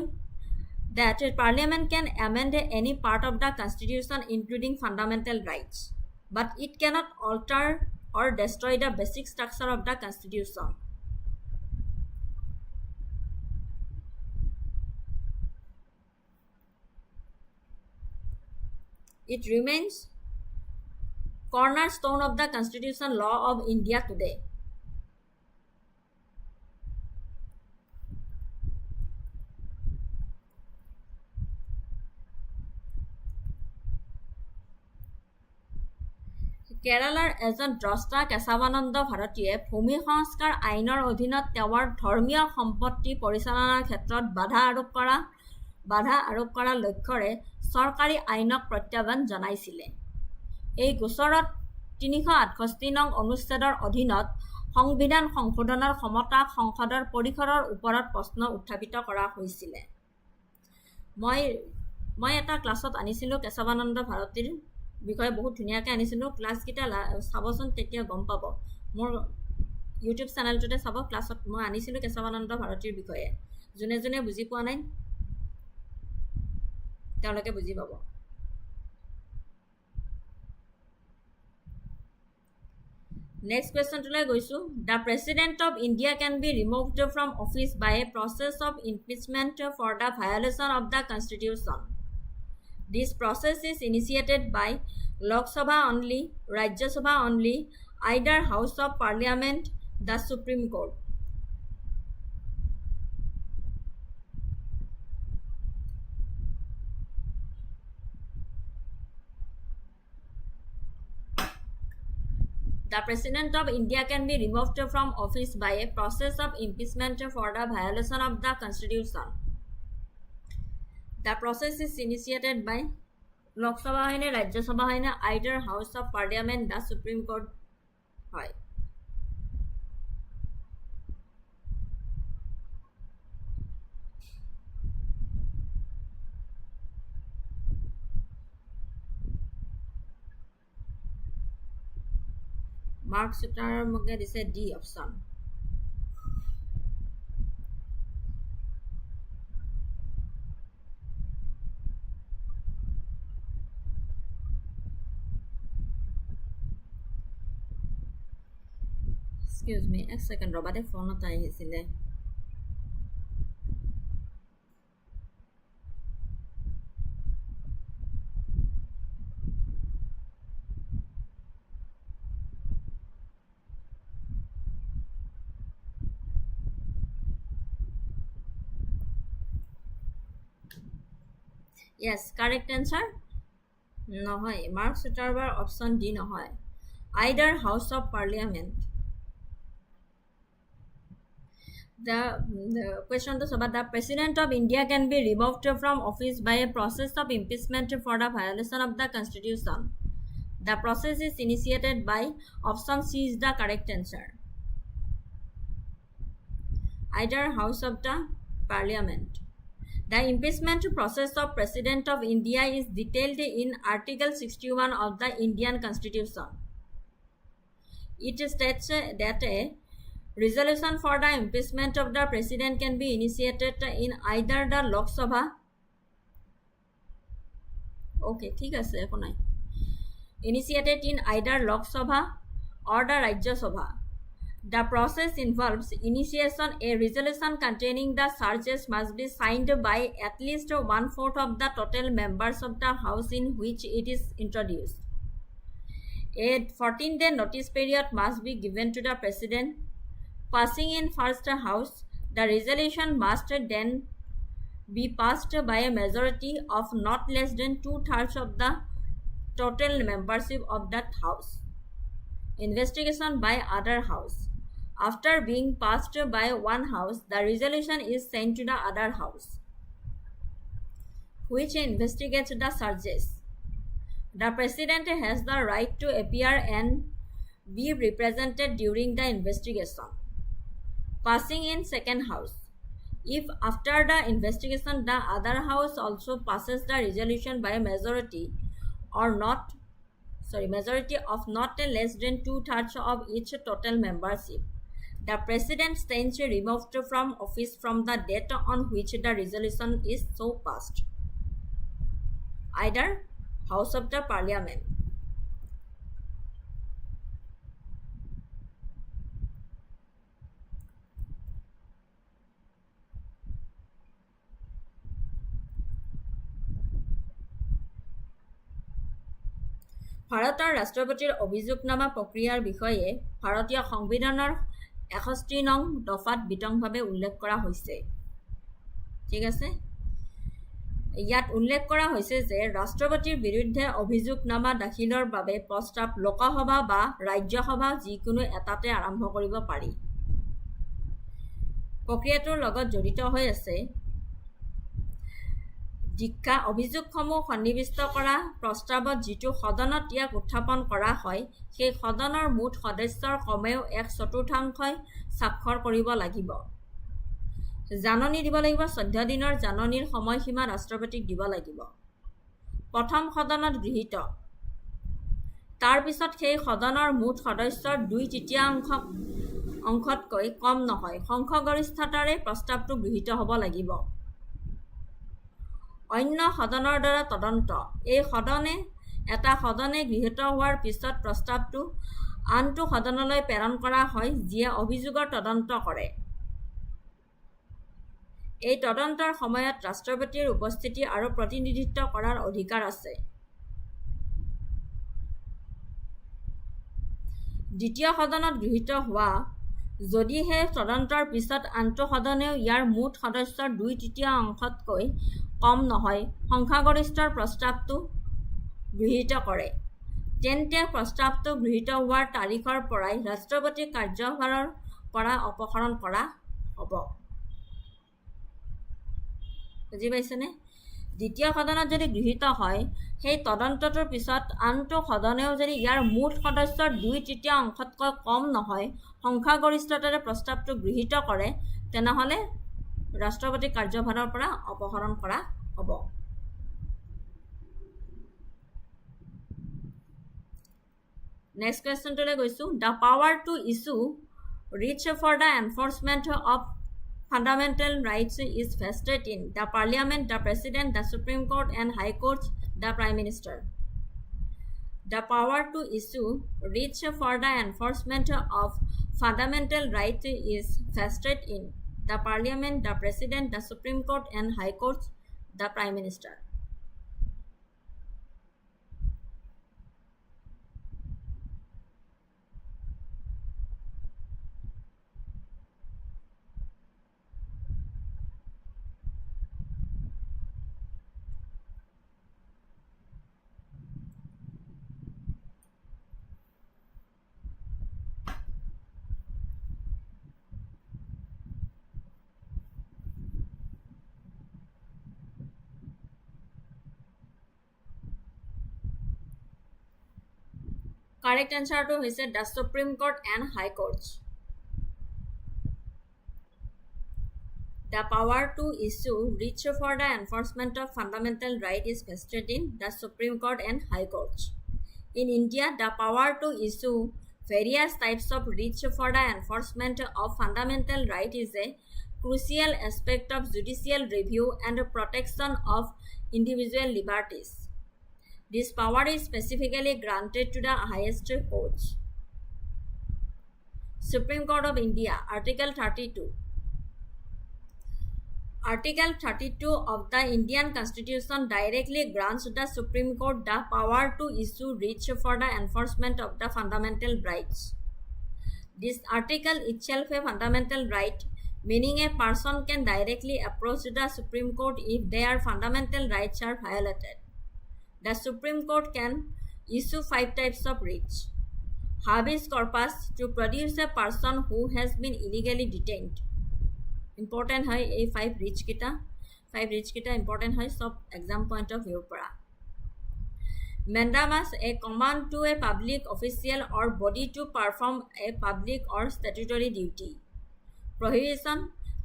that Parliament can amend any part of the Constitution including fundamental rights, but it cannot alter or destroy the basic structure of the Constitution. It remains cornerstone of the Constitution law of India today. কেৰালাৰ এজন দ্ৰষ্টা কেশৱানন্দ ভাৰতীয়ে ভূমি সংস্কাৰ আইনৰ অধীনত তেওঁৰ ধৰ্মীয় সম্পত্তি পৰিচালনাৰ ক্ষেত্ৰত বাধা আৰোপ কৰা লক্ষ্যৰে চৰকাৰী আইনক প্ৰত্যাহ্বান জনাইছিলে। এই গোচৰত 368 নং অনুচ্ছেদৰ অধীনত সংবিধান সংশোধনৰ ক্ষমতা সংসদৰ পৰিসৰৰ ওপৰত প্ৰশ্ন উত্থাপিত কৰা হৈছিলে। মই এটা ক্লাছত আনিছিলোঁ কেশৱানন্দ ভাৰতীৰ বিষয়ে বহুত ধুনীয়াকৈ আনিছিলোঁ। ক্লাছকেইটা চাবচোন, তেতিয়া গম পাব। মোৰ ইউটিউব চেনেলটোতে চাব, ক্লাছত মই আনিছিলোঁ কেশৱানন্দ ভাৰতীৰ বিষয়ে। যোনে যোনে বুজি পোৱা নাই তেওঁলোকে বুজি পাব। নেক্সট কুৱেশ্যনটোলৈ গৈছোঁ। The president of India can be removed from office by a process of impeachment for the violation of the constitution. This process is initiated by Lok Sabha only, Rajya Sabha only, either House of Parliament, the Supreme Court. The President of India can be removed from office by a process of impeachment for the violation of the Constitution. The process is initiated by Lok Sabha hoine, Rajya Sabha hoine, either House of Parliament, the Supreme Court hoy. Mark Sutar moge dise D option. Excuse me, এক second ৰবা দে, phone এটা আহিছিলে। Yes, correct answer নহয়, mark চুটাৰবাৰ option D নহয়, either House of Parliament. The question to Sabha, the President of India can be removed from office by a process of impeachment for the violation of the Constitution. The process is initiated by option C is the correct answer. Either House of the Parliament. The impeachment process of President of India is detailed in Article 61 of the Indian Constitution. It states that a resolution for the impeachment of the President can be initiated in either the Lok Sabha. Okay, ঠিক আছে, একো নাই। Initiated in either Lok Sabha or the Rajya Sabha. The process involves initiation. A resolution containing the charges must be signed by at least 1/4 of the total members of the House in which it is introduced. A 14-day notice period must be given to the President. Passing in first House, the resolution must then be passed by a majority of not less than 2/3 of the total membership of that House. investigation by other house. After being passed by one house, the resolution is sent to the other house, which investigates the charges. The President has the right to appear and be represented during the investigation. Passing in second house. If after the investigation the other house also passes the resolution by majority of not less than 2/3 of each total membership, the President stands removed from office from the date on which the resolution is so passed. Either House of the Parliament. ভাৰতৰ ৰাষ্ট্ৰপতিৰ অভিযোগনামা প্ৰক্ৰিয়াৰ বিষয়ে ভাৰতীয় সংবিধানৰ 61 নং দফাত বিতংভাৱে উল্লেখ কৰা হৈছে। ঠিক আছে, ইয়াত উল্লেখ কৰা হৈছে যে ৰাষ্ট্ৰপতিৰ বিৰুদ্ধে অভিযোগনামা দাখিলৰ বাবে প্ৰস্তাৱ লোকসভা বা ৰাজ্যসভা যিকোনো এটাতে আৰম্ভ কৰিব পাৰি। প্ৰক্ৰিয়াটোৰ লগত জড়িত হৈ আছে দীক্ষা অভিযোগসমূহ সন্নিৱিষ্ট কৰা প্ৰস্তাৱত যিটো সদনত ইয়াক উত্থাপন কৰা হয় সেই সদনৰ মুঠ সদস্যৰ কমেও 1/4 স্বাক্ষৰ কৰিব লাগিব। জাননী দিব লাগিব, 14 দিনৰ জাননীৰ সময়সীমা ৰাষ্ট্ৰপতিক দিব লাগিব। প্ৰথম সদনত গৃহীত, তাৰ পিছত সেই সদনৰ মুঠ সদস্যৰ 2/3 অংশতকৈ কম নহয় সংখ্যাগৰিষ্ঠতাৰে প্ৰস্তাৱটো গৃহীত হ'ব লাগিব। অন্য সদনৰ দ্বাৰা তদন্ত, এই এটা সদনে গৃহীত হোৱাৰ পিছত প্ৰস্তাৱটো আনটো সদনলৈ প্ৰেৰণ কৰা হয় যিয়ে অভিযোগৰ তদন্ত কৰে। এই তদন্তৰ সময়ত ৰাষ্ট্ৰপতিৰ উপস্থিতি আৰু প্ৰতিনিধিত্ব কৰাৰ অধিকাৰ আছে। দ্বিতীয় সদনত গৃহীত হোৱা যদিহে তদন্তৰ পিছত আনটো সদনেও ইয়াৰ মুঠ সদস্যৰ 2/3 অংশতকৈ কম নহয় সংখ্যাগৰিষ্ঠৰ প্ৰস্তাৱটো গৃহীত কৰে, তেন্তে প্ৰস্তাৱটো গৃহীত হোৱাৰ তাৰিখৰ পৰাই ৰাষ্ট্ৰপতিক কাৰ্যভাৰৰ পৰা অপসাৰণ কৰা হ'ব। বুজি পাইছেনে? দ্বিতীয় সদনত যদি গৃহীত হয় সেই তদন্তটোৰ পিছত আনটো সদনেও যদি ইয়াৰ মুঠ সদস্যৰ 2/3 অংশতকৈ কম নহয় সংখ্যাগৰিষ্ঠতাৰে প্ৰস্তাৱটো গৃহীত কৰে তেনেহ'লে ৰাষ্ট্ৰপতি কাৰ্যভাৰৰ পৰা অপসাৰণ কৰা হ'ব। নেক্সট কুৱেশ্যনটোলৈ গৈছোঁ। The power to issue writs for the enforcement of fundamental rights is vested in the Parliament, the President, the Supreme Court and High Courts, the Prime Minister. The power to issue writs for the enforcement of fundamental rights is vested in the Parliament, the President, the Supreme Court and High Courts, the Prime Minister. Correct answer to is the Supreme Court and High Courts. The power to issue writs for the enforcement of fundamental rights is vested in the Supreme Court and High Courts. In India, the power to issue various types of writs for the enforcement of fundamental rights is a crucial aspect of judicial review and protection of individual liberties. This power is specifically granted to the highest courts. Supreme Court of India, Article 32. Article 32 of the Indian Constitution directly grants the Supreme Court the power to issue writs for the enforcement of the fundamental rights. This article itself a fundamental right, meaning a person can directly approach the Supreme Court if their fundamental rights are violated. The Supreme Court can issue 5 types of writs. habeas corpus to produce a person who has been illegally detained. Important হয় এই 5 rich কেইটা important হয় সব exam point of view পৰা. Mandamus, a command to a public official or body to perform a public or statutory duty. Prohibition,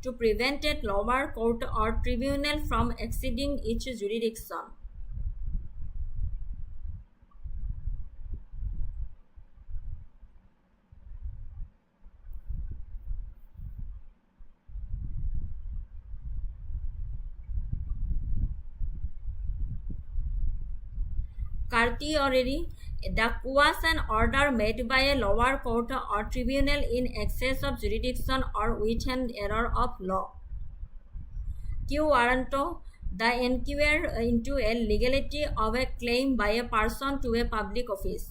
to prevent a lower court or tribunal from exceeding its jurisdiction. Certiorari, the was an order made by a lower court or tribunal in excess of jurisdiction or with an error of law. Q warranto, the inquiry into a legality of a claim by a person to a public office.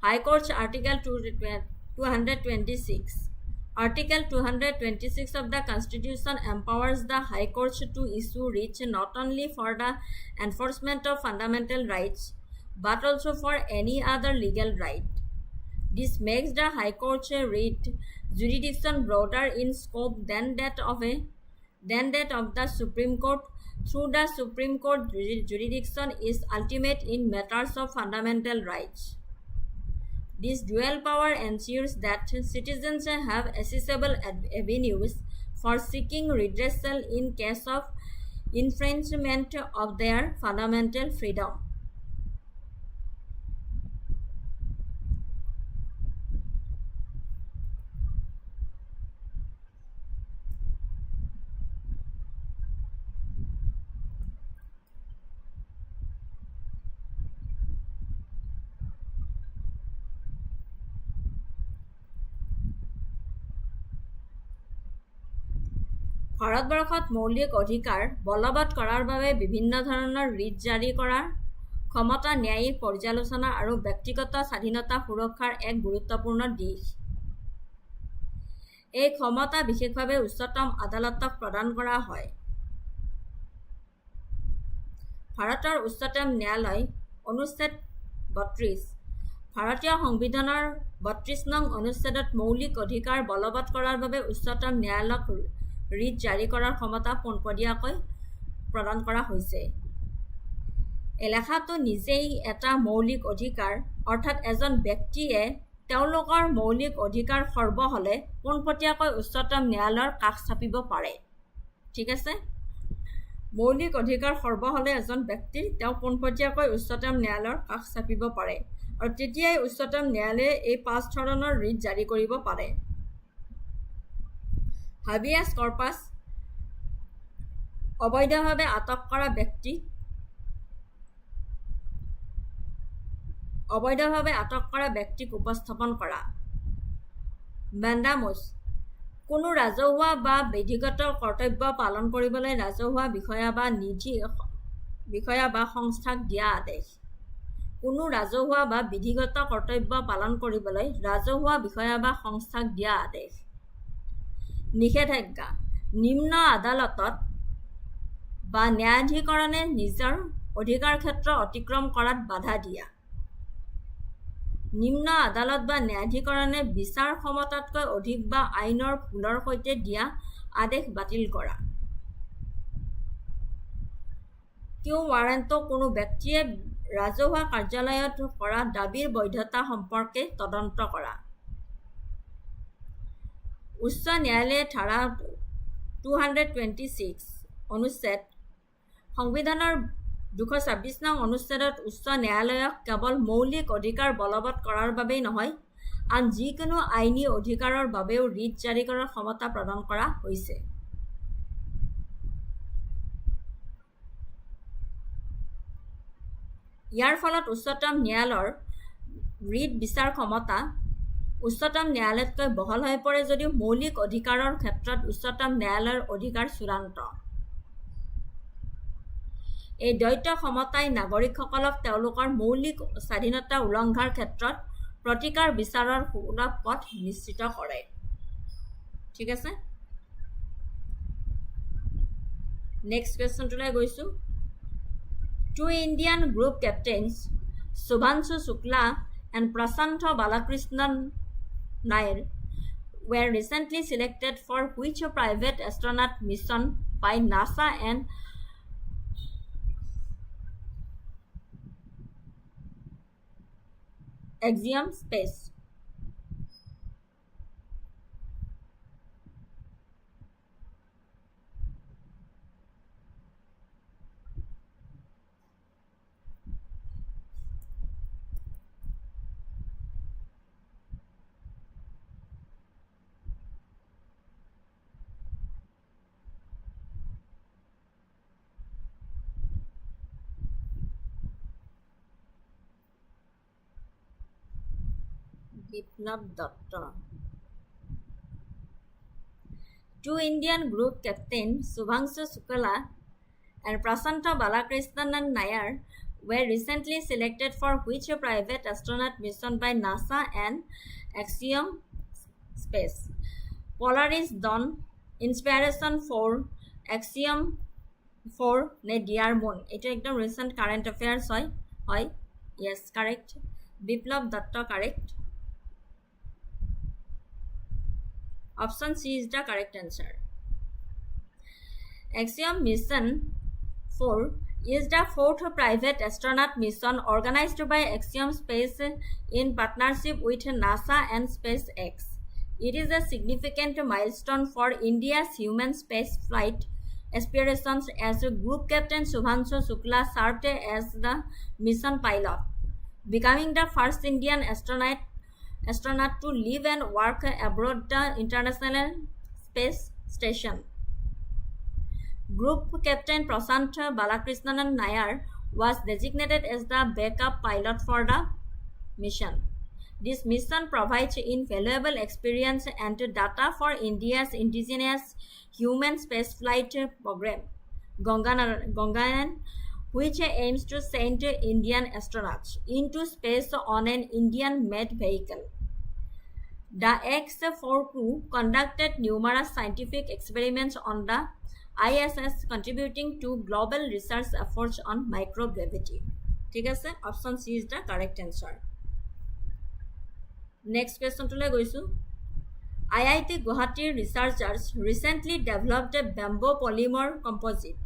High Court's Article 226. Article 226 of the Constitution empowers the High Courts to issue writs not only for the enforcement of fundamental rights, but also for any other legal right. This makes the High Court's writ jurisdiction broader in scope than that of the Supreme Court, through the Supreme Court jurisdiction is ultimate in matters of fundamental rights. This dual power ensures that citizens have accessible avenues for seeking redressal in case of infringement of their fundamental freedom. ভাৰতবৰ্ষত মৌলিক অধিকাৰ বলবৎ কৰাৰ বাবে বিভিন্ন ধৰণৰ writ জাৰি কৰাৰ ক্ষমতা ন্যায়িক পৰ্যালোচনা আৰু ব্যক্তিগত স্বাধীনতা সুৰক্ষাৰ এক গুৰুত্বপূৰ্ণ দিশ। এই ক্ষমতা বিশেষভাৱে উচ্চতম আদালতক প্ৰদান কৰা হয়। ভাৰতৰ উচ্চতম ন্যায়ালয় অনুচ্ছেদ 32 ভাৰতীয় সংবিধানৰ 32 নং অনুচ্ছেদত মৌলিক অধিকাৰ বলবৎ কৰাৰ বাবে উচ্চতম ন্যায়ালয়ক ৰিট জাৰি কৰাৰ ক্ষমতা পোনপটীয়াকৈ প্ৰদান কৰা হৈছে। এলেখাটো নিজেই এটা মৌলিক অধিকাৰ, অৰ্থাৎ এজন ব্যক্তিয়ে তেওঁলোকৰ মৌলিক অধিকাৰ খৰ্ব হ'লে পোনপটীয়াকৈ উচ্চতম ন্যায়ালয়ৰ কাষ চাপিব পাৰে। ঠিক আছে, মৌলিক অধিকাৰ খৰ্ব হ'লে এজন ব্যক্তি তেওঁ পোনপটীয়াকৈ উচ্চতম ন্যায়ালয়ৰ কাষ চাপিব পাৰে আৰু তেতিয়াই উচ্চতম ন্যায়ালয়ে এই 5 ধৰণৰ ৰিট জাৰি কৰিব পাৰে। হাবিয়াছ কৰ্পাছ, অবৈধভাৱে আটক কৰা ব্যক্তিক উপস্থাপন কৰা। মেণ্ডামুছ, কোনো ৰাজহুৱা বা বিধিগত কৰ্তব্য পালন কৰিবলৈ ৰাজহুৱা বিষয়া বা সংস্থাক দিয়া আদেশ। কোনো ৰাজহুৱা বা বিধিগত কৰ্তব্য পালন কৰিবলৈ ৰাজহুৱা বিষয়া বা সংস্থাক দিয়া আদেশ। নিষেধাজ্ঞা, নিম্ন আদালতত বা ন্যায়াধিকৰণে নিজৰ অধিকাৰ ক্ষেত্ৰ অতিক্ৰম কৰাত বাধা দিয়া। নিম্ন আদালত বা ন্যায়াধিকৰণে বিচাৰ ক্ষমতাতকৈ অধিক বা আইনৰ ভুলৰ সৈতে দিয়া আদেশ বাতিল কৰা। কিউ ৱাৰেণ্টো, কোনো ব্যক্তিয়ে ৰাজহুৱা কাৰ্যালয়ত কৰা দাবীৰ বৈধতা সম্পৰ্কে তদন্ত কৰা। উচ্চ ন্যায়ালয়ে ধাৰা 226 অনুচ্ছেদ সংবিধানৰ 226 নং অনুচ্ছেদত উচ্চ ন্যায়ালয়ক কেৱল মৌলিক অধিকাৰ বলবৎ কৰাৰ বাবেই নহয়, আন যিকোনো আইনী অধিকাৰৰ বাবেও ৰিট জাৰি কৰাৰ ক্ষমতা প্ৰদান কৰা হৈছে। ইয়াৰ ফলত উচ্চতম ন্যায়ালয়ৰ ৰিট বিচাৰ ক্ষমতা উচ্চতম ন্যায়ালয়তকৈ বহল হৈ পৰে যদিও মৌলিক অধিকাৰৰ ক্ষেত্ৰত উচ্চতম ন্যায়ালয়ৰ অধিকাৰ চূড়ান্ত। এই দ্বৈত ক্ষমতাই নাগৰিকসকলক তেওঁলোকৰ মৌলিক স্বাধীনতা উলংঘাৰ ক্ষেত্ৰত প্ৰতিকাৰ বিচাৰৰ সুলভ পথ নিশ্চিত কৰে। ঠিক আছে, নেক্সট কুৱেশ্যনটোলৈ গৈছোঁ। Two Indian group captains, Subhanshu Shukla and Prasanta Balakrishnan Nair were recently selected for which private astronaut mission by NASA and Axiom Space? Biplab Datta. Two Indian group captains Subhangshu Sukla and Prasanta Balakrishnan Nair were recently selected for which private astronaut mission by NASA and Axiom Space? Polaris Dawn, Inspiration 4, Axiom 4 নে Dear Moon? এটা একদম recent current affairs হয় yes correct. Biplab Datta correct. Option C is the correct answer. Axiom Mission 4 is the fourth private astronaut mission organized by Axiom Space in partnership with NASA and SpaceX. It is a significant milestone for India's human space flight aspirations as Group Captain Subhangshu Sukla served as the mission pilot, becoming the first Indian astronaut to live and work aboard the International Space Station. Group Captain Prasant Balakrishnan Nair was designated as the backup pilot for the mission. This mission provides invaluable experience and data for India's indigenous human spaceflight program, Gangayaan, which aims to send Indian astronauts into space on an Indian-made vehicle. The X-4 crew conducted numerous scientific experiments on the ISS, contributing to global research efforts on microgravity. ঠিক আছে, option C is the correct answer. Next question to গৈছো. IIT Gauhati researchers recently developed a bamboo polymer composite.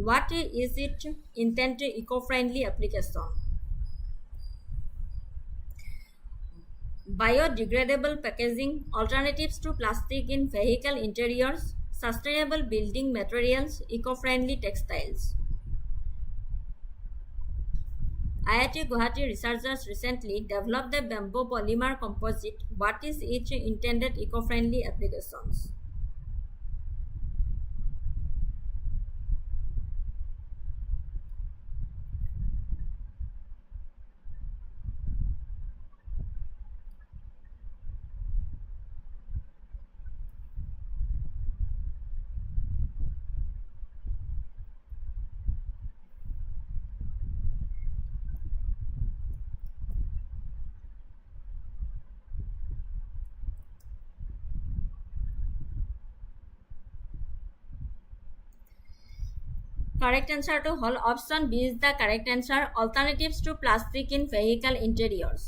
What is its intended eco-friendly application? Biodegradable packaging, alternatives to plastic in vehicle interiors, sustainable building materials, eco-friendly textiles. IIT Gauhati researchers recently developed a bamboo polymer composite. What is its intended eco-friendly applications? Correct answer to whole option B is the correct answer. Alternatives to plastic in vehicle interiors.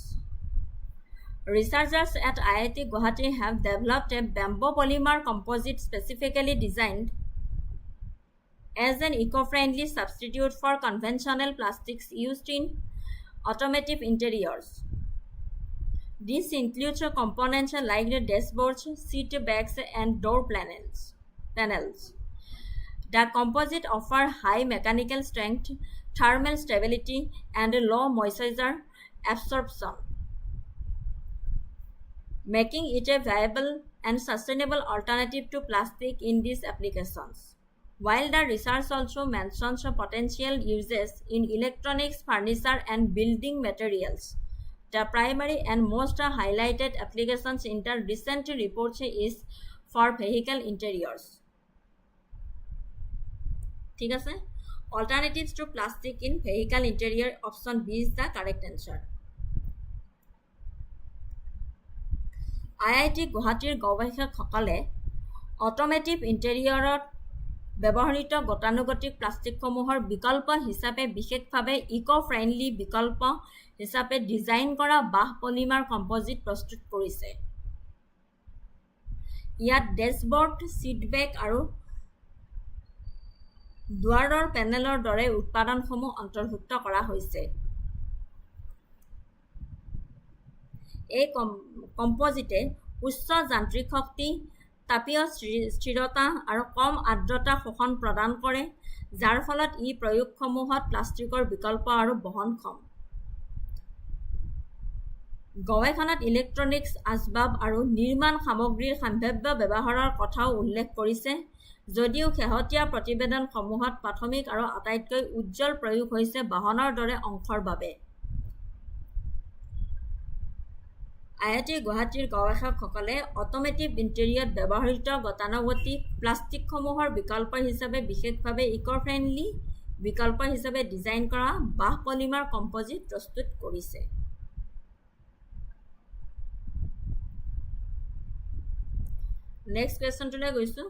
Researchers at IIT Gauhati have developed a bamboo polymer composite specifically designed as an eco-friendly substitute for conventional plastics used in automotive interiors. This includes components like the dashboards, seat backs, and door panels. The composite offers high mechanical strength, thermal stability, and low moisture absorption, making it a viable and sustainable alternative to plastic in these applications. While the research also mentions potential uses in electronics, furniture, and building materials, the primary and most highlighted applications in the recent reports is for vehicle interiors. ঠিক আছে, alternatives to plastic in vehicle interior, option B is the correct answer. IIT Guwahatiৰ গৱেষকসকলে automotive ইণ্টেৰিয়ৰত ব্যৱহৃত গতানুগতিক প্লাষ্টিকসমূহৰ বিকল্প হিচাপে বিশেষভাৱে ইক'-ফ্ৰেণ্ডলি বিকল্প হিচাপে ডিজাইন কৰা বাঁহ পলিমাৰ কম্পোজিট প্ৰস্তুত কৰিছে। ইয়াত ডেশ্ববৰ্ড, ছিট বেগ আৰু দুৱাৰৰ পেনেলৰ দৰে উৎপাদনসমূহ অন্তৰ্ভুক্ত কৰা হৈছে। এই কম্পোজিটে উচ্চ যান্ত্ৰিক শক্তি, তাপীয় স্থিৰতা আৰু কম আৰ্দ্ৰতা শোষণ প্ৰদান কৰে, যাৰ ফলত ই প্ৰয়োগসমূহত প্লাষ্টিকৰ বিকল্প আৰু বহনক্ষম। গৱেষণাত ইলেক্ট্ৰনিক্স, আচবাব আৰু নিৰ্মাণ সামগ্ৰীৰ সম্ভাৱ্য ব্যৱহাৰৰ কথাও উল্লেখ কৰিছে, যদিও শেহতীয়া প্ৰতিবেদনসমূহত প্ৰাথমিক আৰু আটাইতকৈ উজ্জ্বল প্ৰয়োগ হৈছে বাহনৰ দৰে অংশৰ বাবে। IIT গুৱাহাটীৰ গৱেষকসকলে অট'মোটিভ ইণ্টেৰিয়ৰত ব্যৱহৃত গতানুগতিক প্লাষ্টিকসমূহৰ বিকল্প হিচাপে বিশেষভাৱে ইক'-ফ্ৰেণ্ডলি বিকল্প হিচাপে ডিজাইন কৰা বাঁহ পলিমাৰ কম্পোজিট প্ৰস্তুত কৰিছে। নেক্সট কুৱেশ্যনটোলৈ গৈছোঁ।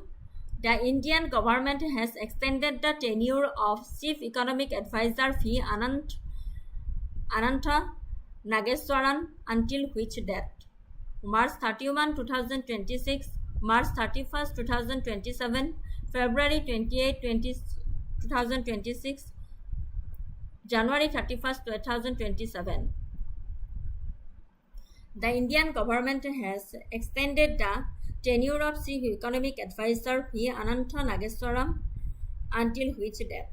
The Indian government has extended the tenure of Chief Economic Advisor V. Anantha Nageswaran until which date? March 31, 2026, March 31, 2027, February 28, 2026, January 31, 2027. The Indian government has extended the tenure of Chief Economic Advisor V. Anantha Nageswaran until which date?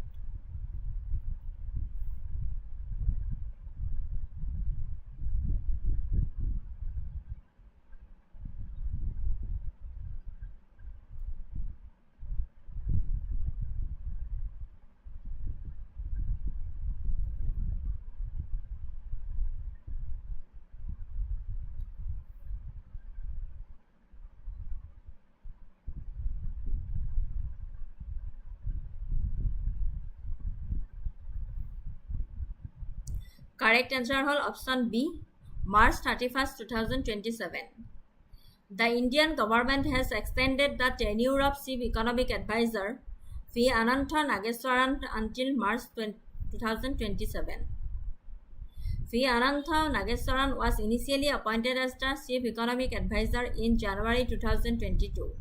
Correct answer hol option B, March 31, 2027. The Indian government has extended the tenure of Chief Economic Advisor V. Anantha Nageswaran until March 2027. V. Anantha Nageswaran was initially appointed as the Chief Economic Advisor in January 2022.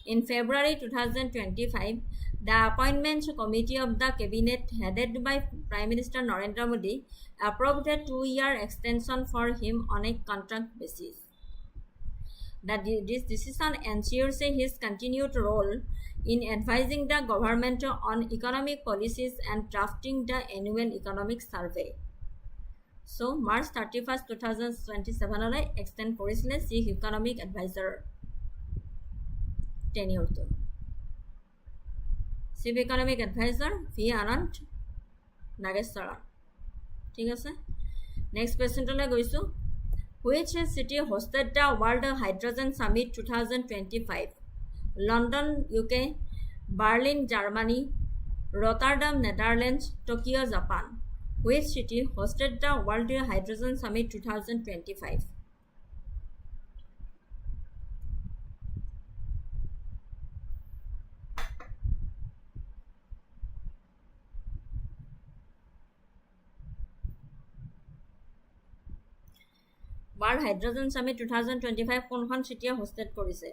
In February 2025, the Appointments Committee of the Cabinet, headed by Prime Minister Narendra Modi, approved a 2-year extension for him on a contract basis. This decision ensures his continued role in advising the government on economic policies and drafting the annual economic survey. So, March 31, 2027 extend korisile Chief Economic Advisor tenure to. Chief Economic Advisor V. Anant Nageswaran. ঠিক আছে। Next কুৱেশ্যনটোলৈ গৈছোঁ। Which city hosted the World Hydrogen Summit 2025? London, UK, Berlin, Germany, Rotterdam, Netherlands, Tokyo, Japan. Which city hosted the World Hydrogen Summit 2025? World Hydrogen Summit 2025 কোনখন চিটিয়ে হোষ্টেড কৰিছে?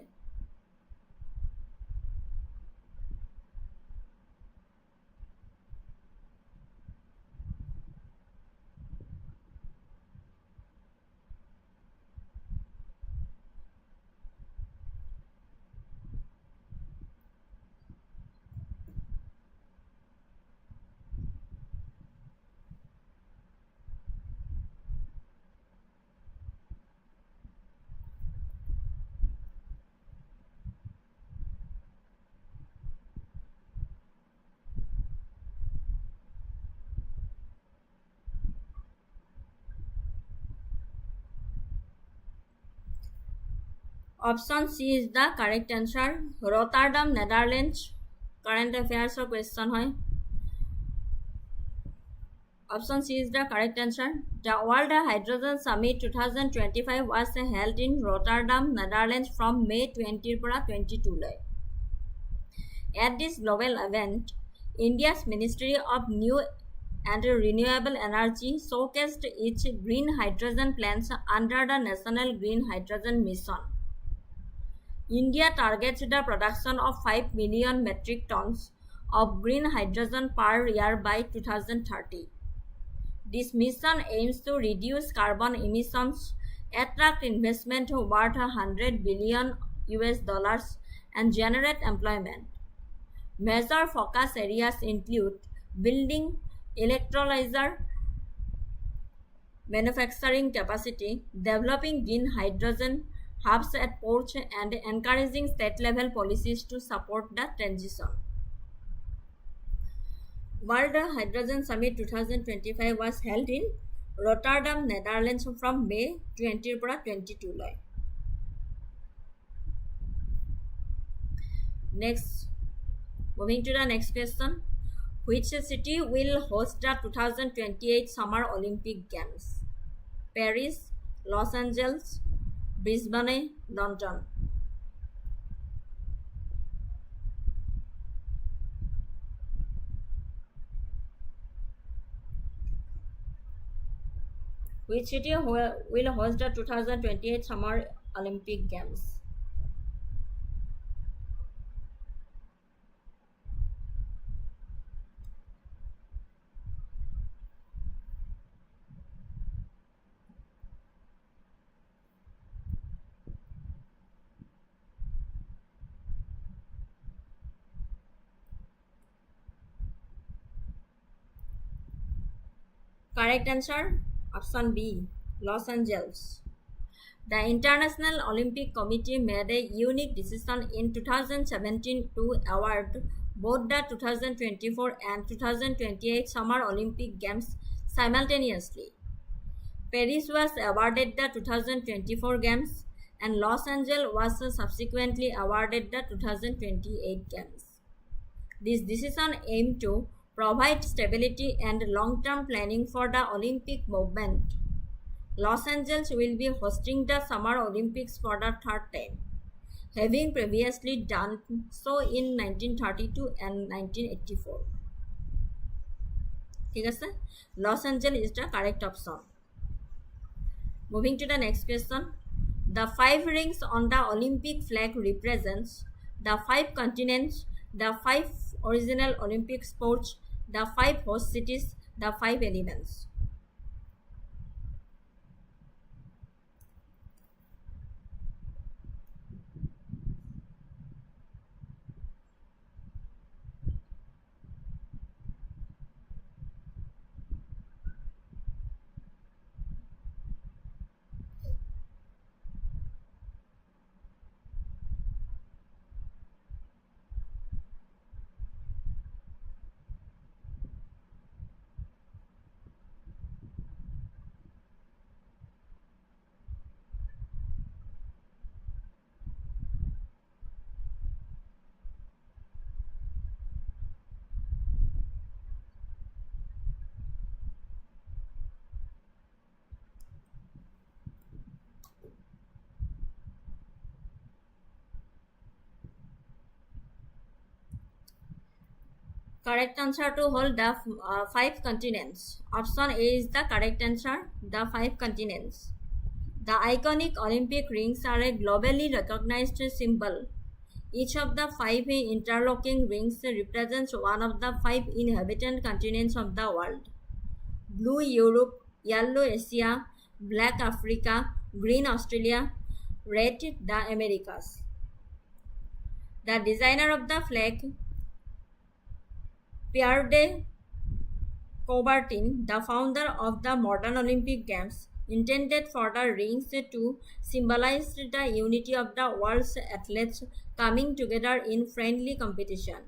Option C is the correct answer. Rotterdam, Netherlands. Current affairs or question hoy. Option C is the correct answer. The World Hydrogen Summit 2025 was held in Rotterdam, Netherlands from May 20 to 22. At this global event, India's Ministry of New and Renewable Energy showcased its green hydrogen plans under the National Green Hydrogen Mission. India targets the production of 5 million metric tons of green hydrogen per year by 2030. This mission aims to reduce carbon emissions, attract investment worth $100 billion and generate employment. Major focus areas include building electrolyzer manufacturing capacity, developing green hydrogen hubs at ports, and encouraging state-level policies to support the transition. World Hydrogen Summit 2025 was held in Rotterdam, Netherlands from May 20 to 22. Next, moving to the next question. Which city will host the 2028 Summer Olympic Games? Paris, Los Angeles, Brisbane, London. Which city will host the 2028 Summer Olympic Games? Correct answer, option B, Los Angeles. The International Olympic Committee made a unique decision in 2017 to award both the 2024 and 2028 Summer Olympic Games simultaneously. Paris was awarded the 2024 Games and Los Angeles was subsequently awarded the 2028 Games. This decision aimed to provide stability and long-term planning for the Olympic movement. Los Angeles will be hosting the Summer Olympics for the third time, having previously done so in 1932 and 1984. ঠিক আছে? Los Angeles is the correct option. Moving to the next question. The 5 rings on the Olympic flag represents the 5 continents, the 5 original Olympic sports, the 5 host cities, the 5 elements. Correct answer to hold the 5 continents. Option A is the correct answer, the 5 continents. The iconic Olympic rings are a globally recognized symbol. Each of the 5 interlocking rings represents one of the 5 inhabited continents of the world. Blue Europe, yellow Asia, black Africa, green Australia, red the Americas. The designer of the flag, Pierre de Coubertin, the founder of the modern Olympic Games, intended for the rings to symbolize the unity of the world's athletes coming together in friendly competition,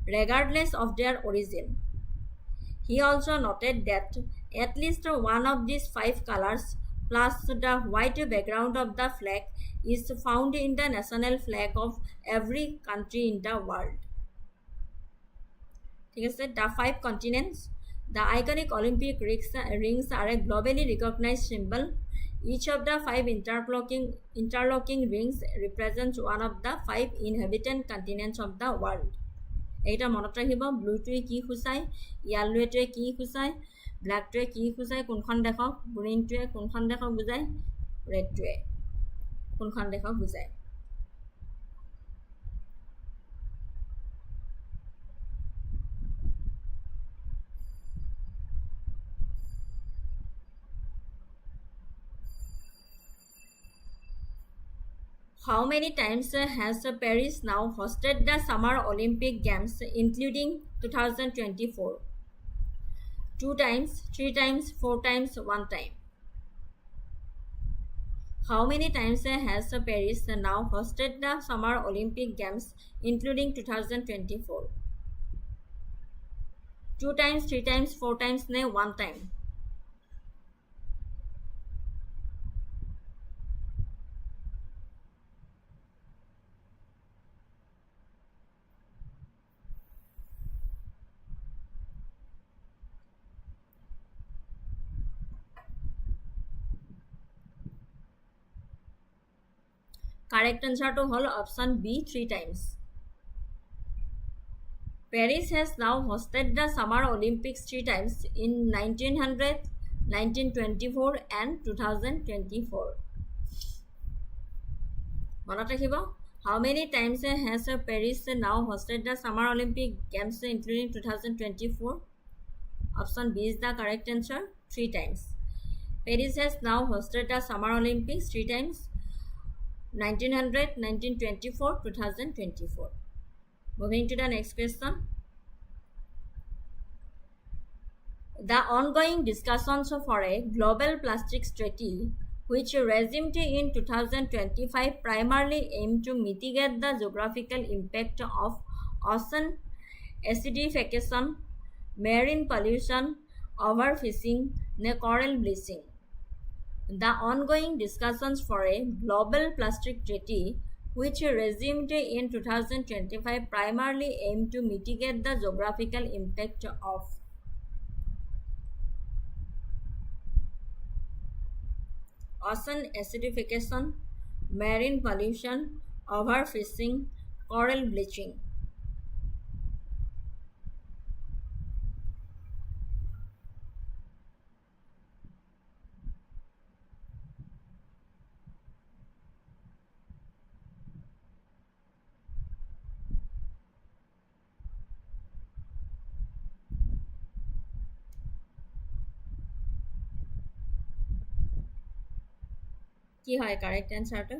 regardless of their origin. He also noted that at least one of these 5 colors, plus the white background of the flag, is found in the national flag of every country in the world. The 5 continents. The iconic Olympic rings are a globally recognized symbol. Each of the 5 interlocking rings represents one of the 5 inhabited continents of the world. এইটা মনত ৰাখিব ব্লুটোৱে কি সূচায় য়েল্লোটোৱে কি সূচায় ব্লেকটোৱে কি সূচায় কোনখন দেশক গ্ৰীণটোৱে কোনখন দেশক বুজায় ৰেডটোৱে কোনখন দেশক বুজায় How many times has Paris now hosted the Summer Olympic Games, including 2024? 2 times, 3 times, 4 times, 1 time. How many times has Paris now hosted the Summer Olympic Games, including 2024? 2 times, 3 times, 4 times, 1 time. Correct answer to whole option B 3 times. Paris has now hosted the Summer Olympics 3 times in 1900, 1924 and 2024. Monot rakhibo how many times has Paris now hosted the Summer Olympic Games including 2024? Option B is the correct answer 3 times. Paris has now hosted the Summer Olympics 3 times 1900, 1924, 2024. Moving to the next question. The ongoing discussions for a global plastics treaty, which resumed in 2025, primarily aim to mitigate the geographical impact of ocean acidification, marine pollution, overfishing, and coral bleaching. The ongoing discussions for a global plastic treaty, which resumed in 2025, primarily aim to mitigate the geographical impact of ocean acidification, marine pollution, overfishing, coral bleaching. কি হয় correct answer to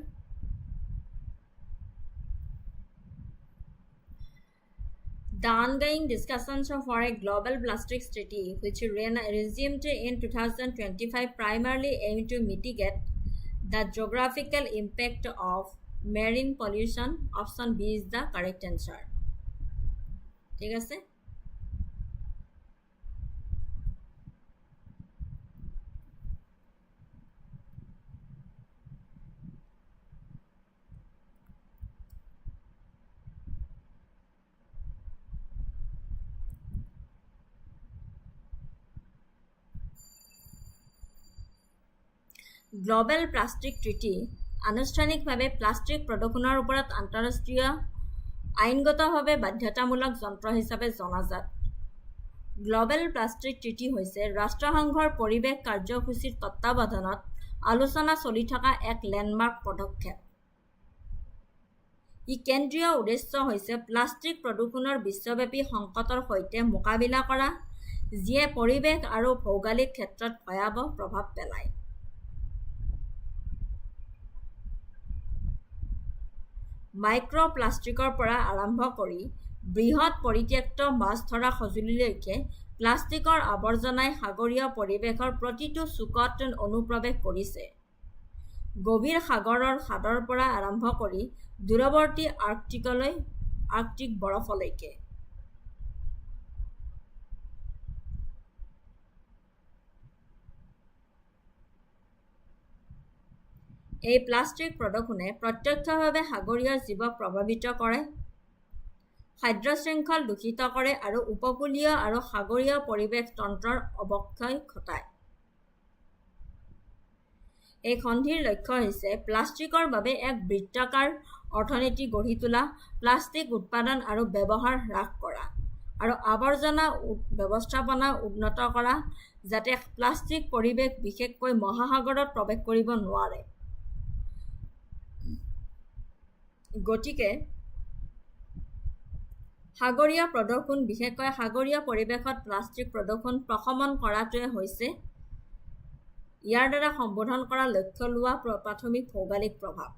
The ongoing discussions for a global plastics treaty, which resumed in 2025, primarily aim to mitigate the geographical impact of marine pollution. Option B is the correct answer. ঠিক আছে global plastic treaty আনুষ্ঠানিকভাৱে plastic প্ৰদূষণৰ ওপৰত আন্তঃৰাষ্ট্ৰীয় আইনগতভাৱে বাধ্যতামূলক যন্ত্ৰ হিচাপে জনাজাত গ্লোবেল প্লাষ্টিক ট্ৰিটি হৈছে ৰাষ্ট্ৰসংঘৰ পৰিৱেশ কাৰ্যসূচীৰ তত্ত্বাৱধানত আলোচনা চলি থকা এক লেণ্ডমাৰ্ক পদক্ষেপ ই কেন্দ্ৰীয় উদ্দেশ্য হৈছে প্লাষ্টিক প্ৰদূষণৰ বিশ্বব্যাপী সংকটৰ সৈতে মোকাবিলা কৰা যিয়ে পৰিৱেশ আৰু ভৌগোলিক ক্ষেত্ৰত ভয়াৱহ প্ৰভাৱ পেলায় মাইক্ৰ'প্লাষ্টিকৰ পৰা আৰম্ভ কৰি বৃহৎ পৰিত্যক্ত মাছ ধৰা সঁজুলিলৈকে প্লাষ্টিকৰ আৱৰ্জনাই সাগৰীয় পৰিৱেশৰ প্ৰতিটো চুকত অনুপ্ৰৱেশ কৰিছে গভীৰ সাগৰৰ খাদৰ পৰা আৰম্ভ কৰি দূৰৱৰ্তী আৰ্কটিক বৰফলৈকে এই প্লাষ্টিক প্ৰদূষণে প্ৰত্যক্ষভাৱে সাগৰীয় জীৱক প্ৰভাৱিত কৰে খাদ্য শৃংখল দূষিত কৰে আৰু উপকূলীয় আৰু সাগৰীয় পৰিৱেশ তন্ত্ৰৰ অৱক্ষয় ঘটায় এই সন্ধিৰ লক্ষ্য হৈছে প্লাষ্টিকৰ বাবে এক বৃত্তাকাৰ অৰ্থনীতি গঢ়ি তোলা প্লাষ্টিক উৎপাদন আৰু ব্যৱহাৰ হ্ৰাস কৰা আৰু আৱৰ্জনা ব্যৱস্থাপনা উন্নত কৰা যাতে প্লাষ্টিক পৰিৱেশ বিশেষকৈ মহাসাগৰত প্ৰৱেশ কৰিব নোৱাৰে। গতিকে সাগৰীয় প্ৰদূষণ বিশেষকৈ সাগৰীয় পৰিৱেশত প্লাষ্টিক প্ৰদূষণ প্ৰশমন কৰাটোৱে হৈছে ইয়াৰ দ্বাৰা সম্বোধন কৰা লক্ষ্য লোৱা প্ৰাথমিক ভৌগোলিক প্ৰভাৱ।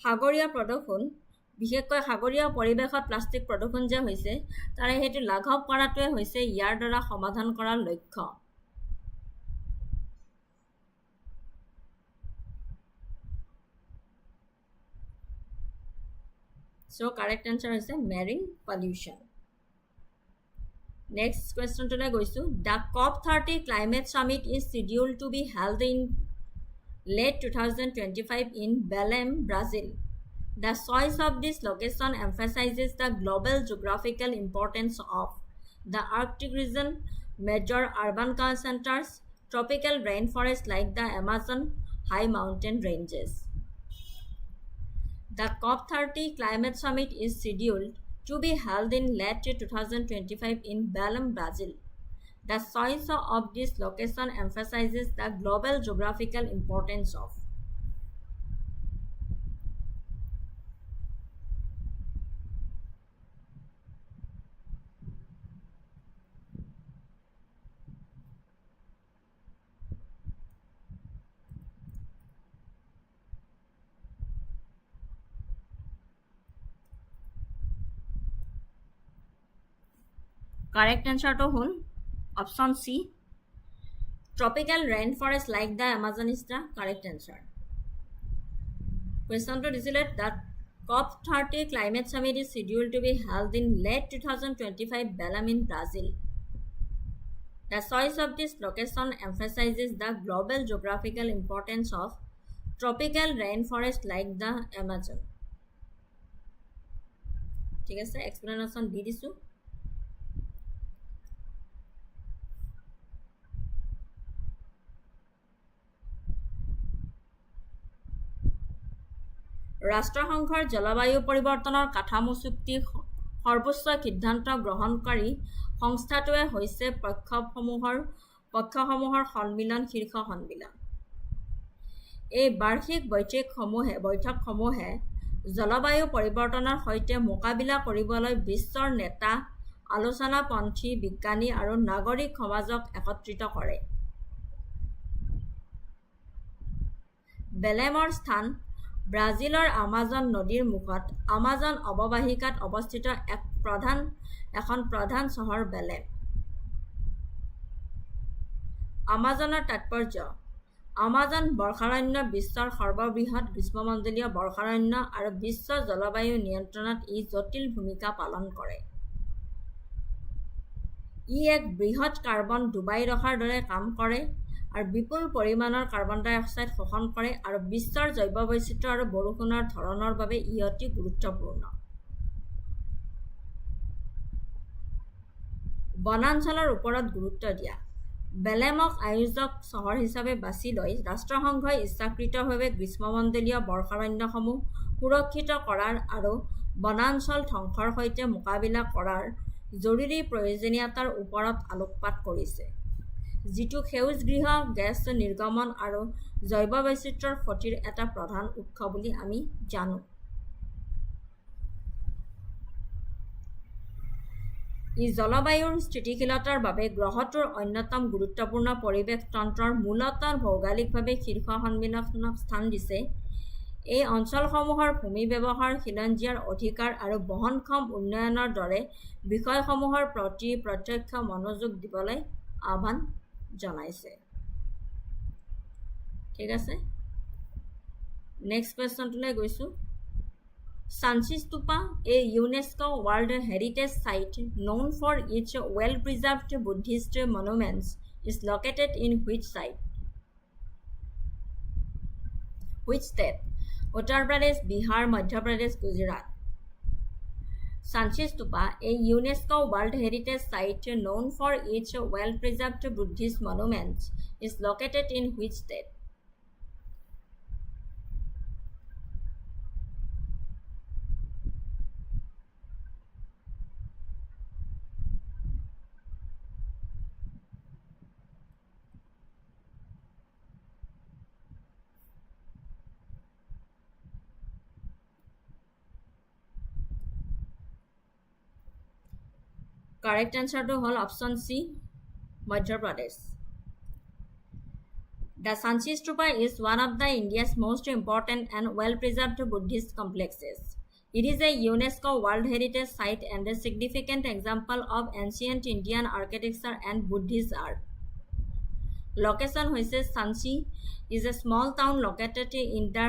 সাগৰীয় প্ৰদূষণ বিশেষকৈ সাগৰীয় পৰিৱেশত প্লাষ্টিক প্ৰদূষণ যে হৈছে তাৰে সেইটো লাঘৱ কৰাটোৱে হৈছে ইয়াৰ দ্বাৰা সমাধান কৰাৰ লক্ষ্য। So correct answer হৈছে marine pollution. Next question to গৈছো. The COP30 climate summit is scheduled to be held in late 2025 in Belém, Brazil. The choice of this location emphasizes the global geographical importance of the Arctic region, major urban centers, tropical rainforests like the Amazon, high mountain ranges. The COP30 climate summit is scheduled to be held in late 2025 in Belém, Brazil. The choice of this location emphasizes the global geographical importance of. Correct answer to hol option C. Tropical rainforest like the Amazon is the correct answer. Question to disilate that COP30 climate summit is scheduled to be held in late 2025 Belém in Brazil. The choice of this location emphasizes the global geographical importance of tropical rainforest like the Amazon. ঠিক আছে explanation দি দিছো। ৰাষ্ট্ৰসংঘৰ জলবায়ু পৰিৱৰ্তনৰ কাঠামো চুক্তি সৰ্বোচ্চ সিদ্ধান্ত গ্ৰহণকাৰী সংস্থাটোৱে হৈছে পক্ষসমূহৰ সন্মিলন শীৰ্ষ সন্মিলন। এই বাৰ্ষিক বৈঠকসমূহে জলবায়ু পৰিৱৰ্তনৰ সৈতে মোকাবিলা কৰিবলৈ বিশ্বৰ নেতা, আলোচনাপন্থী বিজ্ঞানী আৰু নাগৰিক সমাজক একত্ৰিত কৰে। বেলেমৰ স্থান ব্ৰাজিলৰ আমাজন নদীৰ মুখত আমাজন অৱবাহিকাত অৱস্থিত এখন প্ৰধান চহৰ বেলেম। আমাজনৰ তাৎপৰ্য আমাজন বৰ্ষাৰণ্য বিশ্বৰ সৰ্ববৃহৎ গ্ৰীষ্মমণ্ডলীয় বৰ্ষাৰণ্য আৰু বিশ্ব জলবায়ু নিয়ন্ত্ৰণত ই জটিল ভূমিকা পালন কৰে। ই এক বৃহৎ কাৰ্বন ডুবাই ৰখাৰ দৰে কাম কৰে আৰু বিপুল পৰিমাণৰ কাৰ্বন ডাই অক্সাইড শোষণ কৰে আৰু বিশ্বৰ জৈৱ বৈচিত্ৰ্য আৰু বৰষুণৰ ধৰণৰ বাবে ই অতি গুৰুত্বপূৰ্ণ। বনাঞ্চলৰ ওপৰত গুৰুত্ব দিয়া বেলেমক আয়োজক চহৰ হিচাপে বাছি লৈ ৰাষ্ট্ৰসংঘই ইচ্ছাকৃতভাৱে গ্ৰীষ্মমণ্ডলীয় বৰ্ষাৰণ্যসমূহ সুৰক্ষিত কৰাৰ আৰু বনাঞ্চল ধ্বংসৰ সৈতে মোকাবিলা কৰাৰ জৰুৰী প্ৰয়োজনীয়তাৰ ওপৰত আলোকপাত কৰিছে, যিটো সেউজগৃহ গেছ নিৰ্গমন আৰু জৈৱ বৈচিত্ৰ্যৰ ক্ষতিৰ এটা প্ৰধান উৎস বুলি আমি জানো। ই জলবায়ুৰ স্থিতিশীলতাৰ বাবে গ্ৰহটোৰ অন্যতম গুৰুত্বপূৰ্ণ পৰিৱেশ তন্ত্ৰৰ মূলতঃ ভৌগোলিকভাৱে শীৰ্ষ সন্মিলনক স্থান দিছে। এই অঞ্চলসমূহৰ ভূমি ব্যৱহাৰ, খিলঞ্জীয়াৰ অধিকাৰ আৰু বহনক্ষম উন্নয়নৰ দৰে বিষয়সমূহৰ প্ৰতি প্ৰত্যক্ষ মনোযোগ দিবলৈ আহ্বান জনাইছে। ঠিক আছে, নেক্সট কুৱেশ্যনটোলৈ গৈছো। Sanchi Stupa, a UNESCO World Heritage Site known for its well-preserved Buddhist monuments, is located in which site? Which state? Uttar Pradesh, Bihar, Madhya Pradesh, Gujarat. Sanchi Stupa, a UNESCO World Heritage Site known for its well-preserved Buddhist monuments, is located in which state? Correct এনচাৰটো হ'ল option C Madhya Pradesh The Sanchi Stupa is one of the India's most important and well-preserved Buddhist complexes. It is a UNESCO World Heritage Site and a significant example of ancient Indian architecture and Buddhist art. Location hoise Sanchi is a small town located in the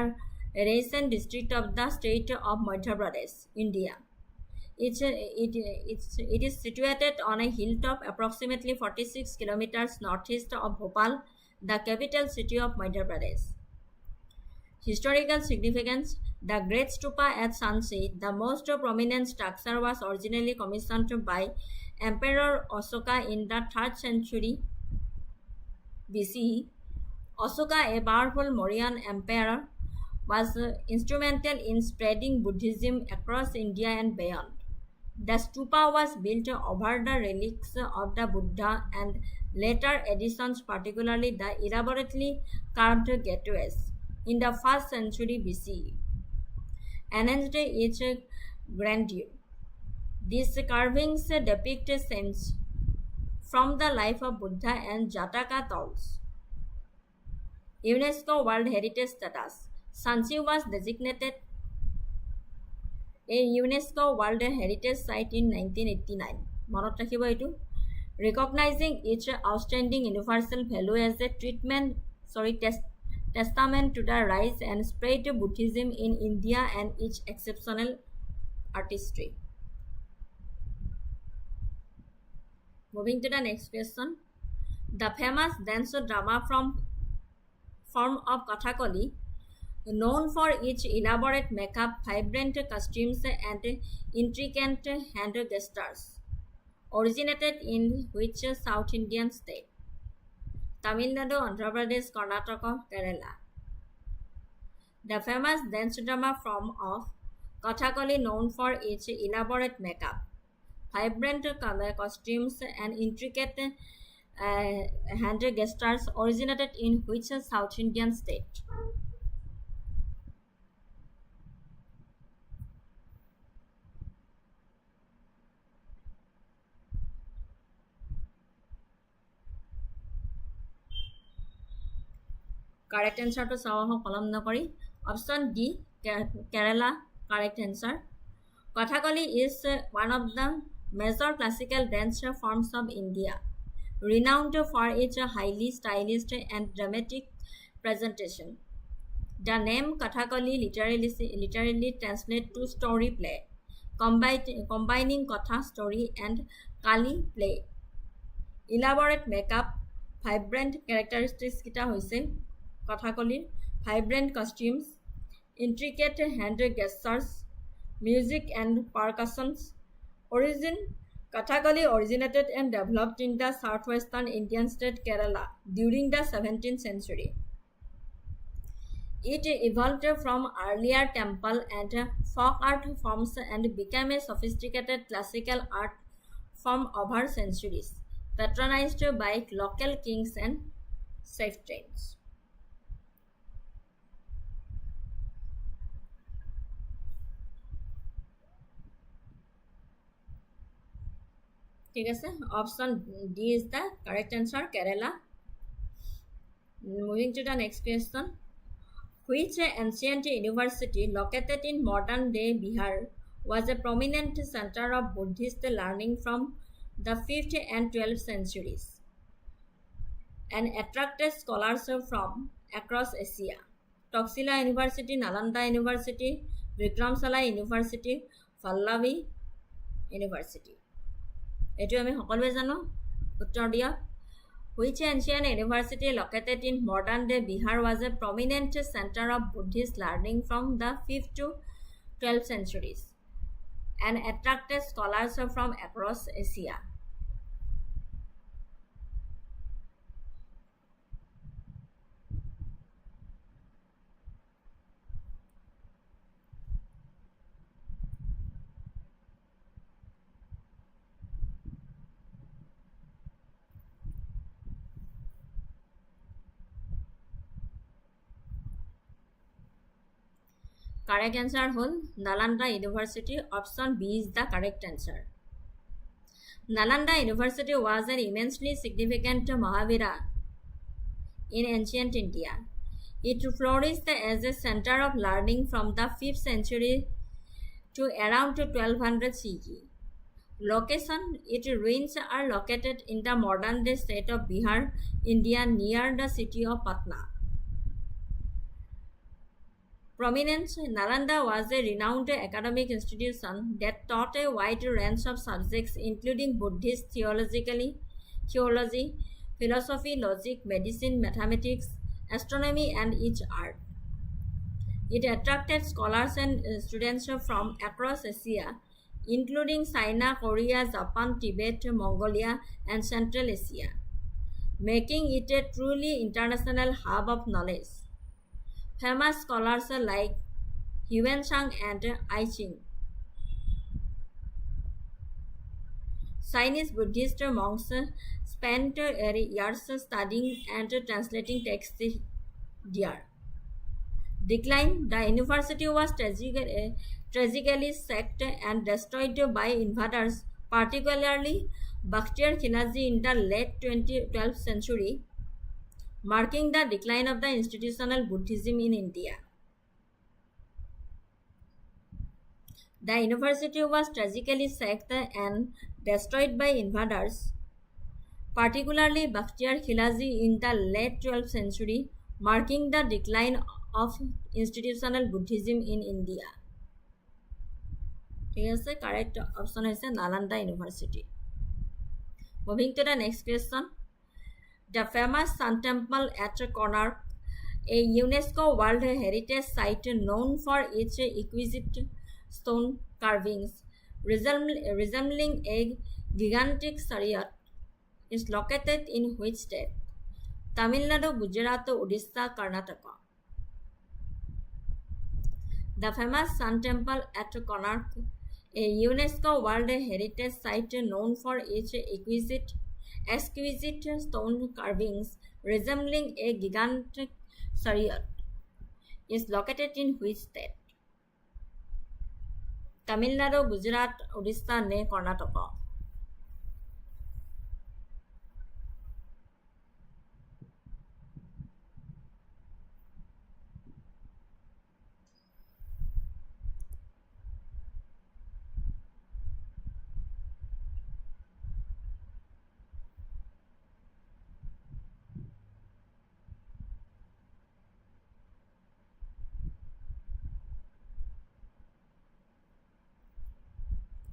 Raisen district of the state of Madhya Pradesh, India. It is situated on a hilltop approximately 46 kilometers northeast of Bhopal, the capital city of Madhya Pradesh. Historical significance. The Great Stupa at Sanchi, the most prominent structure, was originally commissioned by Emperor Ashoka in the 3rd century BCE. Ashoka, a powerful Mauryan emperor, was instrumental in spreading Buddhism across India and beyond. The stupa was built over the relics of the Buddha and later additions, particularly the elaborately carved gateways, in the 1st century BCE, enhanced its grandeur. These carvings depict scenes from the life of Buddha and Jataka tales. UNESCO World Heritage Status. Sanchi was designated a UNESCO World Heritage Site in 1989. মনত ৰাখিব এইটো recognizing its outstanding universal value as a testament to the rise and spread of Buddhism in India and its exceptional artistry. Moving to the next question. The famous dance drama form of Kathakali, known for its elaborate makeup, vibrant costumes, and intricate hand gestures, originated in which South Indian state? Tamil Nadu, Andhra Pradesh, Karnataka, Kerala. The famous dance drama form of Kathakali, known for its elaborate makeup, vibrant costumes, and intricate hand gestures, originated in which South Indian state? Correct answer to sawa column nokori. Option D, Kerala. Correct answer. Kathakali is one of the major classical dance forms of India, renowned for its highly stylish and dramatic presentation. The name Kathakali literally translates to story play, combining Katha story and Kali play. Elaborate makeup, vibrant characteristics kita hoise Kathakali, vibrant costumes, intricate hand gestures, music and percussions. Kathakali originated and developed in the southwestern Indian state Kerala during the 17th century. It evolved from earlier temple and folk art forms and became a sophisticated classical art form over centuries, patronized by local kings and chieftains. ঠিক আছে, option D is the correct answer, Kerala. Moving to the next question. Which ancient university located in modern day Bihar was a prominent center of Buddhist learning from the 5th and 12th centuries and attracted scholars from across Asia? Taxila University, Nalanda University, Vikramsala University, Pallavi University. এইটো আমি সকলোৱে জানো, উত্তৰ দিয়ক। Which ancient university located in modern day Bihar was a prominent center of Buddhist learning from the 5th to 12th centuries and attracted scholars from across Asia? Correct answer hol Nalanda University. Option B is the correct answer. Nalanda University was an immensely significant Mahavira in ancient India. It flourished as a center of learning from the 5th century to around 1200 CE. Location: its ruins are located in the modern-day state of Bihar, India, near the city of Patna. Prominence: Nalanda was a renowned academic institution that taught a wide range of subjects including Buddhist theology, philosophy, logic, medicine, mathematics, astronomy, and each art. It attracted scholars and students from across Asia, including China, Korea, Japan, Tibet, Mongolia, and Central Asia, making it a truly international hub of knowledge. Famous scholars like Yuan-Shang and I Ching, Chinese Buddhist monks, spent years studying and translating texts there. Decline: the university was tragically sacked and destroyed by invaders, particularly Bakhtiyar Khilji in the late 12th century, marking the decline of the institutional Buddhism in India. The university was tragically sacked and destroyed by invaders, particularly Bakhtiyar Khilji in the late 12th century, marking the decline of institutional Buddhism in India. Correct option is Nalanda University. Moving to the next question. The famous Sun Temple at Konark, a UNESCO World Heritage Site known for its exquisite stone carvings resembling a gigantic chariot, is located in which state? Tamil Nadu, Gujarat, Odisha, Karnataka. The famous Sun Temple at Konark, a UNESCO World Heritage Site known for its exquisite stone carvings resembling a gigantic chariot, is located in which state? Tamil Nadu, Gujarat, Odisha, ne Karnataka.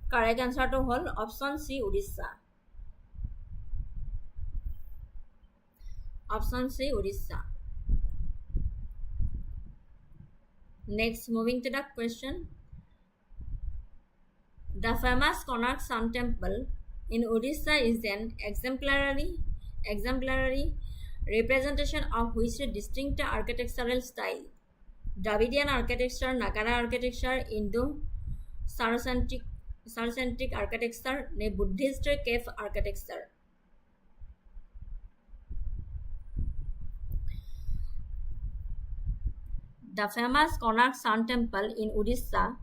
Correct answer to whole option C, Odisha. Option C, Odisha. Next, moving to the question. The famous Konark Sun Temple in Odisha is an exemplary representation of which distinct architectural style? Dravidian architecture, Nagara architecture, Indo-Saracenic architecture, ne Buddhist cave architecture. The famous Konark Sun Temple in Odisha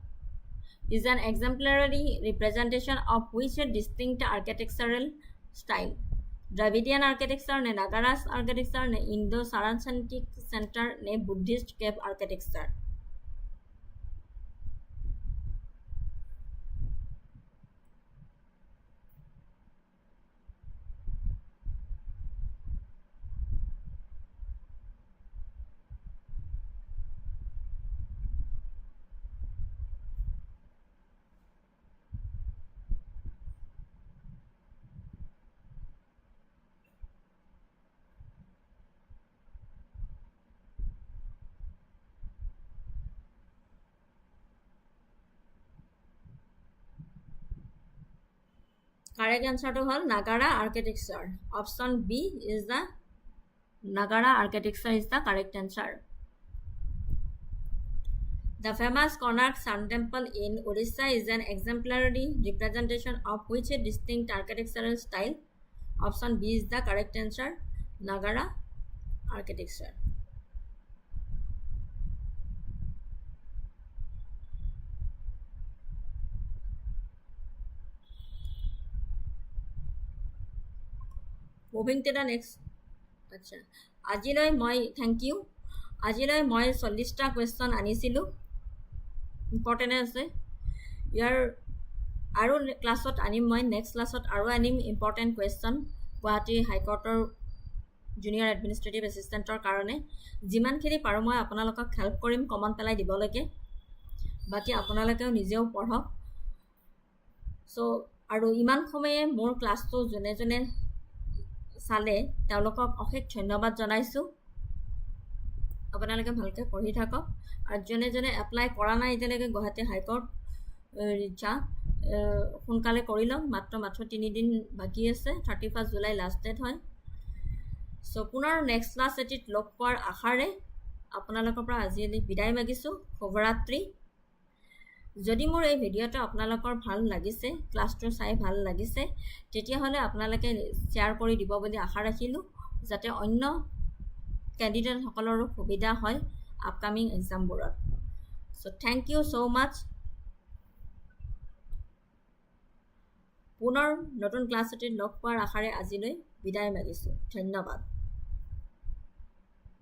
is an exemplary representation of which distinct architectural style? Dravidian architecture, ne Nagara architecture, ne Indo-Saracenic center, ne Buddhist cave architecture. Correct answer to all Nagara architecture. Option B is the Nagara architecture is the correct answer. The famous Konark Sun Temple in Odisha is an exemplary representation of which distinct architectural style? Option B is the correct answer. Nagara architecture. Moving to the next আচ্ছা আজিলৈ মই thank you আজিলৈ মই 40টা question আনিছিলোঁ important আছে ইয়াৰ আৰু ক্লাছত আনিম মই নেক্সট ক্লাছত আৰু আনিম ইম্পৰ্টেণ্ট কুৱেশ্যন গুৱাহাটী হাইকোৰ্টৰ জুনিয়ৰ এডমিনিষ্ট্ৰেটিভ এছিষ্টেণ্টৰ কাৰণে যিমানখিনি পাৰোঁ মই আপোনালোকক হেল্প কৰিম কমেণ্ট পেলাই দিবলৈকে বাকী আপোনালোকেও নিজেও পঢ়ক চ' আৰু ইমান সময়ে মোৰ ক্লাছটো যোনে যোনে চালে তেওঁলোকক অশেষ ধন্যবাদ জনাইছোঁ আপোনালোকে ভালকৈ পঢ়ি থাকক আৰু যোনে যোনে এপ্লাই কৰা নাই এতিয়ালৈকে গুৱাহাটী হাইকোৰ্ট ৰিচা সোনকালে কৰি লওক মাত্ৰ 3 দিন বাকী আছে 31 জুলাই লাষ্ট ডেট হয় চ' পুনৰ নেক্সট ক্লাছ এটিত লগ পোৱাৰ আশাৰে আপোনালোকৰ পৰা আজিলৈ বিদায় মাগিছোঁ শুভৰাত্ৰি যদি মোৰ এই ভিডিঅ'টো আপোনালোকৰ ভাল লাগিছে ক্লাছটো চাই ভাল লাগিছে তেতিয়াহ'লে আপোনালোকে শ্বেয়াৰ কৰি দিব বুলি আশা ৰাখিলোঁ যাতে অন্য কেণ্ডিডেটসকলৰো সুবিধা হয় আপকামিং এক্সামবোৰত চ' থেংক ইউ ছ' মাছ পুনৰ নতুন ক্লাছ এটিত লগ পোৱাৰ আশাৰে আজিলৈ বিদায় মাগিছোঁ ধন্যবাদ